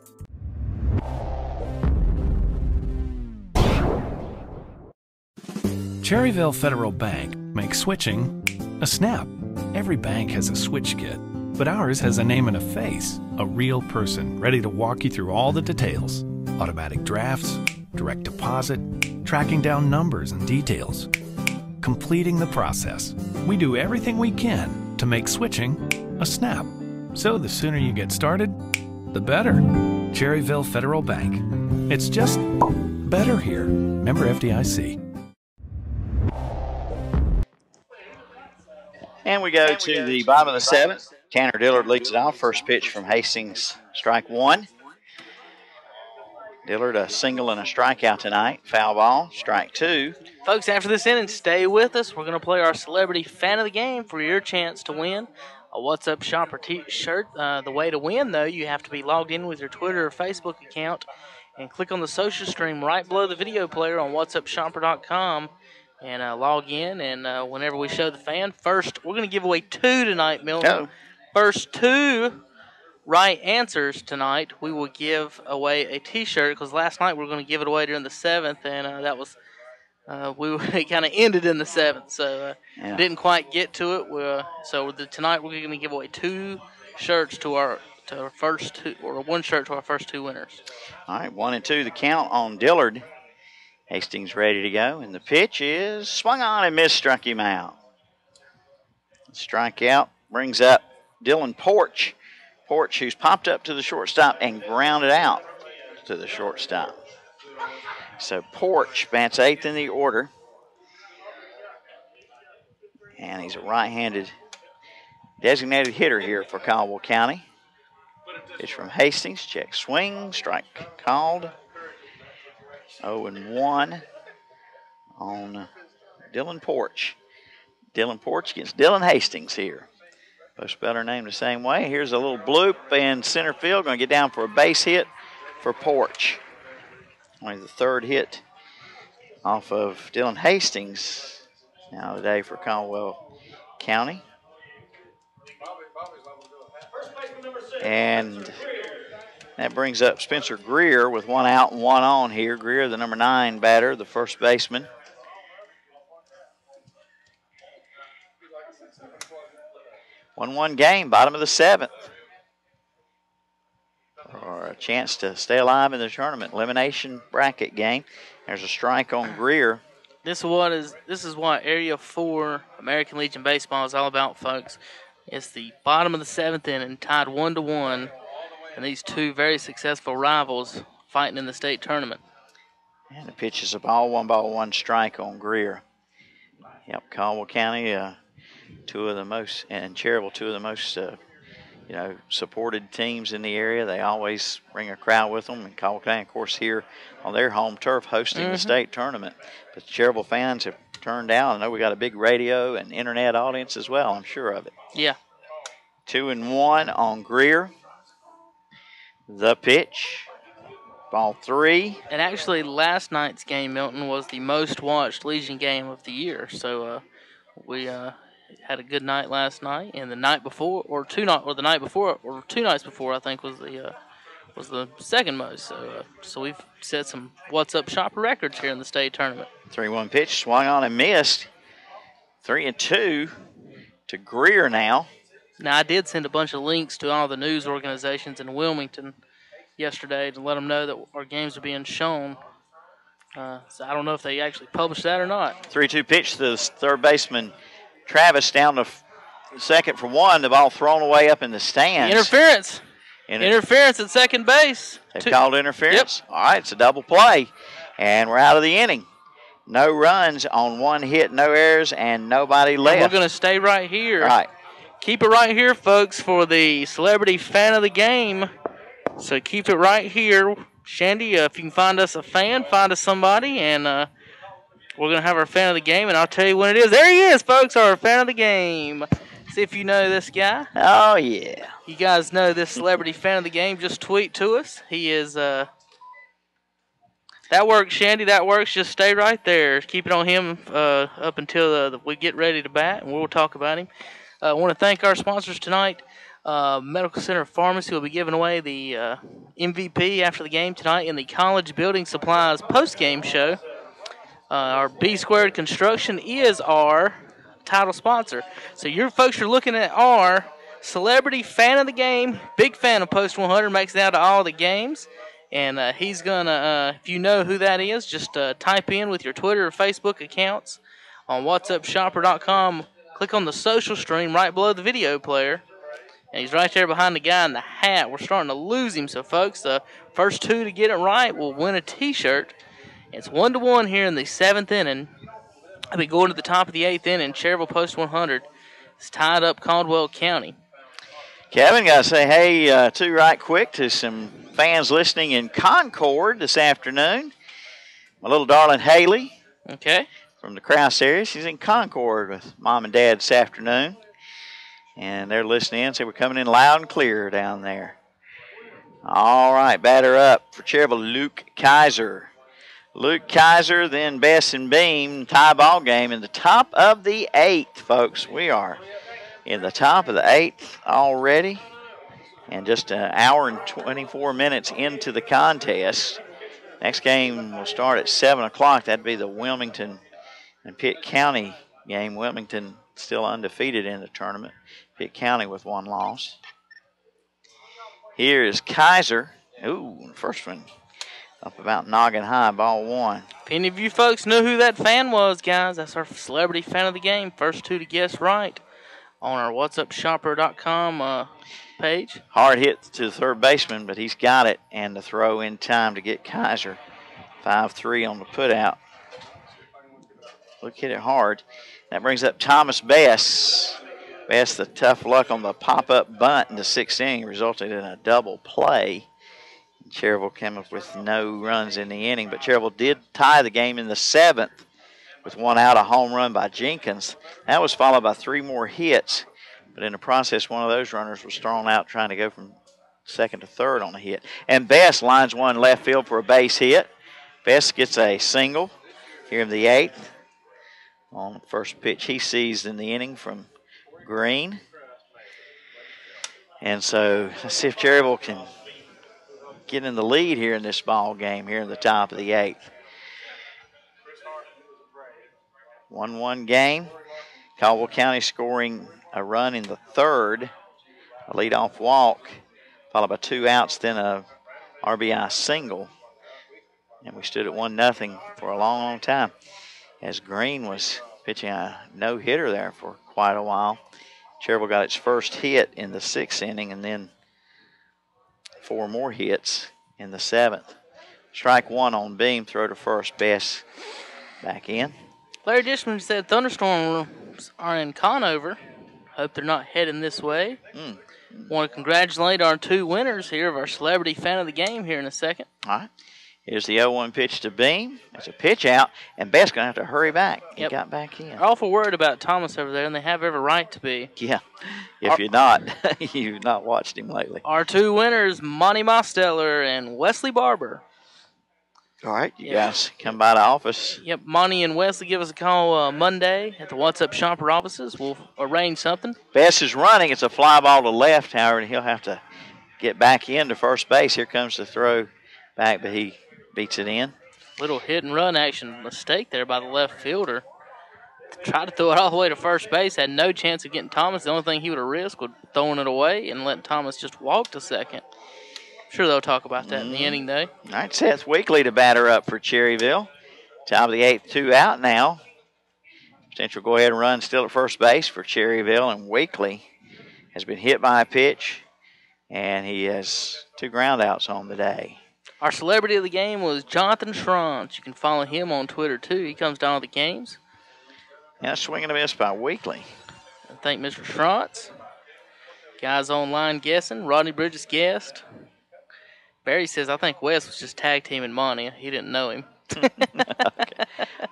Cherryville Federal Bank makes switching a snap. Every bank has a switch kit, but ours has a name and a face, a real person ready to walk you through all the details. Automatic drafts, direct deposit, tracking down numbers and details. Completing the process. We do everything we can to make switching a snap. So the sooner you get started, the better. Cherryville Federal Bank. It's just better here. Member FDIC. And we go to the bottom of the seventh. Tanner Dillard leads it off. First pitch from Hastings, strike one. Dillard a single and a strikeout tonight. Foul ball, strike two. Folks, after this inning, stay with us. We're going to play our Celebrity Fan of the Game for your chance to win a What's Up Shopper t-shirt. The way to win, though, you have to be logged in with your Twitter or Facebook account and click on the social stream right below the video player on whatsupshopper.com. And log in, and whenever we show the fan, first, we're going to give away two tonight, Milton. First two right answers tonight, we will give away a T-shirt, because last night we were going to give it away during the seventh, and that was, it kind of ended in the seventh, so didn't quite get to it. Tonight we're going to give away two shirts to our first two, or one shirt to our first two winners. All right, 1-2 the count on Dillard. Hastings ready to go, and the pitch is swung on and missed, struck him out. Strikeout brings up Dylan Porch. Porch, who's popped up to the shortstop and grounded out to the shortstop. So Porch bats eighth in the order, and he's a right-handed designated hitter here for Caldwell County. Pitch from Hastings, check swing, strike called. 0-1 on Dylan Porch. Dylan Porch against Dylan Hastings here. Both spelled her name the same way. Here's a little bloop in center field. Going to get down for a base hit for Porch. Only the third hit off of Dylan Hastings now today for Caldwell County. And that brings up Spencer Greer with one out and one on here. Greer, the number 9 batter, the first baseman. One game, bottom of the seventh. For a chance to stay alive in the tournament. Elimination bracket game. There's a strike on Greer. This is what Area 4 American Legion Baseball is all about, folks. It's the bottom of the seventh inning, tied 1-1. And these two very successful rivals fighting in the state tournament. And the pitch is a ball, 1-1 strike on Greer. Yep, Caldwell County, two of the most, and Cherryville, two of the most, supported teams in the area. They always bring a crowd with them. And Caldwell County, of course, here on their home turf hosting the state tournament. But the Cherryville fans have turned out. I know we got a big radio and internet audience as well. I'm sure of it. Yeah. 2-1 on Greer. The pitch, ball 3. And actually, last night's game, Milton, was the most watched Legion game of the year. So we had a good night last night, and the night before, or 2 nights before, I think was the second most. So we've set some What's Up Shopper records here in the state tournament. 3-1 pitch, swung on and missed. 3-2 to Greer now. Now, I did send a bunch of links to all the news organizations in Wilmington yesterday to let them know that our games are being shown. So I don't know if they actually published that or not. 3-2 pitch to the third baseman, Travis, down to second for one. The ball thrown away up in the stands. Interference. Interference at second base. They've called interference. Yep. All right, it's a double play. And we're out of the inning. No runs on 1 hit, no errors, and nobody left. And we're going to stay right here. All right. Keep it right here, folks, for the Celebrity Fan of the Game. So keep it right here. Shandy, if you can find us a fan, find us somebody, and we're going to have our fan of the game, and I'll tell you when it is. There he is, folks, our fan of the game. See if you know this guy. Oh, yeah. You guys know this Celebrity Fan of the Game. Just tweet to us. He is... that works, Shandy. That works. Just stay right there. Keep it on him up until we get ready to bat, and we'll talk about him. I want to thank our sponsors tonight. Medical Center Pharmacy will be giving away the MVP after the game tonight in the College Building Supplies post-game show. Our B Squared Construction is our title sponsor. So your folks are looking at our Celebrity Fan of the Game. Big fan of Post 100, makes it out to all the games. And he's going to, if you know who that is, just type in with your Twitter or Facebook accounts on whatsupshopper.com. Click on the social stream right below the video player. And he's right there behind the guy in the hat. We're starting to lose him. So, folks, the first 2 to get it right will win a T-shirt. It's 1-1 here in the 7th inning. I'll be going to the top of the 8th inning. Cherryville Post 100 is tied up Caldwell County. Kevin, got to say hey, too, right quick to some fans listening in Concord this afternoon. My little darling Haley. Okay. From the Krause area. She's in Concord with Mom and Dad this afternoon. And they're listening in, so we're coming in loud and clear down there. All right, batter up for Cherryville, Luke Kaiser. Luke Kaiser, then Bess and Beam, tie ball game in the top of the 8th, folks. We are in the top of the 8th already. And just an hour and 24 minutes into the contest. Next game will start at 7 o'clock. That'd be the Wilmington and Pitt County game. Wilmington still undefeated in the tournament. Pitt County with 1 loss. Here is Kaiser. Ooh, first one up about noggin high, ball 1. If any of you folks knew who that fan was, guys, that's our Celebrity Fan of the Game. First 2 to guess right on our whatsupshopper.com page. Hard hit to the third baseman, but he's got it, and the throw in time to get Kaiser. 5-3 on the putout. Luke hit it hard. That brings up Thomas Bess. Bess, the tough luck on the pop-up bunt in the 6th inning resulted in a double play. Cherryville came up with no runs in the inning, but Cherryville did tie the game in the 7th with 1 out, a home run by Jenkins. That was followed by 3 more hits, but in the process, one of those runners was thrown out trying to go from 2nd to 3rd on the hit. And Bess lines one left field for a base hit. Bess gets a single here in the 8th. On the first pitch he sees in the inning from Green. And so let's see if Cherryville can get in the lead here in this ball game here in the top of the 8th. 1-1 game. Caldwell County scoring a run in the 3rd. A leadoff walk, followed by 2 outs, then a RBI single. And we stood at 1-0 for a long, long time as Green was pitching a no-hitter there for quite a while. Cherryville got its first hit in the 6th inning and then 4 more hits in the 7th. Strike 1 on Beam, throw to first, Bess back in. Larry Dishman said thunderstorms are in Conover. Hope they're not heading this way. Want to congratulate our 2 winners here of our Celebrity Fan of the Game here in a second. All right. Here's the 0-1 pitch to Beam. That's a pitch out, and Bess going to have to hurry back. He got back in. They're awful worried about Thomas over there, and they have every right to be. Yeah. If you're not, you've not watched him lately. Our 2 winners, Monty Mosteller and Wesley Barber. All right, you guys come by the office. Yep, Monty and Wesley give us a call Monday at the What's Up Shopper offices. We'll arrange something. Bess is running. It's a fly ball to left, however, and he'll have to get back into first base. Here comes the throw back, but he beats it in. Little hit and run action mistake there by the left fielder. Tried to throw it all the way to first base, had no chance of getting Thomas. The only thing he would have risked was throwing it away and letting Thomas just walk to second. I'm sure they'll talk about that in the inning, though. All right, Seth Weekly to batter up for Cherryville. Top of the 8th, 2 out now. Potential go-ahead run still at first base for Cherryville, and Weekly has been hit by a pitch, and he has 2 groundouts on the day. Our celebrity of the game was Jonathan Schranz. You can follow him on Twitter, too. He comes down to the games. Yeah, swing and a miss by Weekly. I thank Mr. Schranz. Guys online guessing. Rodney Bridges guessed. Barry says, I think Wes was just tag teaming Monty. He didn't know him. Okay.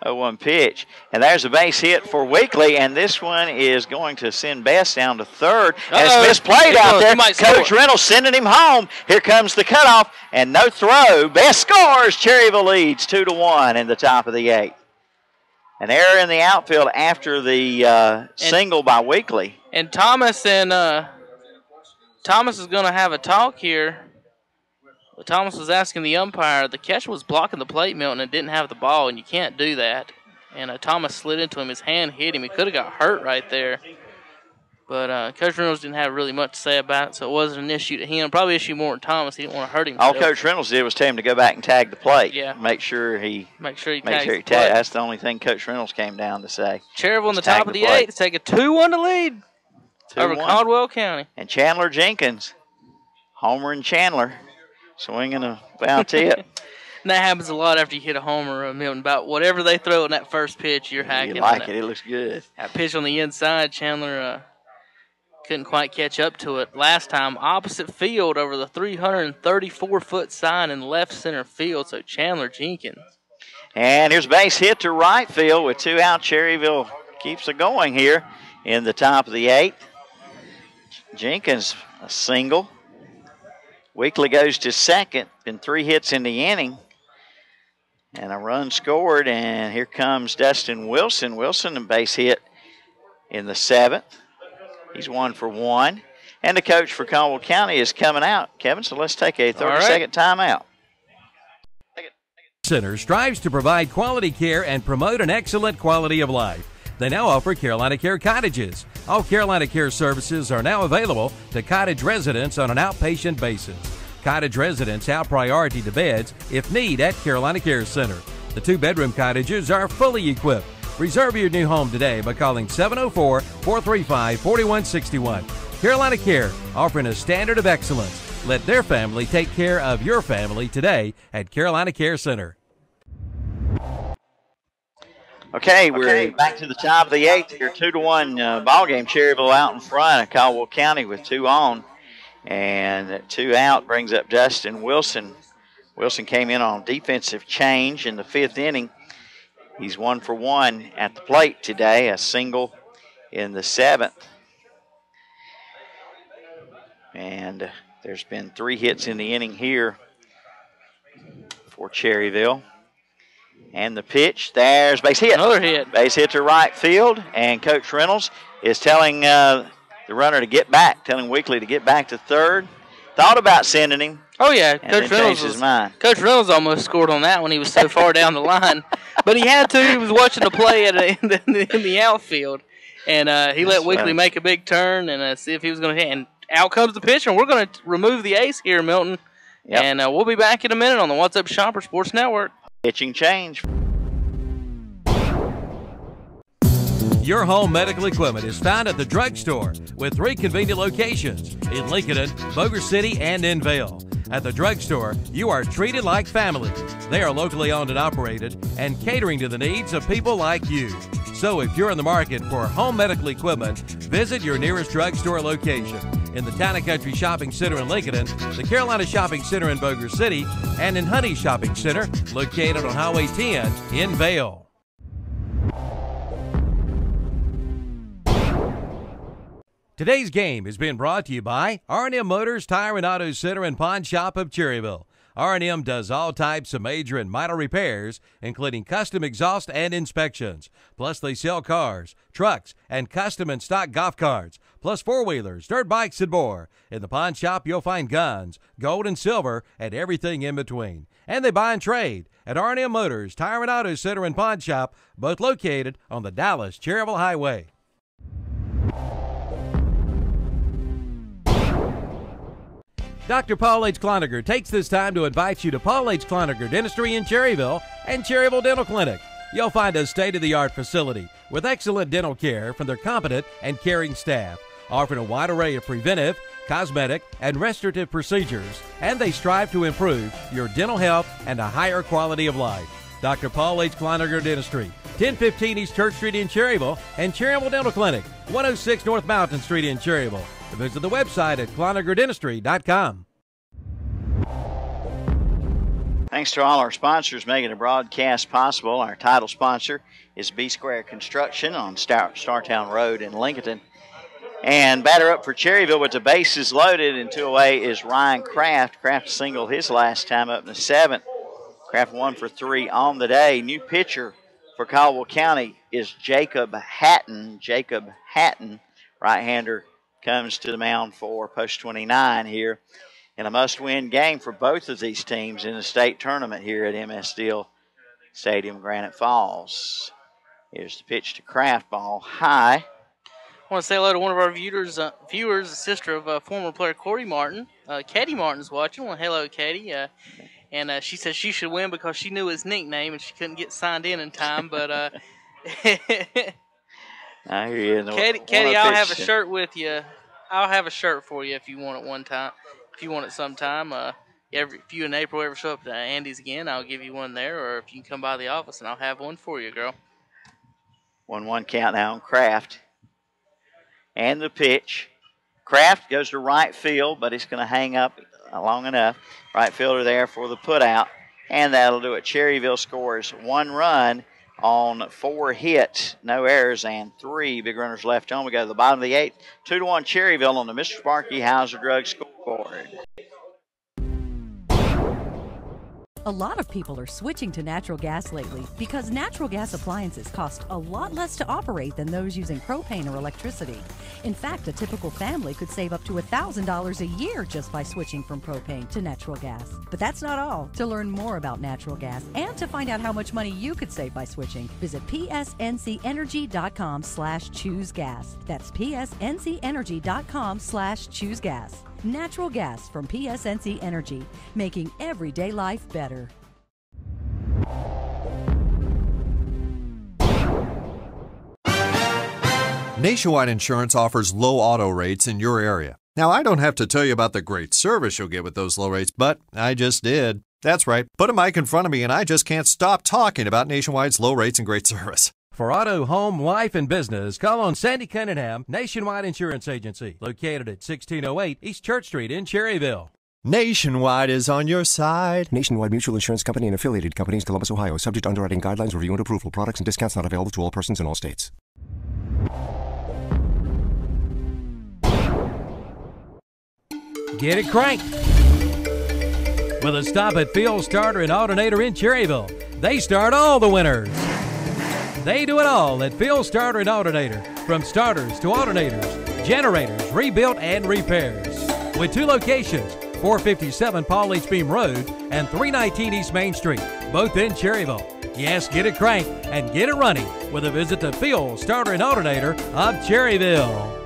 0-1 pitch. And there's a base hit for Weekly, and this one is going to send Best down to third. And it's misplayed out there. Coach Reynolds sending him home. Here comes the cutoff, and no throw. Best scores. Cherryville leads 2-1 in the top of the 8th. An error in the outfield after the single by Weekly. And Thomas Thomas is going to have a talk here. But Thomas was asking the umpire, the catcher was blocking the plate, Milton, and didn't have the ball, and you can't do that. And Thomas slid into him. His hand hit him. He could have got hurt right there. But Coach Reynolds didn't have really much to say about it, so it wasn't an issue to him. Probably an issue more than Thomas. He didn't want to hurt him. All Coach Reynolds did was tell him to go back and tag the plate. Yeah. Make sure he tagged. That's the only thing Coach Reynolds came down to say. Cherryville in the top of the 8th to take a 2-1 lead over 2-1. Caldwell County. And Chandler Jenkins, Homer and Chandler, swinging a foul tip. And that happens a lot after you hit a homer, Milton. About whatever they throw in that first pitch, you're hacking. You like it. It looks good. That pitch on the inside, Chandler couldn't quite catch up to it. Last time, opposite field over the 334-foot sign in left center field, so Chandler Jenkins. And here's a base hit to right field with 2 out. Cherryville keeps it going here in the top of the 8th. Jenkins, a single. Weekly goes to second. Been 3 hits in the inning. And a run scored, and here comes Dustin Wilson. Wilson, a base hit in the 7th. He's 1 for 1. And the coach for Caldwell County is coming out, Kevin, so let's take a 30-second timeout. Center strives to provide quality care and promote an excellent quality of life. They now offer Carolina Care Cottages. All Carolina Care services are now available to cottage residents on an outpatient basis. Cottage residents have priority to beds if need at Carolina Care Center. The 2-bedroom cottages are fully equipped. Reserve your new home today by calling 704-435-4161. Carolina Care, offering a standard of excellence. Let their family take care of your family today at Carolina Care Center. Okay, we're back to the top of the 8th here. 2-1 ball game. Cherryville out in front of Caldwell County with 2 on. And 2 out brings up Dustin Wilson. Wilson came in on defensive change in the 5th inning. He's 1 for 1 at the plate today, a single in the 7th. And there's been 3 hits in the inning here for Cherryville. And the pitch, there's base hit. Another hit. Base hit to right field, and Coach Reynolds is telling the runner to get back, telling Weekly to get back to third. Thought about sending him. Oh, yeah. And Coach Reynolds changed his mind. Coach Reynolds almost scored on that when he was so far down the line. But he had to. He was watching the play in the outfield. And he let Weekly make a big turn and see if he was going to hit. And out comes the pitcher. And we're going to remove the ace here, Milton. Yep. And we'll be back in a minute on the What's Up Shopper Sports Network. Pitching change. Your home medical equipment is found at the drugstore with 3 convenient locations in Lincoln, Boger City, and in Vail. At the drugstore, you are treated like family. They are locally owned and operated and catering to the needs of people like you. So if you're in the market for home medical equipment, visit your nearest drugstore location in the Town and Country Shopping Center in Lincoln, the Carolina Shopping Center in Boger City, and in Honey Shopping Center, located on Highway 10 in Vail. Today's game is being brought to you by R&M Motors Tire and Auto Center and Pawn Shop of Cherryville. R&M does all types of major and minor repairs, including custom exhaust and inspections. Plus, they sell cars, trucks, and custom and stock golf carts, plus four-wheelers, dirt bikes, and more. In the pawn shop, you'll find guns, gold and silver, and everything in between. And they buy and trade at R&M Motors Tire and Auto Center and Pawn Shop, both located on the Dallas-Cherryville Highway. Dr. Paul H. Cloninger takes this time to invite you to Paul H. Cloninger Dentistry in Cherryville and Cherryville Dental Clinic. You'll find a state-of-the-art facility with excellent dental care from their competent and caring staff, offering a wide array of preventive cosmetic, and restorative procedures, and they strive to improve your dental health and a higher quality of life. Dr. Paul H. Kleiniger Dentistry, 1015 East Church Street in Cherryville, and Cherryville Dental Clinic, 106 North Mountain Street in Cherryville. Visit the website at kleinigerdentistry.com. Thanks to all our sponsors making the broadcast possible. Our title sponsor is B Square Construction on Startown Road in Lincoln. And batter up for Cherryville with the bases loaded, and 2 away is Ryan Kraft. Kraft singled his last time up in the 7th. Kraft 1 for 3 on the day. New pitcher for Caldwell County is Jacob Hatton. Jacob Hatton, right-hander, comes to the mound for post 29 here in a must-win game for both of these teams in the state tournament here at MS Steel Stadium, Granite Falls. Here's the pitch to Kraft, ball high. I want to say hello to one of our viewers, the sister of former player Corey Martin. Katie Martin's watching. Well, hello, Katie. And she said she should win because she knew his nickname and she couldn't get signed in time. But I hear you. Katie, I'll have a shirt with you. I'll have a shirt for you if you want it one time. If you want it sometime, if you and April ever show up to Andy's again, I'll give you one there. Or if you can come by the office, and I'll have one for you, girl. 1-1 count now on Kraft. And the pitch. Kraft goes to right field, but it's going to hang up long enough. Right fielder there for the putout, and that'll do it. Cherryville scores 1 run on 4 hits, no errors, and 3 big runners left on. We go to the bottom of the 8th. 2-1 Cherryville on the Mr. Sparky Hauser Drug scoreboard. A lot of people are switching to natural gas lately because natural gas appliances cost a lot less to operate than those using propane or electricity. In fact, a typical family could save up to $1,000 a year just by switching from propane to natural gas. But that's not all. To learn more about natural gas and to find out how much money you could save by switching, visit psncenergy.com/choosegas. That's psncenergy.com/choosegas. Natural gas from PSNC Energy, making everyday life better. Nationwide Insurance offers low auto rates in your area. Now, I don't have to tell you about the great service you'll get with those low rates, but I just did. That's right. Put a mic in front of me and I just can't stop talking about Nationwide's low rates and great service. For auto, home, life, and business, call on Sandy Cunningham, Nationwide Insurance Agency, located at 1608 East Church Street in Cherryville. Nationwide is on your side. Nationwide Mutual Insurance Company and affiliated companies, Columbus, Ohio. Subject to underwriting guidelines, review and approval. Products and discounts not available to all persons in all states. Get it cranked with a stop at Field Starter and Alternator in Cherryville. They start all the winners. They do it all at Field Starter and Alternator, from starters to alternators, generators, rebuilt and repairs. With 2 locations, 457 Paul H. Beam Road and 319 East Main Street, both in Cherryville. Yes, get it cranked and get it running with a visit to Field Starter and Alternator of Cherryville.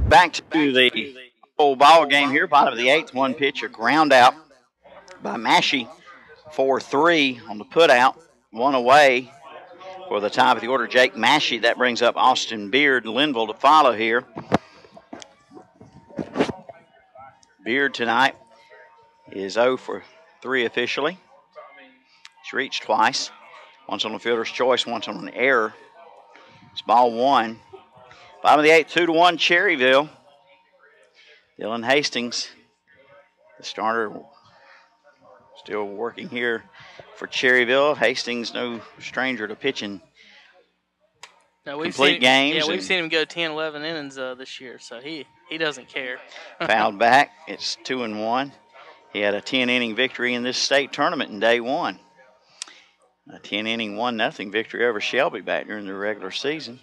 Back to the full ball game here, bottom of the 8th. 1 pitch, a ground out by Massey. 4-3 on the putout, 1 away for the top of the order, Jake Massey. That brings up Austin Beard and Linville to follow here. Beard tonight is 0 for 3 officially. He's reached twice. Once on the fielder's choice, once on an error. It's ball 1. Bottom of the 8th, 2-1 Cherryville. Dylan Hastings, the starter, still working here for Cherryville. Hastings, no stranger to pitching complete games. Yeah, we've seen him go 10, 11 innings this year, so he doesn't care. Fouled back. It's 2-1. He had a 10-inning victory in this state tournament in day 1. A 10-inning 1-0 victory over Shelby back during the regular season.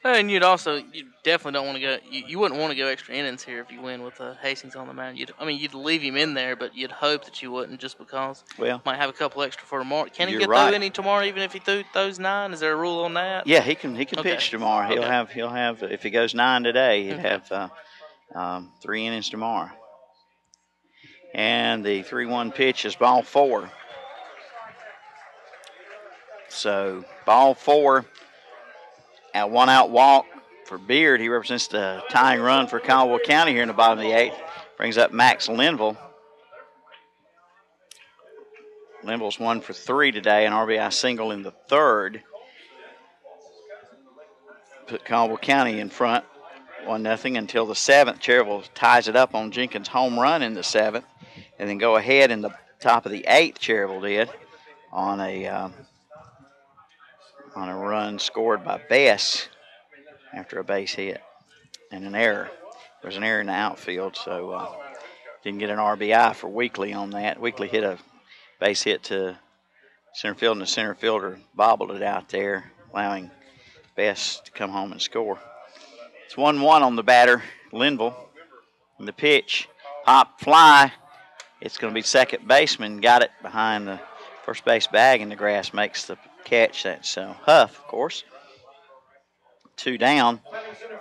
Well, and you definitely don't want to go. You wouldn't want to go extra innings here if you win with Hastings on the mound. You'd leave him in there, but you'd hope that you wouldn't, just because. Well, might have a couple extra for tomorrow. Can he get through any tomorrow, even if he throws 9? Is there a rule on that? Yeah, he can pitch tomorrow. He'll have if he goes 9 today, he'd have 3 innings tomorrow. And the 3-1 pitch is ball 4. So ball 4. At 1 out walk for Beard. He represents the tying run for Caldwell County here in the bottom of the 8th. Brings up Max Linville. Linville's 1 for 3 today, an RBI single in the 3rd. Put Caldwell County in front, 1-0 until the 7th. Cherryville ties it up on Jenkins' home run in the 7th, and then go ahead in the top of the 8th. Cherryville did on a run scored by Bess after a base hit and an error. There was an error in the outfield, so didn't get an RBI for Weekly on that. Weekly hit a base hit to center field, and the center fielder bobbled it out there, allowing Bess to come home and score. It's 1-1 on the batter, Linville. And the pitch, pop fly. It's going to be second baseman. Got it behind the first base bag, and the grass makes the catch. That's Huff, of course. 2 down.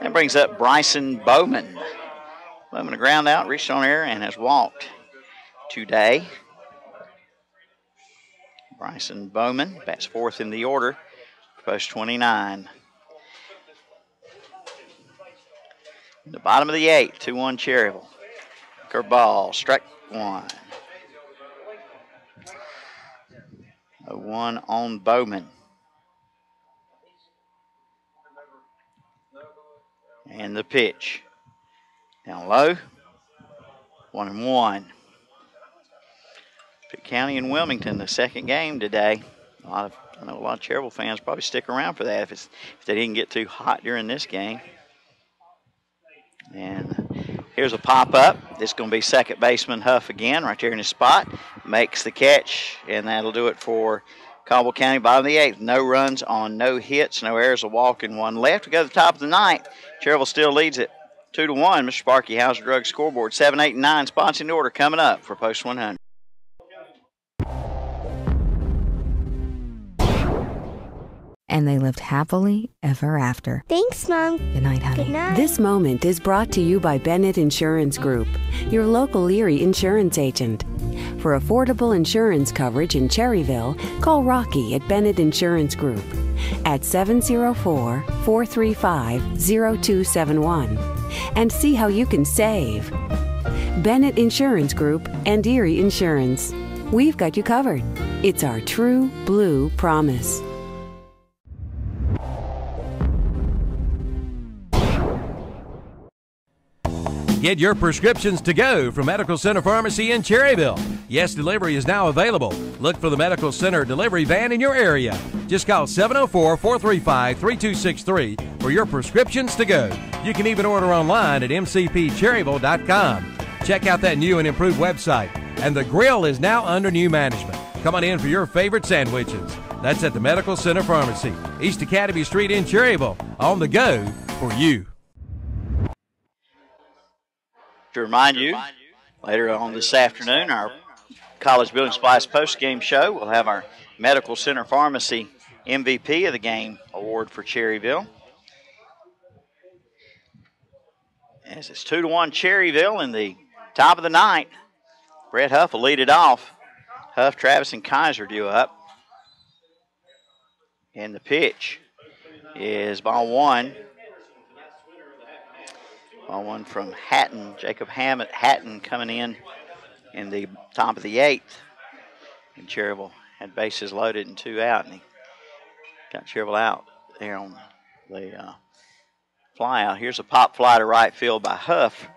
That brings up Bryson Bowman. Bowman a ground out, reached on air, and has walked today. Bryson Bowman bats 4th in the order, post 29. In the bottom of the 8th, 2-1 Cherryville. Curveball, strike 1. 0-1 on Bowman. And the pitch. Down low. 1-1. Pitt County and Wilmington, the second game today. I know a lot of Cherryville fans probably stick around for that if they didn't get too hot during this game. And here's a pop-up. This is going to be second baseman Huff again, right there in his spot. Makes the catch, and that'll do it for Caldwell County, bottom of the 8th. No runs on no hits, no errors, a walk, and 1 left. We go to the top of the 9th. Cherryville still leads it 2-1. Mr. Sparky, Hauser Drug scoreboard. 7, 8, and 9 spots in order coming up for Post 100. And they lived happily ever after. Thanks, Mom. Good night, honey. Good night. This moment is brought to you by Bennett Insurance Group, your local Erie insurance agent. For affordable insurance coverage in Cherryville, call Rocky at Bennett Insurance Group at 704-435-0271 and see how you can save. Bennett Insurance Group and Erie Insurance. We've got you covered. It's our true blue promise. Get your prescriptions to go from Medical Center Pharmacy in Cherryville. Yes, delivery is now available. Look for the Medical Center delivery van in your area. Just call 704-435-3263 for your prescriptions to go. You can even order online at mcpcherryville.com. Check out that new and improved website. And the grill is now under new management. Come on in for your favorite sandwiches. That's at the Medical Center Pharmacy, East Academy Street in Cherryville. On the go for you. To remind you, later on this afternoon, our College Building Supplies post-game show, we'll have our Medical Center Pharmacy MVP of the game award for Cherryville. As it's 2-1 Cherryville in the top of the 9th. Brett Huff will lead it off. Huff, Travis, and Kaiser due up. And the pitch is ball 1. Ball 1 from Hatton, Jacob Hatton coming in the top of the 8th. And Cherryville had bases loaded and 2 out, and he got Cherryville out there on the fly out. Here's a pop fly to right field by Huff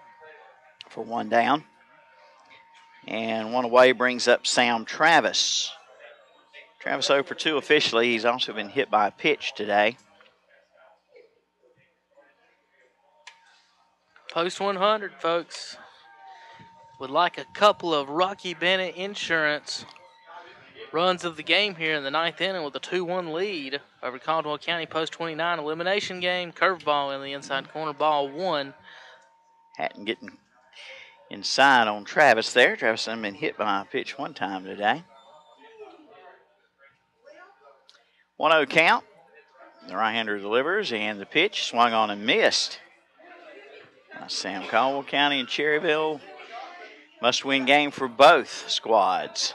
for 1 down. And 1 away brings up Sam Travis. Travis 0 for 2 officially. He's also been hit by a pitch today. Post 100, folks. Would like a couple of Rocky Bennett Insurance runs of the game here in the 9th inning with a 2-1 lead over Caldwell County. Post 29 elimination game. Curveball in the inside corner, ball 1. Hatton getting inside on Travis there. Travis has been hit by a pitch 1 time today. 1-0 count. The right-hander delivers, and the pitch swung on and missed. Sam, Caldwell County and Cherryville must-win game for both squads.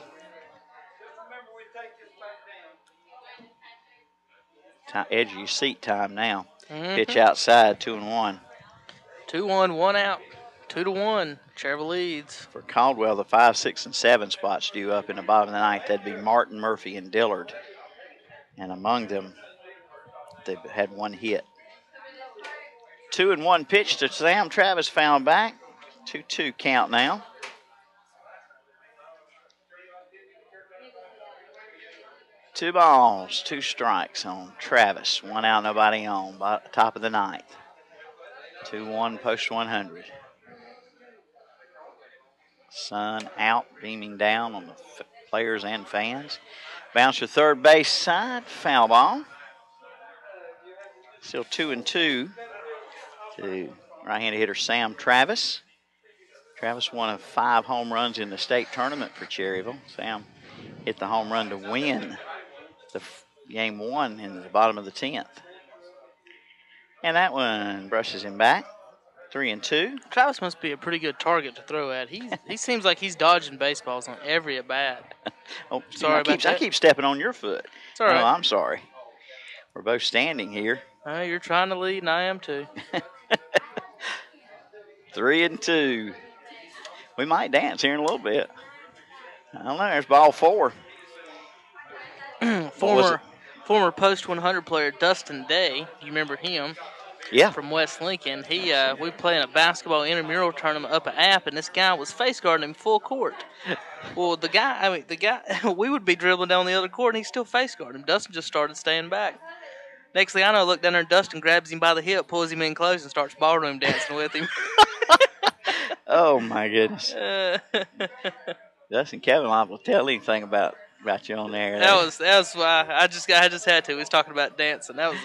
Edge of your seat time now. Pitch outside, 2-1. 2-1, 1 out. 2-1. Cherryville leads. For Caldwell, the 5, 6, and 7 spots due up in the bottom of the ninth. That'd be Martin, Murphy, and Dillard. And among them, they've had one hit. 2-1 pitch to Sam Travis, foul back. 2-2 count now. Two balls, 2 strikes on Travis. 1 out, nobody on. Top of the ninth. 2-1 post 100. Sun out, beaming down on the players and fans. Bounce to third base side, foul ball. Still 2-2 to right-handed hitter Sam Travis. Travis, one of 5 home runs in the state tournament for Cherryville. Sam hit the home run to win the game 1 in the bottom of the 10th. And that one brushes him back. 3-2. Travis must be a pretty good target to throw at. He seems like he's dodging baseballs on every at bat. Oh, sorry about that. I keep stepping on your foot. It's all right. Oh, I'm sorry. We're both standing here. You're trying to lead, and I am too. 3-2. We might dance here in a little bit. I don't know. There's ball 4. Former post 100 player Dustin Day. You remember him? Yeah. From West Lincoln. We played in a basketball intramural tournament up at App, and this guy was face guarding him full court. Well, the guy, we would be dribbling down the other court, and he still face guarded him. Dustin just started staying back. Next thing I know, I look down there, and Dustin grabs him by the hip, pulls him in close, and starts ballroom dancing with him. Oh, my goodness. Dustin Kevin will tell anything about you on there. That was why I just had to. He was talking about dancing. That was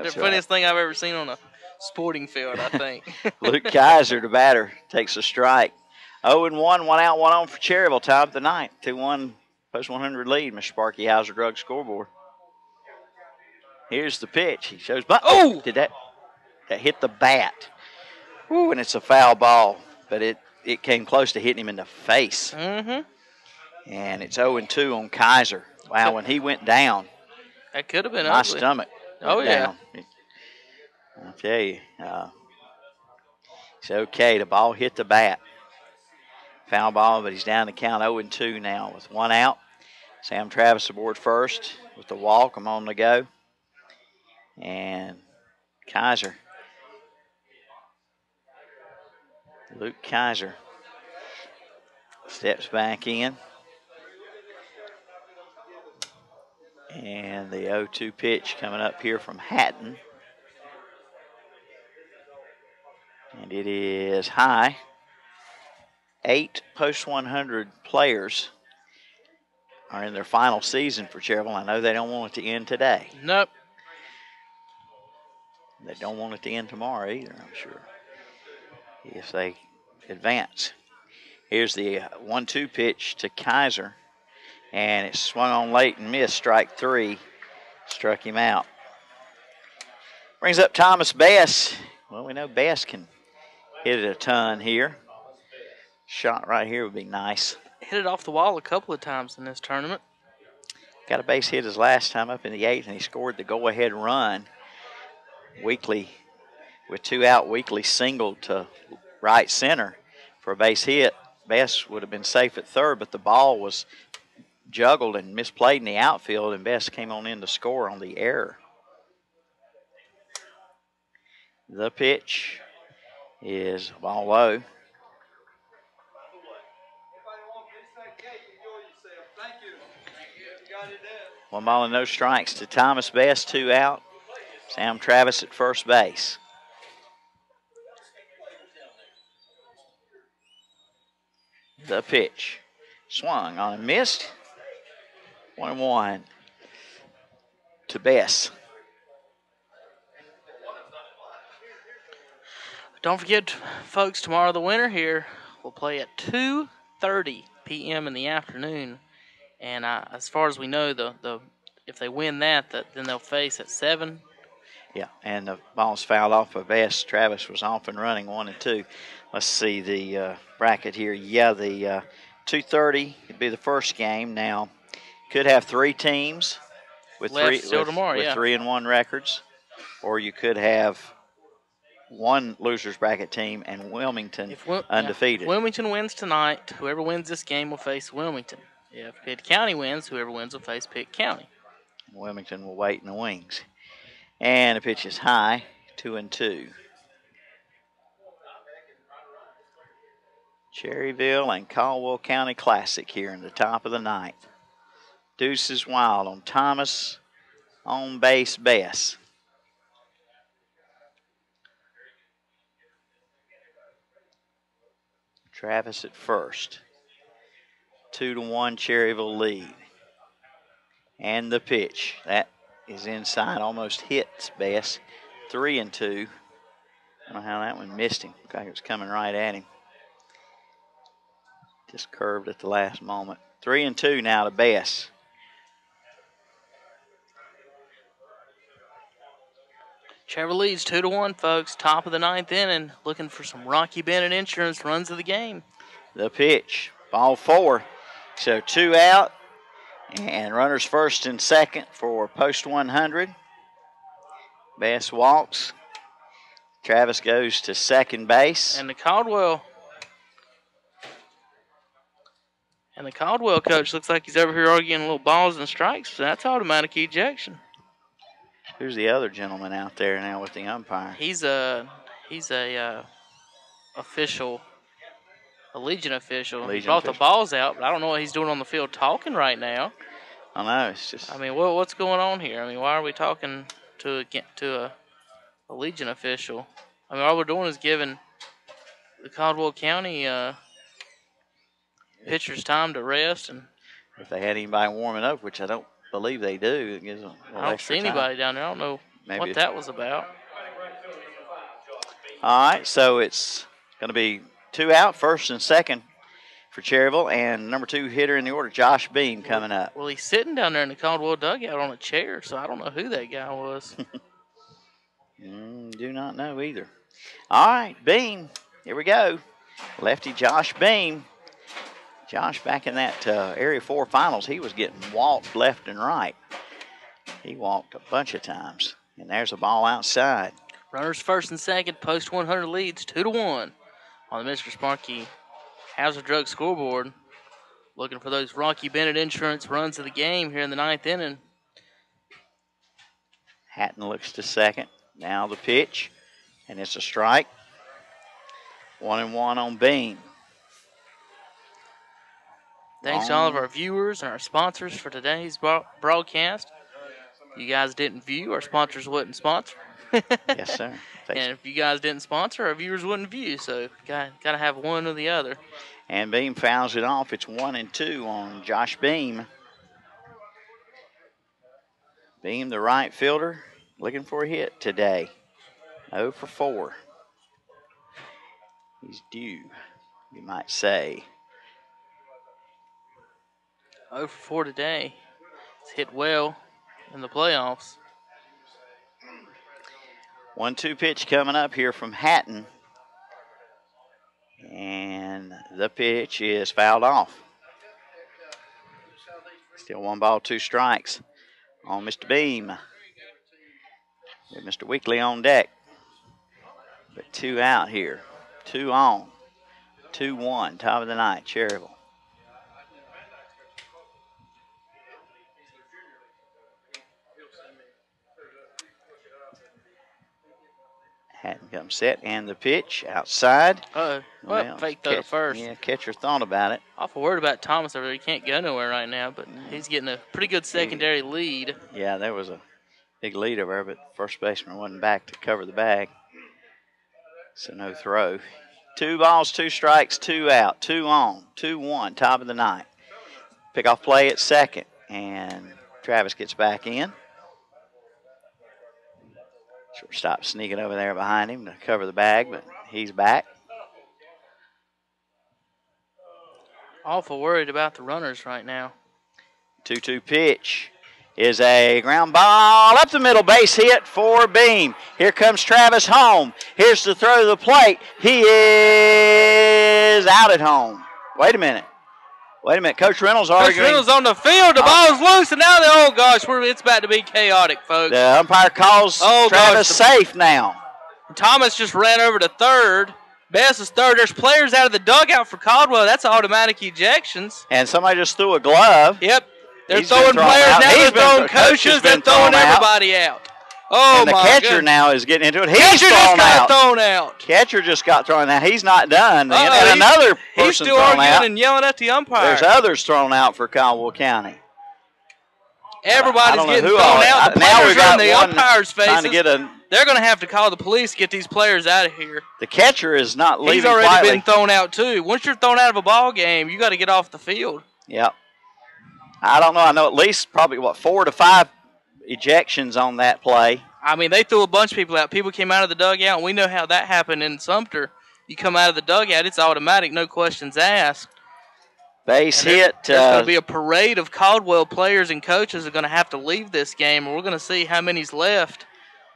the funniest thing I've ever seen on a sporting field, I think. Luke Kaiser, the batter, takes a strike. 0-1, 1 out, 1 on for Cherryville. Top of the ninth. 2-1 post 100 lead. Mr. Sparky Hauser Drug scoreboard. Here's the pitch. He shows. Oh! Did that hit the bat? Ooh, and it's a foul ball, but it came close to hitting him in the face. Mm-hmm. And it's 0-2 on Kaiser. Wow, when he went down, that could have been my ugly. stomach went down. I'll tell you. It's okay. The ball hit the bat. Foul ball, but he's down to count 0-2 now with 1 out. Sam Travis aboard first with the walk. I'm on the go. And Kaiser. Luke Kaiser steps back in. And the 0-2 pitch coming up here from Hatton. And it is high. 8 post 100 players are in their final season for Cherryville. I know they don't want it to end today. Nope. They don't want it to end tomorrow either, I'm sure, if they advance. Here's the 1-2 pitch to Kaiser. And it swung on late and missed. Strike 3. Struck him out. Brings up Thomas Bass. Well, we know Bass can hit it a ton here. Shot right here would be nice. Hit it off the wall a couple of times in this tournament. Got a base hit his last time up in the 8th, and he scored the go-ahead run. Weekly, with 2 out, Weekly singled to right center for a base hit. Bass would have been safe at third, but the ball was juggled and misplayed in the outfield, and Bass came on in to score on the error. The pitch is ball low. One ball and no strikes to Thomas Bass, 2 out. Sam Travis at first base. The pitch. Swung on and missed. 1-1 to Bass. Don't forget, folks, tomorrow the winner here will play at 2:30 p.m. in the afternoon. And as far as we know, if they win that, then they'll face at 7. Yeah, and the ball's fouled off of Bass. Travis was off and running 1-2. Let's see the bracket here. Yeah, the 2:30 would be the first game. Now, could have 3 teams with left 3 tomorrow, with 3-1 records. or you could have one loser's bracket team and Wilmington undefeated. If Wilmington wins tonight, whoever wins this game will face Wilmington. If Pitt County wins, whoever wins will face Pitt County. Wilmington will wait in the wings. And the pitch is high, 2-2. Cherryville and Caldwell County Classic here in the top of the ninth. Deuces wild on Thomas, on base Bess. Travis at first. 2-1 Cherryville lead. And the pitch. That is inside, almost hits Bess. 3-2. I don't know how that one missed him. Looked like it was coming right at him. Just curved at the last moment. 3-2 now to Bess. Cherryville leads 2-1, folks. Top of the ninth inning, looking for some Rocky Bennett Insurance runs of the game. The pitch, ball 4. So 2 out, and runners first and second for post 100. Bess walks. Travis goes to second base. And the Caldwell coach looks like he's over here arguing little balls and strikes. So that's automatic ejection. Who's the other gentleman out there now with the umpire? He's a official, a Legion official. He brought the balls out, but I don't know what he's doing on the field talking right now. I know, it's just. I mean, what's going on here? I mean, why are we talking to a Legion official? I mean, all we're doing is giving the Caldwell County pitchers time to rest, and if they had anybody warming up, which I don't believe they do, it gives them a little I don't extra see anybody down there. I don't know what that was about. All right, so it's going to be 2 out, first and second for Cherryville, and number 2 hitter in the order, Josh Beam, coming up. Well, he's sitting down there in the Caldwell dugout on a chair, so I don't know who that guy was. Do not know either. All right, Beam, here we go. Lefty Josh Beam. Josh, back in that Area 4 finals, he was getting walked left and right. He walked a bunch of times. And there's a ball outside. Runners first and second, post 100 leads 2-1 on the Mr. Sparky House of Drugs scoreboard. Looking for those Rocky Bennett Insurance runs of the game here in the ninth inning. Hatton looks to second. Now the pitch, and it's a strike. 1-1 on Beam. Thanks to all of our viewers and our sponsors for today's broadcast. You guys didn't view, our sponsors wouldn't sponsor. Yes, sir. And if you guys didn't sponsor, our viewers wouldn't view. So got to have one or the other. And Beam fouls it off. It's 1-2 on Josh Beam. Beam, the right fielder, looking for a hit today. 0 for 4. He's due, you might say. 0 for 4 today. It's hit well in the playoffs. 1-2 pitch coming up here from Hatton. And the pitch is fouled off. Still 1 ball, 2 strikes on Mr. Beam. With Mr. Weekly on deck. But 2 out here. 2 on. 2-1, top of the ninth, Cherryville. Hatton comes set, and the pitch outside. Well, fake throw to first. Yeah, catcher thought about it. Awful worried about Thomas over there. He can't go nowhere right now, but he's getting a pretty good secondary lead. Yeah, there was a big lead over there, but first baseman wasn't back to cover the bag. So no throw. 2 balls, 2 strikes, 2 out, 2 on, 2-1, top of the ninth. Pickoff play at second, and Travis gets back in. Shortstop sneaking over there behind him to cover the bag, but he's back. Awful worried about the runners right now. 2-2 pitch is a ground ball up the middle, base hit for Beam. Here comes Travis home. Here's the throw to the plate. He is out at home. Wait a minute. Wait a minute. Coach Reynolds Coach arguing. Reynolds on the field. The ball's loose, and now oh gosh, it's about to be chaotic, folks. The umpire calls Travis safe now. Thomas just ran over to third. Best is third. There's players out of the dugout for Caldwell. That's automatic ejections. And somebody just threw a glove. Yep. They're throwing players now. They're throwing coaches. They're throwing everybody out. Oh, and the catcher now is getting into it. He's thrown out. Catcher just got thrown out. He's not done. And another person he's still thrown arguing out. and yelling at the umpire. There's others thrown out for Caldwell County. Everybody's getting thrown out. The now we've got the umpires' faces. To they're going to have to call the police to get these players out of here. The catcher is not leaving. He's already quietly. been thrown out too. Once you're thrown out of a ball game, you got to get off the field. Yep. I don't know. I know at least probably 4 to 5 ejections on that play. I mean, they threw a bunch of people out. People came out of the dugout, and we know how that happened in Sumter. You come out of the dugout, it's automatic, no questions asked. Base hit. There's going to be a parade of Caldwell players and coaches are going to have to leave this game, and we're going to see how many's left.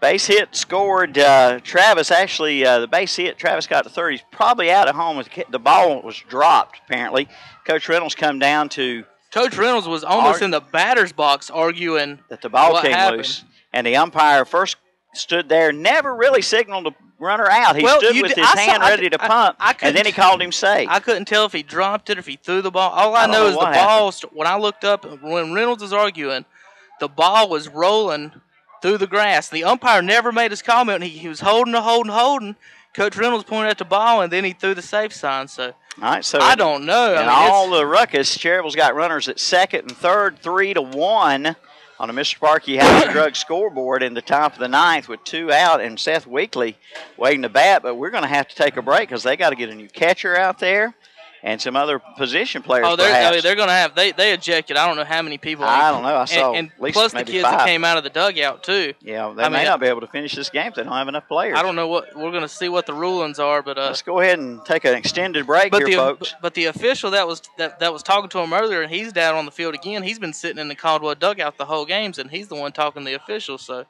Base hit scored. Travis, actually, the base hit, Travis got to third. He's probably out at home. The ball was dropped, apparently. Coach Reynolds come down to. Coach Reynolds was almost in the batter's box arguing that the ball came loose. And the umpire first stood there, never really signaled a runner out. He stood with his hand ready to pump, and then he called him safe. I couldn't tell if he dropped it or if he threw the ball. All I know is the ball, when I looked up, when Reynolds was arguing, the ball was rolling through the grass. The umpire never made his comment. He was holding. Coach Reynolds pointed at the ball, and then he threw the safe sign. So, all right, so I don't know. And all the ruckus, Cherryville's got runners at second and third, 3-1 on the Mr. Sparky House of Drugs scoreboard in the top of the ninth with 2 out and Seth Weekly waiting to bat. But we're going to have to take a break because they got to get a new catcher out there and some other position players. They're going to have they ejected. I don't know how many people. I don't know. I saw and at least plus maybe the kids 5. that came out of the dugout too. Yeah, they may not be able to finish this game if they don't have enough players. I don't know what we're going to see what the rulings are, but let's go ahead and take an extended break here, folks. But the official that was talking to him earlier, and he's down on the field again. He's been sitting in the Caldwell dugout the whole games, and he's the one talking to the official. So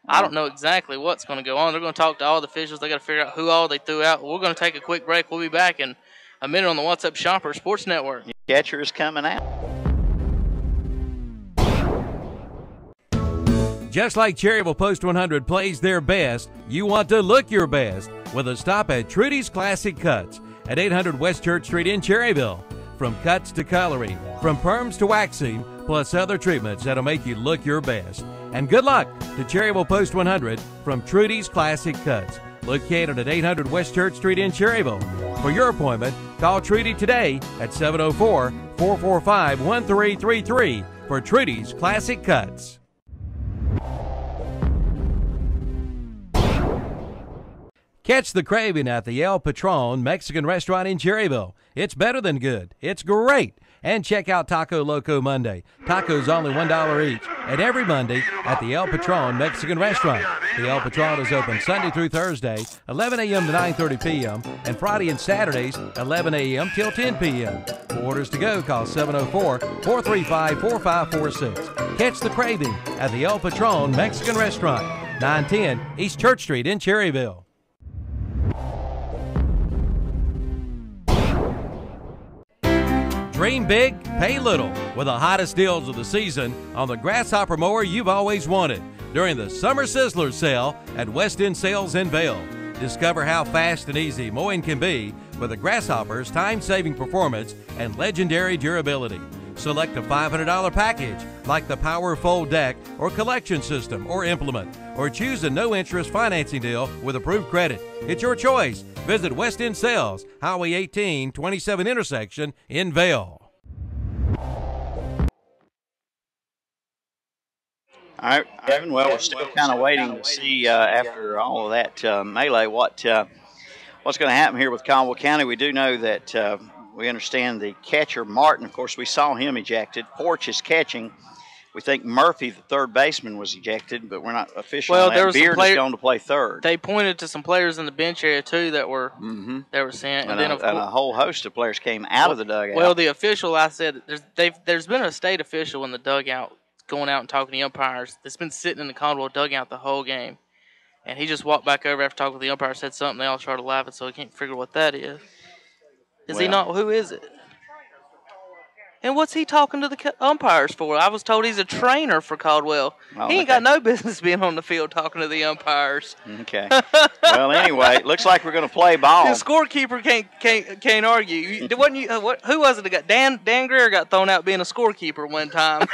I don't know exactly what's going to go on. They're going to talk to all the officials. They got to figure out who all they threw out. We're going to take a quick break. We'll be back in a minute on the What's Up Shopper Sports Network. Catcher is coming out. Just like Cherryville Post 100 plays their best, you want to look your best with a stop at Trudy's Classic Cuts at 800 West Church Street in Cherryville. From cuts to coloring, from perms to waxing, plus other treatments that'll make you look your best. And good luck to Cherryville Post 100 from Trudy's Classic Cuts, located at 800 West Church Street in Cherryville. For your appointment, call Trudy today at 704-445-1333 for Trudy's Classic Cuts. Catch the craving at the El Patron Mexican restaurant in Cherryville. It's better than good. It's great. And check out Taco Loco Monday. Tacos only $1 each. And every Monday at the El Patron Mexican restaurant. The El Patron is open Sunday through Thursday, 11 a.m. to 9:30 p.m. and Friday and Saturdays, 11 a.m. till 10 p.m. For orders to go, call 704-435-4546. Catch the craving at the El Patron Mexican restaurant, 910 East Church Street in Cherryville. Dream big, pay little with the hottest deals of the season on the grasshopper mower you've always wanted during the Summer Sizzler sale at West End Sales in Vail. Discover how fast and easy mowing can be with the Grasshopper's time-saving performance and legendary durability. Select a $500 package like the Power Fold Deck or Collection System or Implement, or choose a no-interest financing deal with approved credit. It's your choice. Visit West End Sales, Highway 18, 27 intersection in Vail. All right, Kevin. Well, we're still kind of waiting to see after all of that melee what's going to happen here with Caldwell County. We do know that we understand the catcher, Martin, of course, we saw him ejected. Porch is catching. We think Murphy, the third baseman, was ejected, but we're not official on that. There was Beard is going to play third. They pointed to some players in the bench area, too, that were sent. And then a whole host of players came out of the dugout. Well, the official, I said, there's been a state official in the dugout going out and talking to the umpires that's been sitting in the Caldwell dugout the whole game. And he just walked back over after talking with the umpire, said something, they all started laughing, so I can't figure what that is. Is he not? Who is it? And what's he talking to the umpires for? I was told he's a trainer for Caldwell. Oh, he ain't got no business being on the field talking to the umpires. Okay. Well, anyway, looks like we're going to play ball. The scorekeeper can't argue. Who was it that got Dan Greer got thrown out being a scorekeeper one time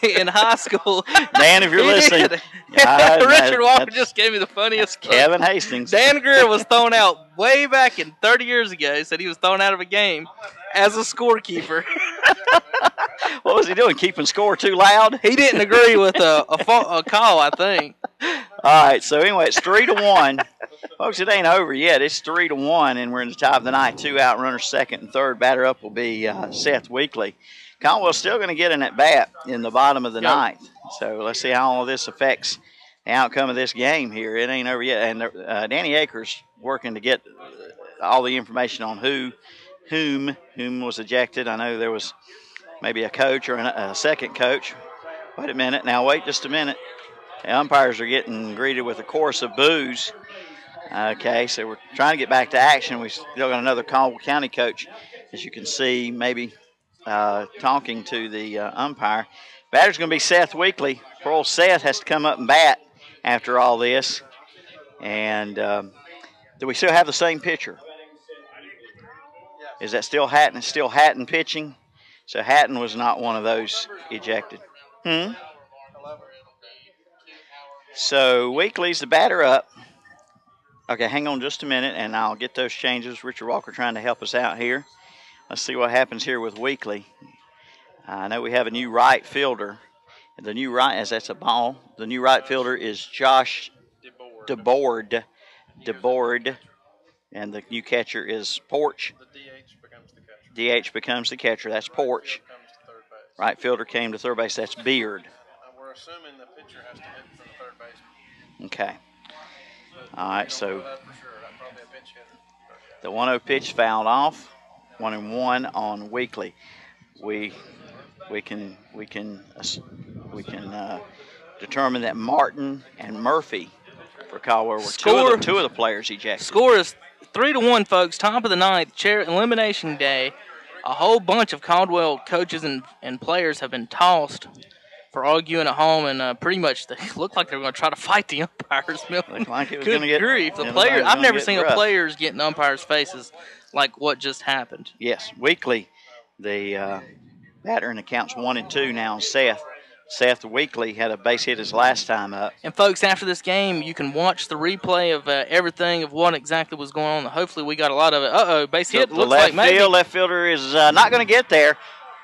in high school? Dan, if you're listening, Richard Walker just gave me the funniest. Kevin Hastings. Dan Greer was thrown out way back in 30 years ago. He said he was thrown out of a game as a scorekeeper. What was he doing? Keeping score too loud? He didn't agree with a call, I think. All right, so anyway, it's 3-1. Folks, it ain't over yet. It's 3-1, and we're in the top of the ninth. 2 out, runners second and third. Batter up will be Seth Weekly. Caldwell's still going to get an at-bat in the bottom of the ninth. So let's see how all of this affects the outcome of this game here. It ain't over yet. And Danny Akers working to get all the information on whom was ejected. I know there was maybe a coach or a second coach. Wait a minute. Now, wait just a minute. The umpires are getting greeted with a chorus of boos. Okay, so we're trying to get back to action. We still got another Caldwell County coach, as you can see, maybe talking to the umpire. Batter's going to be Seth Weekly. Poor old Seth has to come up and bat after all this. And do we still have the same pitcher? Is that still Hatton? It's still Hatton pitching. So Hatton was not one of those ejected. So Weekly's the batter up. Okay, hang on just a minute, and I'll get those changes. Richard Walker trying to help us out here. Let's see what happens here with Weekly. I know we have a new right fielder. The new right, as that's a ball, the new right fielder is Josh DeBoard. And the new catcher is Porch. DH becomes the catcher. That's Porch. Right fielder came to third base. That's Beard. We're assuming the pitcher has to hit for the third baseman. Okay. All right, so the 1-0 pitch fouled off. 1-1 on Weekly. We can determine that Martin and Murphy for Caldwell were two of the players ejected. Score is 3-1, folks. Top of the ninth, elimination day. A whole bunch of Caldwell coaches and players have been tossed for arguing at home, and pretty much they looked like they were going to try to fight the umpires. Looked like it was going to get grief. The players, I've never seen a players get in umpires' faces like what just happened. Yes, Weekly, the batter in the counts 1 and 2 now. Seth Weekly had a base hit his last time up. And, folks, after this game, you can watch the replay of everything of what exactly was going on. Hopefully we got a lot of it. Base hit. The left fielder is not going to get there.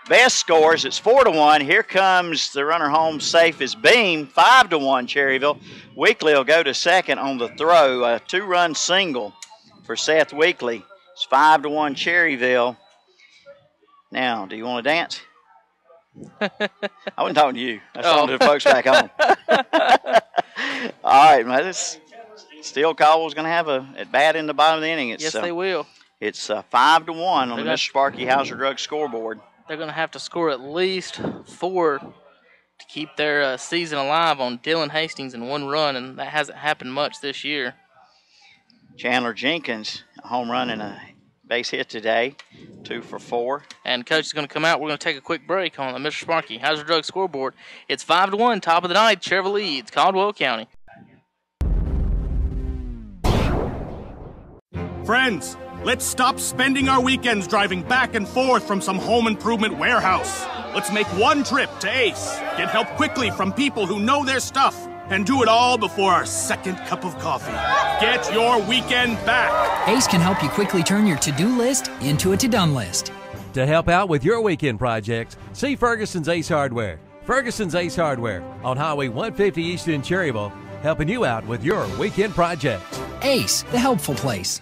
Best scores. It's 4-1. Here comes the runner home safe is Beam. 5-1 Cherryville. Weekly will go to second on the throw. A 2-run single for Seth Weekly. It's 5-1 Cherryville. Now, do you want to dance? I wasn't talking to you. I was talking to the folks back home. All right, man. Still Caldwell's going to have a at bat in the bottom of the inning. Yes, they will. It's 5-1 on the Mr. Sparky Hauser Drug scoreboard. They're going to have to score at least 4 to keep their season alive on Dylan Hastings in 1 run, and that hasn't happened much this year. Chandler Jenkins, a home run and a base hit today, 2 for 4. And Coach is going to come out. We're going to take a quick break on the Mr. Sparky Hauser Drug scoreboard. It's 5-1, top of the ninth. Cherryville leads Caldwell County. Friends, let's stop spending our weekends driving back and forth from some home improvement warehouse. Let's make one trip to Ace, get help quickly from people who know their stuff, and do it all before our second cup of coffee. Get your weekend back. Ace can help you quickly turn your to-do list into a to-done list. To help out with your weekend projects, see Ferguson's Ace Hardware. Ferguson's Ace Hardware on Highway 150 East in Cherryville, helping you out with your weekend projects. Ace, the helpful place.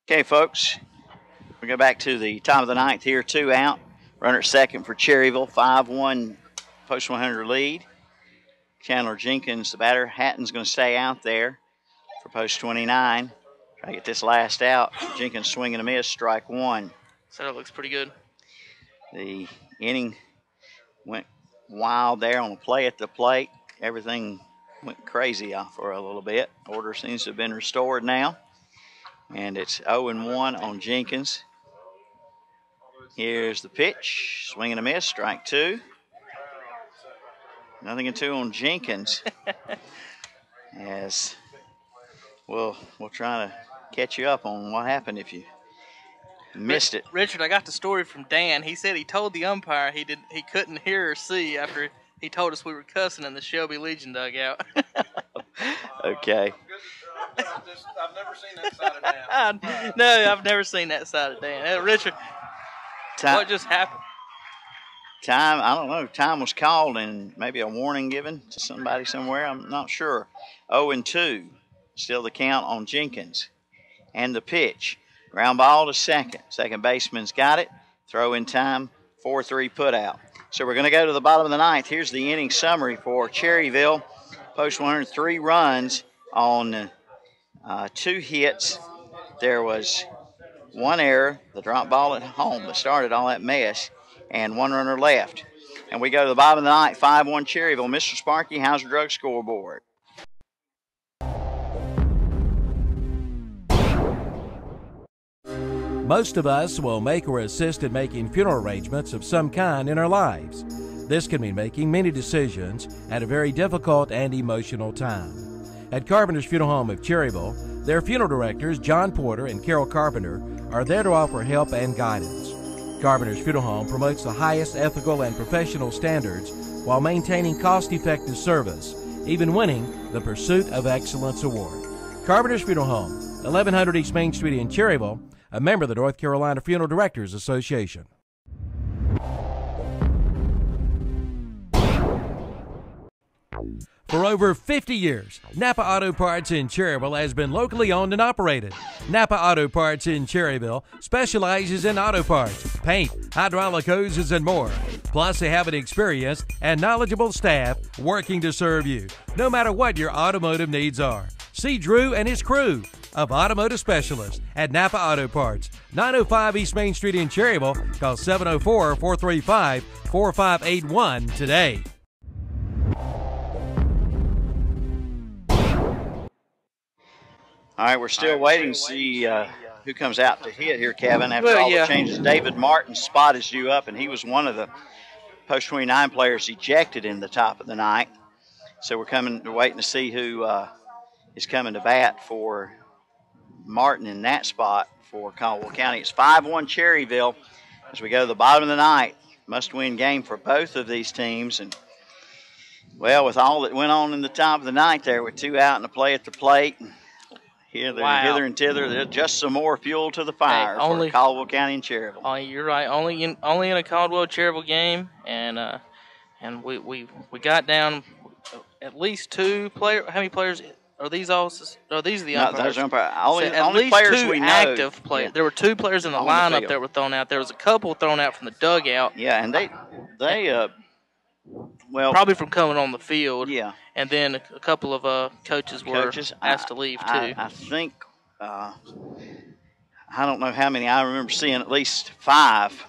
Okay, folks, we go back to the top of the ninth here, 2 out. Runner at second for Cherryville, 5-1 post 100 lead. Chandler Jenkins, the batter. Hatton's going to stay out there for post 29. Try to get this last out. Jenkins swinging a miss, strike 1. So that looks pretty good. The inning went wild there on the play at the plate. Everything went crazy for a little bit. Order seems to have been restored now. And it's 0-1 on Jenkins. Here's the pitch. Swing and a miss, strike 2. 0-2 on Jenkins. As we'll try to catch you up on what happened if you missed it. Richard, I got the story from Dan. He said he told the umpire he couldn't hear or see after he told us we were cussing in the Shelby Legion dugout. Okay. I've never seen that side of Dan. No, I've never seen that side of Dan. Richard, what just happened? Time, I don't know. Time was called and maybe a warning given to somebody somewhere. I'm not sure. 0-2. Still the count on Jenkins. And the pitch. Ground ball to second. Second baseman's got it. Throw in time. 4-3 put out. So we're going to go to the bottom of the ninth. Here's the inning summary for Cherryville. Post 103 runs on 2 hits. There was 1 error, the drop ball at home that started all that mess, and 1 runner left. And we go to the bottom of the ninth, 5-1 Cherryville. Mr. Sparky, how's your drug scoreboard? Most of us will make or assist in making funeral arrangements of some kind in our lives. This can mean making many decisions at a very difficult and emotional time. At Carpenter's Funeral Home of Cherryville, their funeral directors, John Porter and Carol Carpenter, are there to offer help and guidance. Carpenter's Funeral Home promotes the highest ethical and professional standards while maintaining cost-effective service, even winning the Pursuit of Excellence Award. Carpenter's Funeral Home, 1100 East Main Street in Cherryville, a member of the North Carolina Funeral Directors Association. For over 50 years, Napa Auto Parts in Cherryville has been locally owned and operated. Napa Auto Parts in Cherryville specializes in auto parts, paint, hydraulic hoses, and more. Plus, they have an experienced and knowledgeable staff working to serve you, no matter what your automotive needs are. See Drew and his crew of automotive specialists at Napa Auto Parts, 905 East Main Street in Cherryville. Call 704-435-4581 today. All right, we're still waiting to see who comes out to hit here, Kevin. After all the changes, David Martin's spot is due up, and he was one of the post-29 players ejected in the top of the ninth. So we're waiting to see who is coming to bat for Martin in that spot for Caldwell County. It's 5-1 Cherryville as we go to the bottom of the ninth. Must-win game for both of these teams. And, well, with all that went on in the top of the ninth there with 2 out and a play at the plate, hither and thither, there's just some more fuel to the fire for Caldwell County and Cherryville. Oh, you're right. Only in a Caldwell Cherryville game, and we got down at least 2 players. How many players are these? Are these the umpires? No, those umpires. Only least players 2 we know. Active players. Yeah. There were 2 players in the lineup that were thrown out. There was a couple thrown out from the dugout. Yeah, and they probably from coming on the field. Yeah. And then a couple of coaches were asked to leave, too. I think, I don't know how many. I remember seeing at least 5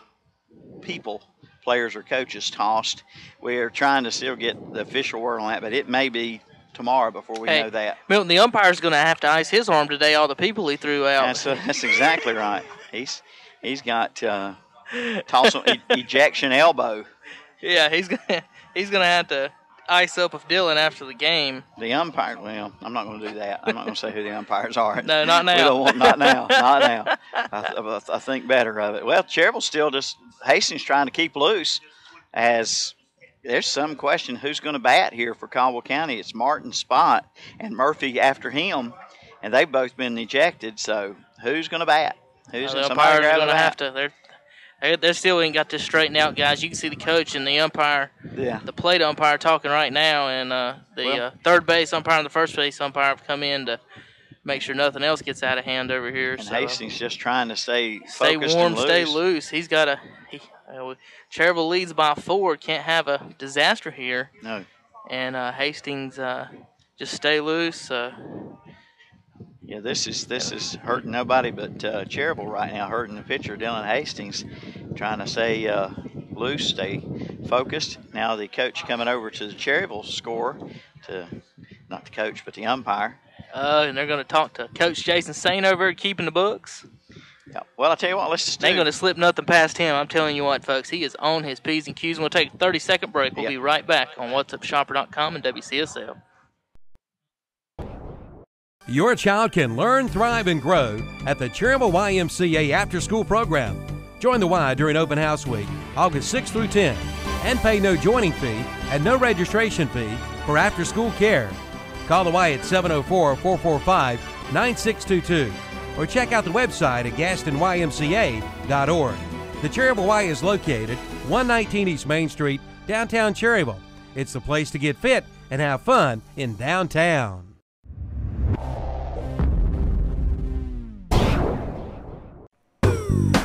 people, players or coaches, tossed. We're trying to still get the official word on that, but it may be tomorrow before we know that. Milton, the umpire's going to have to ice his arm today, all the people he threw out. That's exactly right. He's got ejection elbow. Yeah, he's gonna have to ice up with Dylan after the game. The umpire, well, I'm not going to do that. I'm not going to say who the umpires are. No, not now. Not now. I think better of it. Well, Cherryville's still just Hastings trying to keep loose, as there's some question who's going to bat here for Caldwell County. It's Martin's spot and Murphy after him, and they've both been ejected. So who's going to bat? The umpires are going to have to. They still ain't got this straightened out, guys. You can see the coach and the umpire, the plate umpire, talking right now, and the third base umpire and the first base umpire have come in to make sure nothing else gets out of hand over here. And Hastings just trying to stay warm, and loose. stay loose. He's got Cherryville leads by 4. Can't have a disaster here. No. And Hastings just stay loose. Yeah, this is hurting nobody but Cherryville right now, hurting the pitcher, Dylan Hastings, trying to stay loose, stay focused. Now the coach coming over to the Cherryville score, not the coach but the umpire, And they're going to talk to Coach Jason Sain over at Keeping the Books. Yeah. Well, I'll tell you what, let's just They ain't going to slip nothing past him. I'm telling you what, folks. He is on his P's and Q's. We'll take a 30-second break. We'll be right back on WhatsUpShopper.com and WCSL. Your child can learn, thrive, and grow at the Cherryville YMCA after-school program. Join the Y during Open House Week, August 6 through 10, and pay no joining fee and no registration fee for after-school care. Call the Y at 704-445-9622 or check out the website at GastonYMCA.org. The Cherryville Y is located 119 East Main Street, downtown Cherryville. It's the place to get fit and have fun in downtown.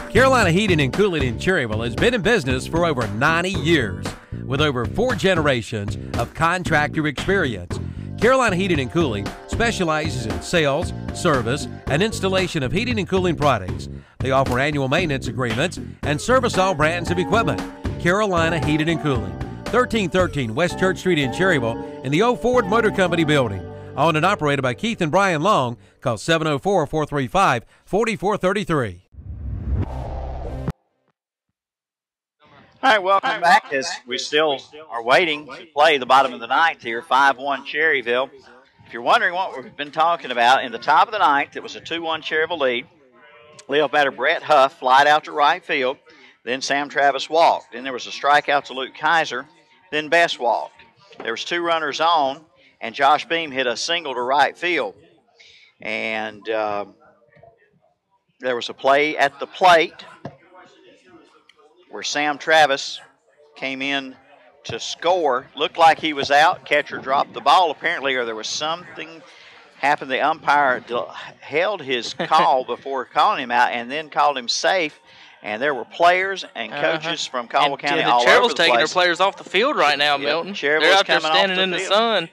Carolina Heating and Cooling in Cherryville has been in business for over 90 years with over 4 generations of contractor experience. Carolina Heating and Cooling specializes in sales, service, and installation of heating and cooling products. They offer annual maintenance agreements and service all brands of equipment. Carolina Heating and Cooling, 1313 West Church Street in Cherryville in the old Ford Motor Company building. Owned and operated by Keith and Brian Long. Call 704-435-4433. All right, welcome back as we still are waiting to play the bottom of the ninth here, 5-1 Cherryville. If you're wondering what we've been talking about, in the top of the ninth, it was a 2-1 Cherryville lead. Leadoff batter Brett Huff flied out to right field. Then Sam Travis walked. Then there was a strikeout to Luke Kaiser. Then Bess walked. There was 2 runners on, and Josh Beam hit a single to right field. And there was a play at the plate where Sam Travis came in to score. Looked like he was out. Catcher dropped the ball apparently, or there was something happened. The umpire held his call before calling him out and then called him safe. And there were players and coaches from Caldwell County all over the Cherryville's place. taking their players off the field right now, Milton. They're out there standing in the sun.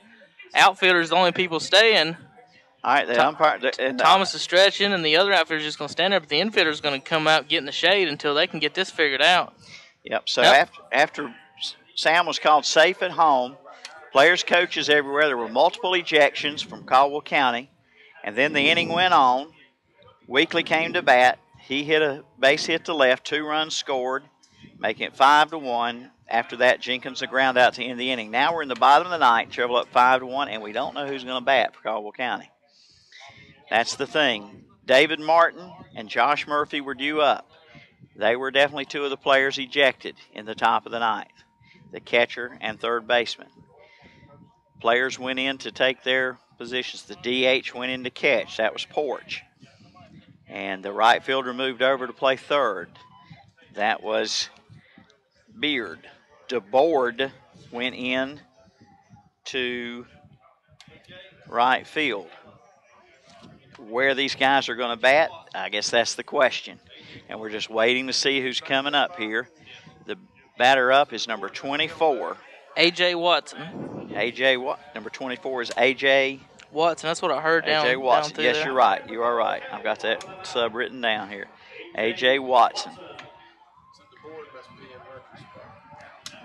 Outfielders the only people staying. All right, the umpire. Thomas is stretching, and the other outfielder's just going to stand there, but the infielder's going to come out and get in the shade until they can get this figured out. Yep, so after Sam was called safe at home, players, coaches everywhere, there were multiple ejections from Caldwell County, and then the inning went on. Weekly came to bat. He hit a base hit to left, 2 runs scored, making it 5-1. After that, Jenkins a ground out to end the inning. Now we're in the bottom of the ninth, Cherryville up 5-1, and we don't know who's going to bat for Caldwell County. That's the thing. David Martin and Josh Murphy were due up. They were definitely 2 of the players ejected in the top of the ninth, the catcher and third baseman. Players went in to take their positions. The DH went in to catch. That was Porch. And the right fielder moved over to play third. That was Beard. DeBoard went in to right field. Where these guys are going to bat, I guess that's the question. And we're just waiting to see who's coming up here. The batter up is number 24. A.J. Watson. Number 24 is A.J. Watson. That's what I heard down. A.J. Watson. Down Yes, there. you're right. You are right. I've got that sub written down here. A.J. Watson.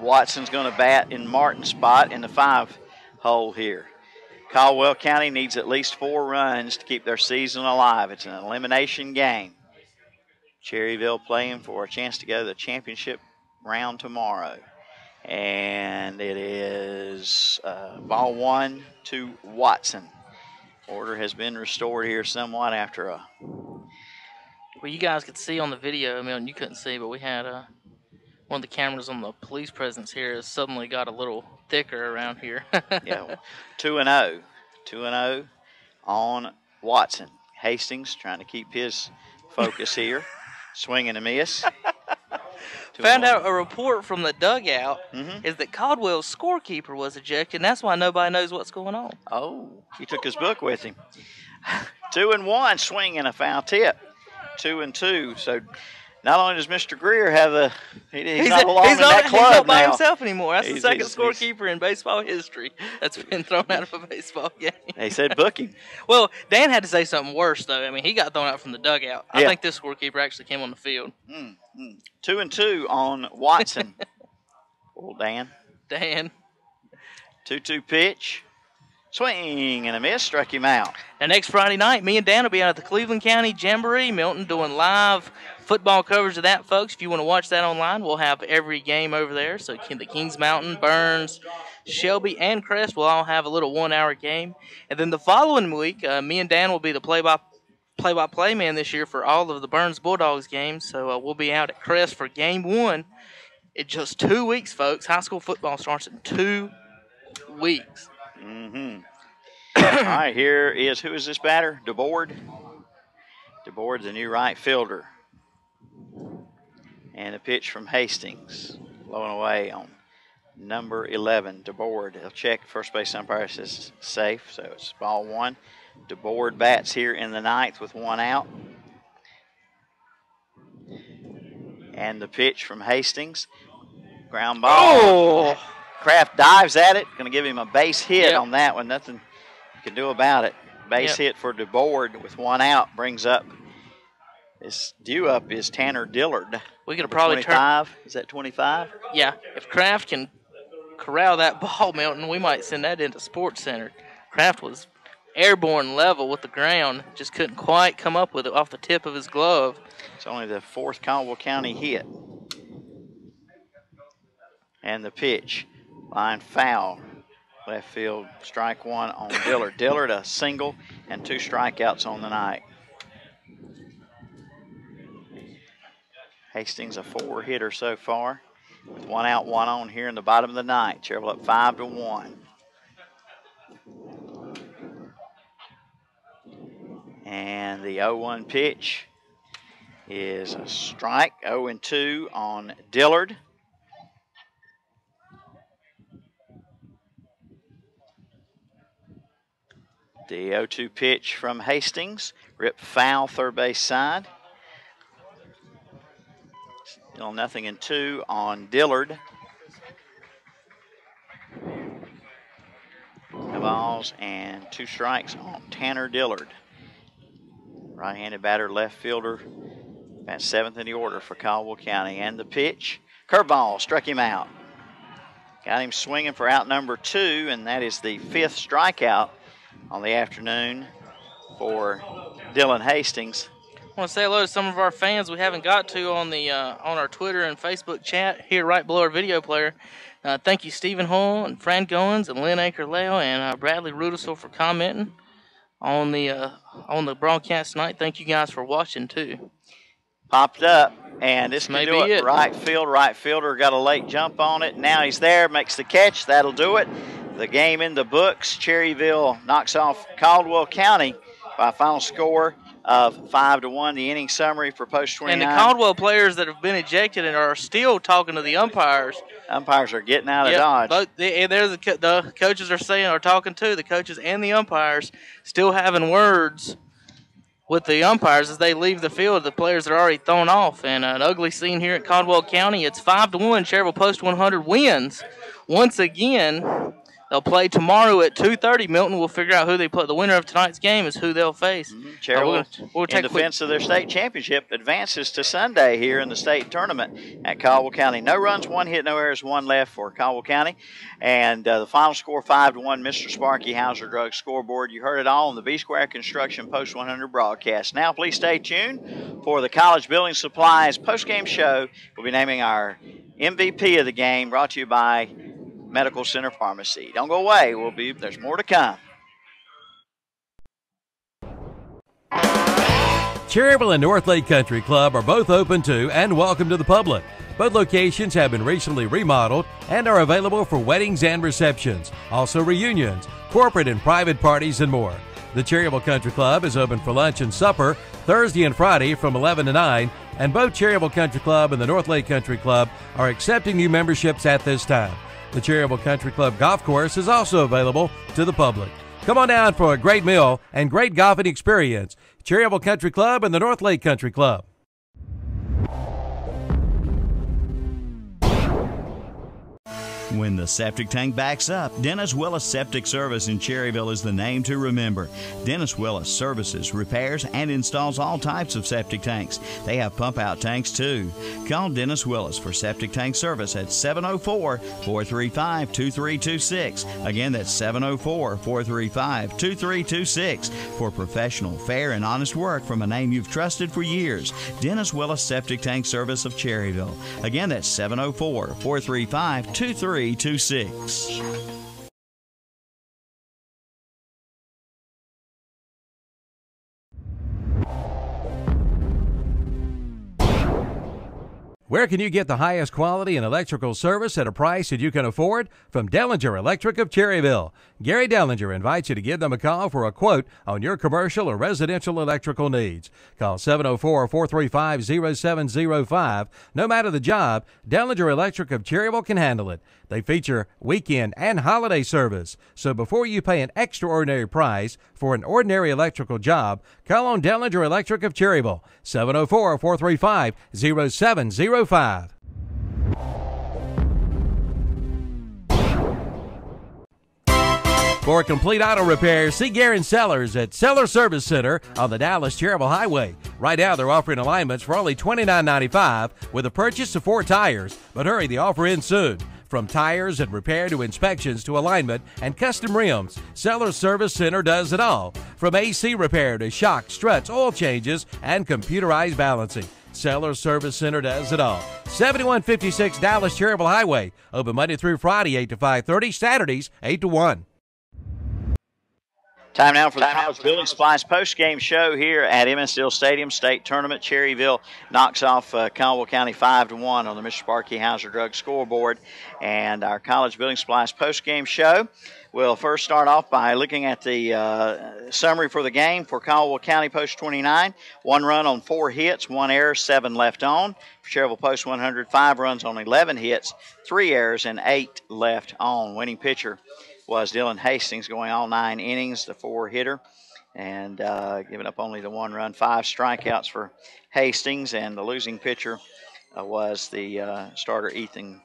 Watson's going to bat in Martin's spot in the 5 hole here. Caldwell County needs at least 4 runs to keep their season alive. It's an elimination game. Cherryville playing for a chance to go to the championship round tomorrow. And it is ball 1 to Watson. Order has been restored here somewhat after a... Well, you guys could see on the video, I mean, you couldn't see, but we had one of the cameras on the police presence here has suddenly got a little thicker around here. Yeah, 2-0. 2-0 on Watson. Hastings trying to keep his focus here. Swing and a miss. Found out a report from the dugout is that Caldwell's scorekeeper was ejected, and that's why nobody knows what's going on. Oh, he took his book with him. 2-1, swing and a foul tip. 2-2. So not only does Mr. Greer have a he's not belong in that club he's not by now. himself anymore. That's the second he's scorekeeper in baseball history that's been thrown out of a baseball game. They said book him. Well, Dan had to say something worse, though. I mean, he got thrown out from the dugout. I Yeah. think this scorekeeper actually came on the field. 2-2 on Watson. Old Dan. 2-2 pitch. Swing and a miss, struck him out. Now, next Friday night, me and Dan will be out at the Cleveland County Jamboree, Milton, doing live football coverage of that, folks. If you want to watch that online, we'll have every game over there. So the Kings Mountain, Burns, Shelby, and Crest will all have a little 1-hour game. And then the following week, me and Dan will be the play-by-play man this year for all of the Burns Bulldogs games. So we'll be out at Crest for game 1 in just 2 weeks, folks. High school football starts in 2 weeks. Mm-hmm. All right, who is this batter? DeBoard. DeBoard's the new right fielder. And a pitch from Hastings, blowing away on number 11, DeBoard. He'll check. First base umpire says safe, so it's ball 1. DeBoard bats here in the 9th with 1 out. And the pitch from Hastings. Ground ball. Oh! Kraft dives at it. Going to give him a base hit on that one. Nothing you can do about it. Base hit for DeBoard with 1 out. Brings up, this due up is Tanner Dillard. We could probably 25. Is that 25? Yeah. If Kraft can corral that ball, Milton, we might send that into Sports Center. Kraft was airborne level with the ground. Just couldn't quite come up with it off the tip of his glove. It's only the 4th Caldwell County hit. And the pitch. Line foul. Left field, strike 1 on Dillard. Dillard a single and 2 strikeouts on the night. Hastings a 4-hitter so far. With 1 out, 1 on here in the bottom of the 9th. Cherryville up 5-1. And the 0-1 pitch is a strike. 0-2 on Dillard. The 0-2 pitch from Hastings. Rip foul, third base side. Still 0-2 on Dillard. No balls and 2 strikes on Tanner Dillard. Right-handed batter, left fielder. That's 7th in the order for Caldwell County. And the pitch. Curveball, struck him out. Got him swinging for out number 2, and that is the 5th strikeout on the afternoon for Dylan Hastings. I want to say hello to some of our fans we haven't got to on our Twitter and Facebook chat here right below our video player. Thank you, Stephen Hull and Fran Goins and Lynn Aker-Leo and Bradley Rudisell for commenting on the broadcast tonight. Thank you guys for watching too. Popped up, and this may could do be it. Right field. Right fielder got a late jump on it. Now he's there, makes the catch. That'll do it. The game in the books. Cherryville knocks off Caldwell County by a final score of 5-1. The inning summary for Post 29. And the Caldwell players that have been ejected and are still talking to the umpires. Umpires are getting out of Dodge. The coaches are talking to the coaches and the umpires, still having words with the umpires as they leave the field. The players are already thrown off. And an ugly scene here at Caldwell County. It's 5-1. Cherryville Post 100 wins once again. They'll play tomorrow at 2:30. Milton will figure out who they play. The winner of tonight's game is who they'll face. Cherryville, in defense of their state championship, advances to Sunday here in the state tournament at Caldwell County. No runs, 1 hit, no errors, 1 left for Caldwell County. And the final score, 5-1, Mr. Sparky Hauser Drug scoreboard. You heard it all on the B-Square Construction Post 100 broadcast. Now, please stay tuned for the College Building Supplies postgame show. We'll be naming our MVP of the game, brought to you by Medical Center Pharmacy. Don't go away. There's more to come. Cherryville and North Lake Country Club are both open to and welcome to the public. Both locations have been recently remodeled and are available for weddings and receptions, also reunions, corporate and private parties, and more. The Cherryville Country Club is open for lunch and supper Thursday and Friday from 11 to 9, and both Cherryville Country Club and the North Lake Country Club are accepting new memberships at this time. The Cherryville Country Club golf course is also available to the public. Come on down for a great meal and great golfing experience. Cherryville Country Club and the North Lake Country Club. When the septic tank backs up, Dennis Willis Septic Service in Cherryville is the name to remember. Dennis Willis services, repairs, and installs all types of septic tanks. They have pump-out tanks, too. Call Dennis Willis for septic tank service at 704-435-2326. Again, that's 704-435-2326 for professional, fair, and honest work from a name you've trusted for years. Dennis Willis Septic Tank Service of Cherryville. Again, that's 704-435-2326. Where can you get the highest quality in electrical service at a price that you can afford? From Dellinger Electric of Cherryville. Gary Dellinger invites you to give them a call for a quote on your commercial or residential electrical needs. Call 704-435-0705. No matter the job, Dellinger Electric of Cherryville can handle it. They feature weekend and holiday service. So before you pay an extraordinary price for an ordinary electrical job, call on Dellinger Electric of Cherryville, 704-435-0705. For complete auto repair, see Garen Sellers at Seller Service Center on the Dallas-Cherryville Highway. Right now, they're offering alignments for only $29.95 with a purchase of 4 tires. But hurry, the offer ends soon. From tires and repair to inspections to alignment and custom rims, Seller Service Center does it all. From AC repair to shock, struts, oil changes, and computerized balancing. Seller Service Center does it all. 7156 Dallas-Cherryville Highway. Open Monday through Friday, 8 to 5:30, Saturdays, 8 to 1. Time now for the College Building Supplies post-game show here at MS Steel Stadium State Tournament. Cherryville knocks off Caldwell County 5-1 on the Mr. Sparky Hauser Drug scoreboard. And our College Building Supplies post-game show, we'll first start off by looking at the summary for the game for Caldwell County Post 29. 1 run on 4 hits, 1 error, 7 left on. For Cherryville Post 100, 5 runs on 11 hits, 3 errors, and 8 left on. Winning pitcher was Dylan Hastings, going all 9 innings, the 4-hitter, and giving up only the 1 run, 5 strikeouts for Hastings, and the losing pitcher was the starter Ethan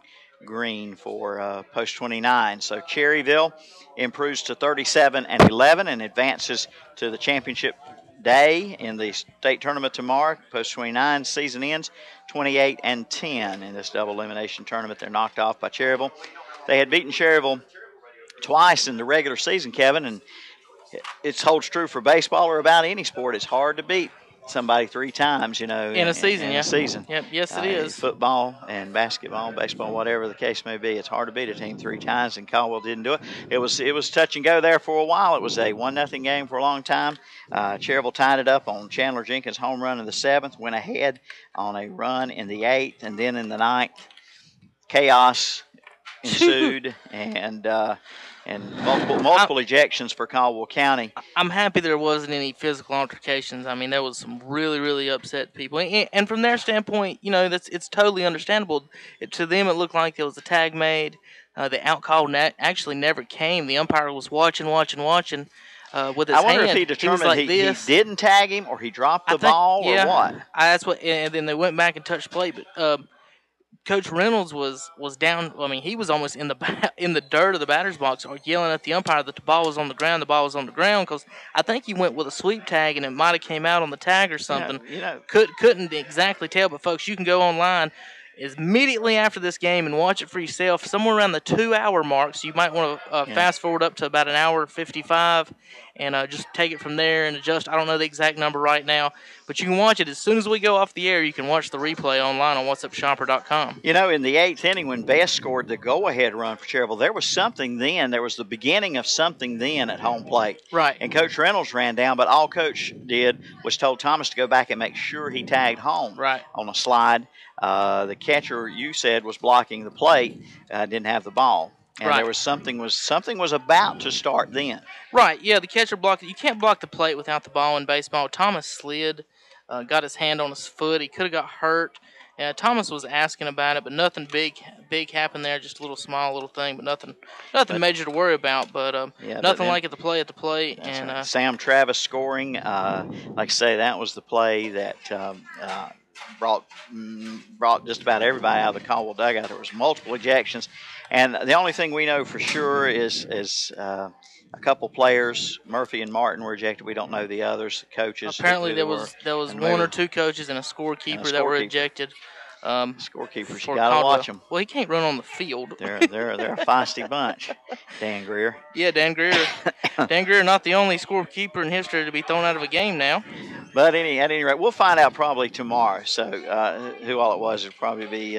Green for Post 29. So Cherryville improves to 37-11 and advances to the championship day in the state tournament tomorrow. Post 29 season ends 28-10 in this double elimination tournament. They're knocked off by Cherryville. They had beaten Cherryville twice in the regular season, Kevin, and it holds true for baseball or about any sport. It's hard to beat somebody 3 times, you know, in a season. In a season. Yep. Yes, it is. Football and basketball, baseball, whatever the case may be, it's hard to beat a team 3 times, and Caldwell didn't do it. It was touch and go there for a while. It was a 1-0 game for a long time. Cherryville tied it up on Chandler Jenkins' home run in the 7th, went ahead on a run in the 8th, and then in the 9th, chaos ensued, and multiple ejections for Caldwell County. I'm happy there wasn't any physical altercations. I mean, there was some really, really upset people, and from their standpoint, you know, it's totally understandable. To them, it looked like there was a tag made. The out call actually never came. The umpire was watching with his hand. I wonder if he determined he didn't tag him, or he dropped the ball, or what. That's what. And then they went back and touched play, but. Coach Reynolds was down. I mean, he was almost in the dirt of the batter's box, or yelling at the umpire that the ball was on the ground. The ball was on the ground, because I think he went with a sweep tag, and it might have came out on the tag or something. Couldn't exactly tell. But folks, you can go online immediately after this game and watch it for yourself. Somewhere around the 2-hour mark, so you might want to fast forward up to about 1:55, and just take it from there and adjust. I don't know the exact number right now, but you can watch it as soon as we go off the air. You can watch the replay online on whatsupshopper.com. You know, in the 8th inning, when Best scored the go-ahead run for Cherryville, there was something then. There was the beginning of something then at home plate. Right. And Coach Reynolds ran down, but all Coach did was told Thomas to go back and make sure he tagged home on a slide. The catcher, you said, was blocking the plate, didn't have the ball. And there was something was about to start then. Right, yeah, the catcher blocked it. You can't block the plate without the ball in baseball. Thomas slid, got his hand on his foot. He could have got hurt. Thomas was asking about it, but nothing big happened there. Just a little small little thing, but nothing major to worry about. But nothing like at the plate. And Sam Travis scoring. Like I say, that was the play that brought just about everybody out of the Caldwell dugout. There was multiple ejections, and the only thing we know for sure is a couple players, Murphy and Martin, were ejected. We don't know the others, the coaches. Apparently, there was one or two coaches and a scorekeeper that were ejected. Scorekeepers, you got to watch them. Well, he can't run on the field. They're a feisty bunch. Dan Greer. Yeah, Dan Greer. Dan Greer, not the only scorekeeper in history to be thrown out of a game now. But at any rate, we'll find out probably tomorrow. So who all it was will probably be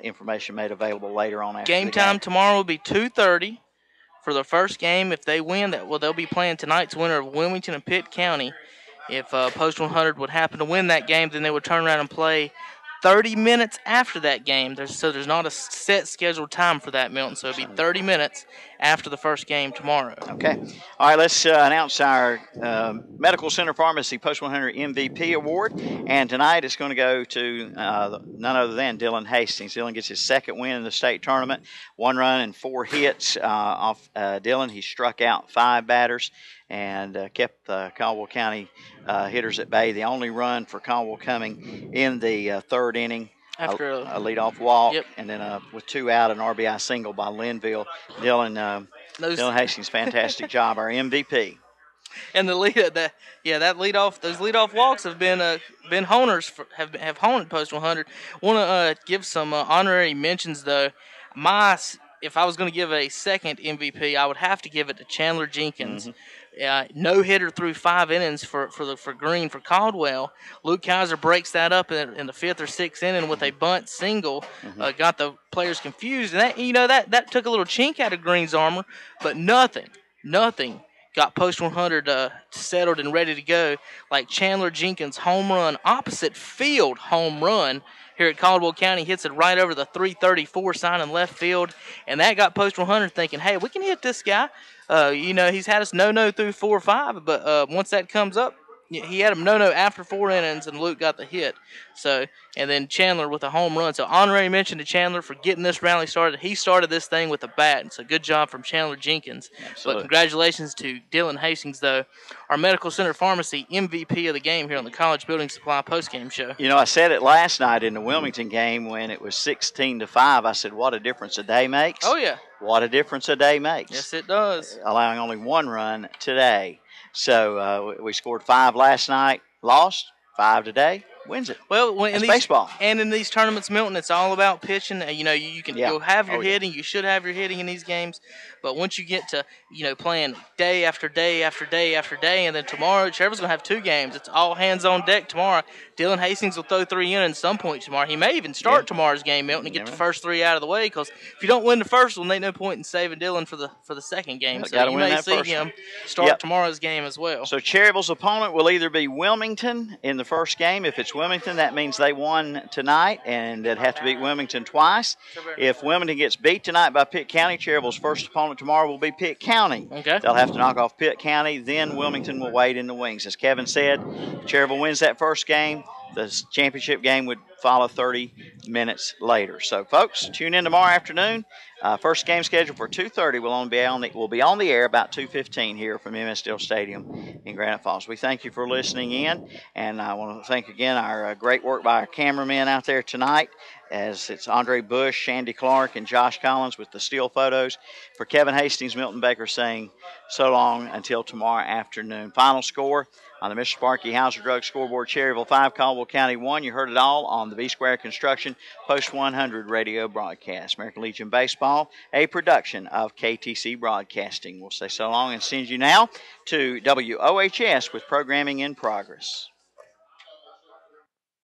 information made available later on. After game time tomorrow will be 2:30 for the first game. If they win, they'll be playing tonight's winner of Wilmington and Pitt County. If Post 100 would happen to win that game, then they would turn around and play 30 minutes after that game. There's not a set scheduled time for that, Milton. So it'll be 30 minutes after the first game tomorrow. Okay. All right, let's announce our Medical Center Pharmacy Post 100 MVP Award. And tonight it's going to go to none other than Dylan Hastings. Dylan gets his second win in the state tournament. 1 run and 4 hits off Dylan. He struck out 5 batters and kept Caldwell County hitters at bay. The only run for Caldwell coming in the third inning. After a leadoff walk, yep. And then with 2 out, an RBI single by Linville. Dylan Hastings, fantastic job, our MVP. And those leadoff walks have been honers have honed Post 100. Want to give some honorary mentions though. If I was going to give a second MVP, I would have to give it to Chandler Jenkins. Mm-hmm. No hitter through 5 innings for Green for Caldwell. Luke Kaiser breaks that up in the 5th or 6th inning with a bunt single. Mm-hmm. Got the players confused, and that took a little chink out of Green's armor, but nothing got Post 100 settled and ready to go like Chandler Jenkins' home run, opposite field home run here at Caldwell County. Hits it right over the 334 sign in left field, and that got Post 100 thinking, hey, we can hit this guy. He's had us no through 4 or 5, but once that comes up, he had him no after 4 innings, and Luke got the hit. So, and then Chandler with a home run. So honorary mention to Chandler for getting this rally started. He started this thing with a bat, and so good job from Chandler Jenkins. Absolutely. But congratulations to Dylan Hastings, though, our Medical Center Pharmacy MVP of the game here on the College Building Supply postgame show. I said it last night in the Wilmington game when it was 16-5. I said, what a difference a day makes. Oh, yeah. What a difference a day makes. Yes, it does. Allowing only 1 run today. So we scored 5 last night, lost 5 today, wins it. Well, it's baseball. And in these tournaments, Milton, it's all about pitching. You'll have your hitting. You should have your hitting in these games. But once you get to, playing day after day after day after day, and then tomorrow, Cherryville's going to have 2 games. It's all hands on deck tomorrow. Dylan Hastings will throw 3 innings some point tomorrow. He may even start tomorrow's game, Milton, and get the first 3 out of the way, because if you don't win the first one, there ain't no point in saving Dylan for the second game. So you may see him start tomorrow's game as well. So Cherryville's opponent will either be Wilmington in the first game. If it's Wilmington, that means they won tonight, and they'd have to beat Wilmington twice. If Wilmington gets beat tonight by Pitt County, Cherryville's first opponent tomorrow will be Pitt County. Okay. They'll have to knock off Pitt County, then Wilmington will wait in the wings. As Kevin said, if Cherryville wins that first game, the championship game would follow 30 minutes later. So, folks, tune in tomorrow afternoon. First game scheduled for 2:30. We'll be on the air about 2:15 here from MS Steele Stadium in Granite Falls. We thank you for listening in, and I want to thank again our great work by our cameramen out there tonight, as it's Andre Bush, Shandy Clark, and Josh Collins with the still photos. For Kevin Hastings, Milton Baker saying so long until tomorrow afternoon. Final score on the Mr. Sparky Hauser Drug Scoreboard: Cherryville 5, Caldwell County 1. You heard it all on the B-Square Construction Post 100 radio broadcast. American Legion Baseball, a production of KTC Broadcasting. We'll say so long and send you now to WOHS with programming in progress.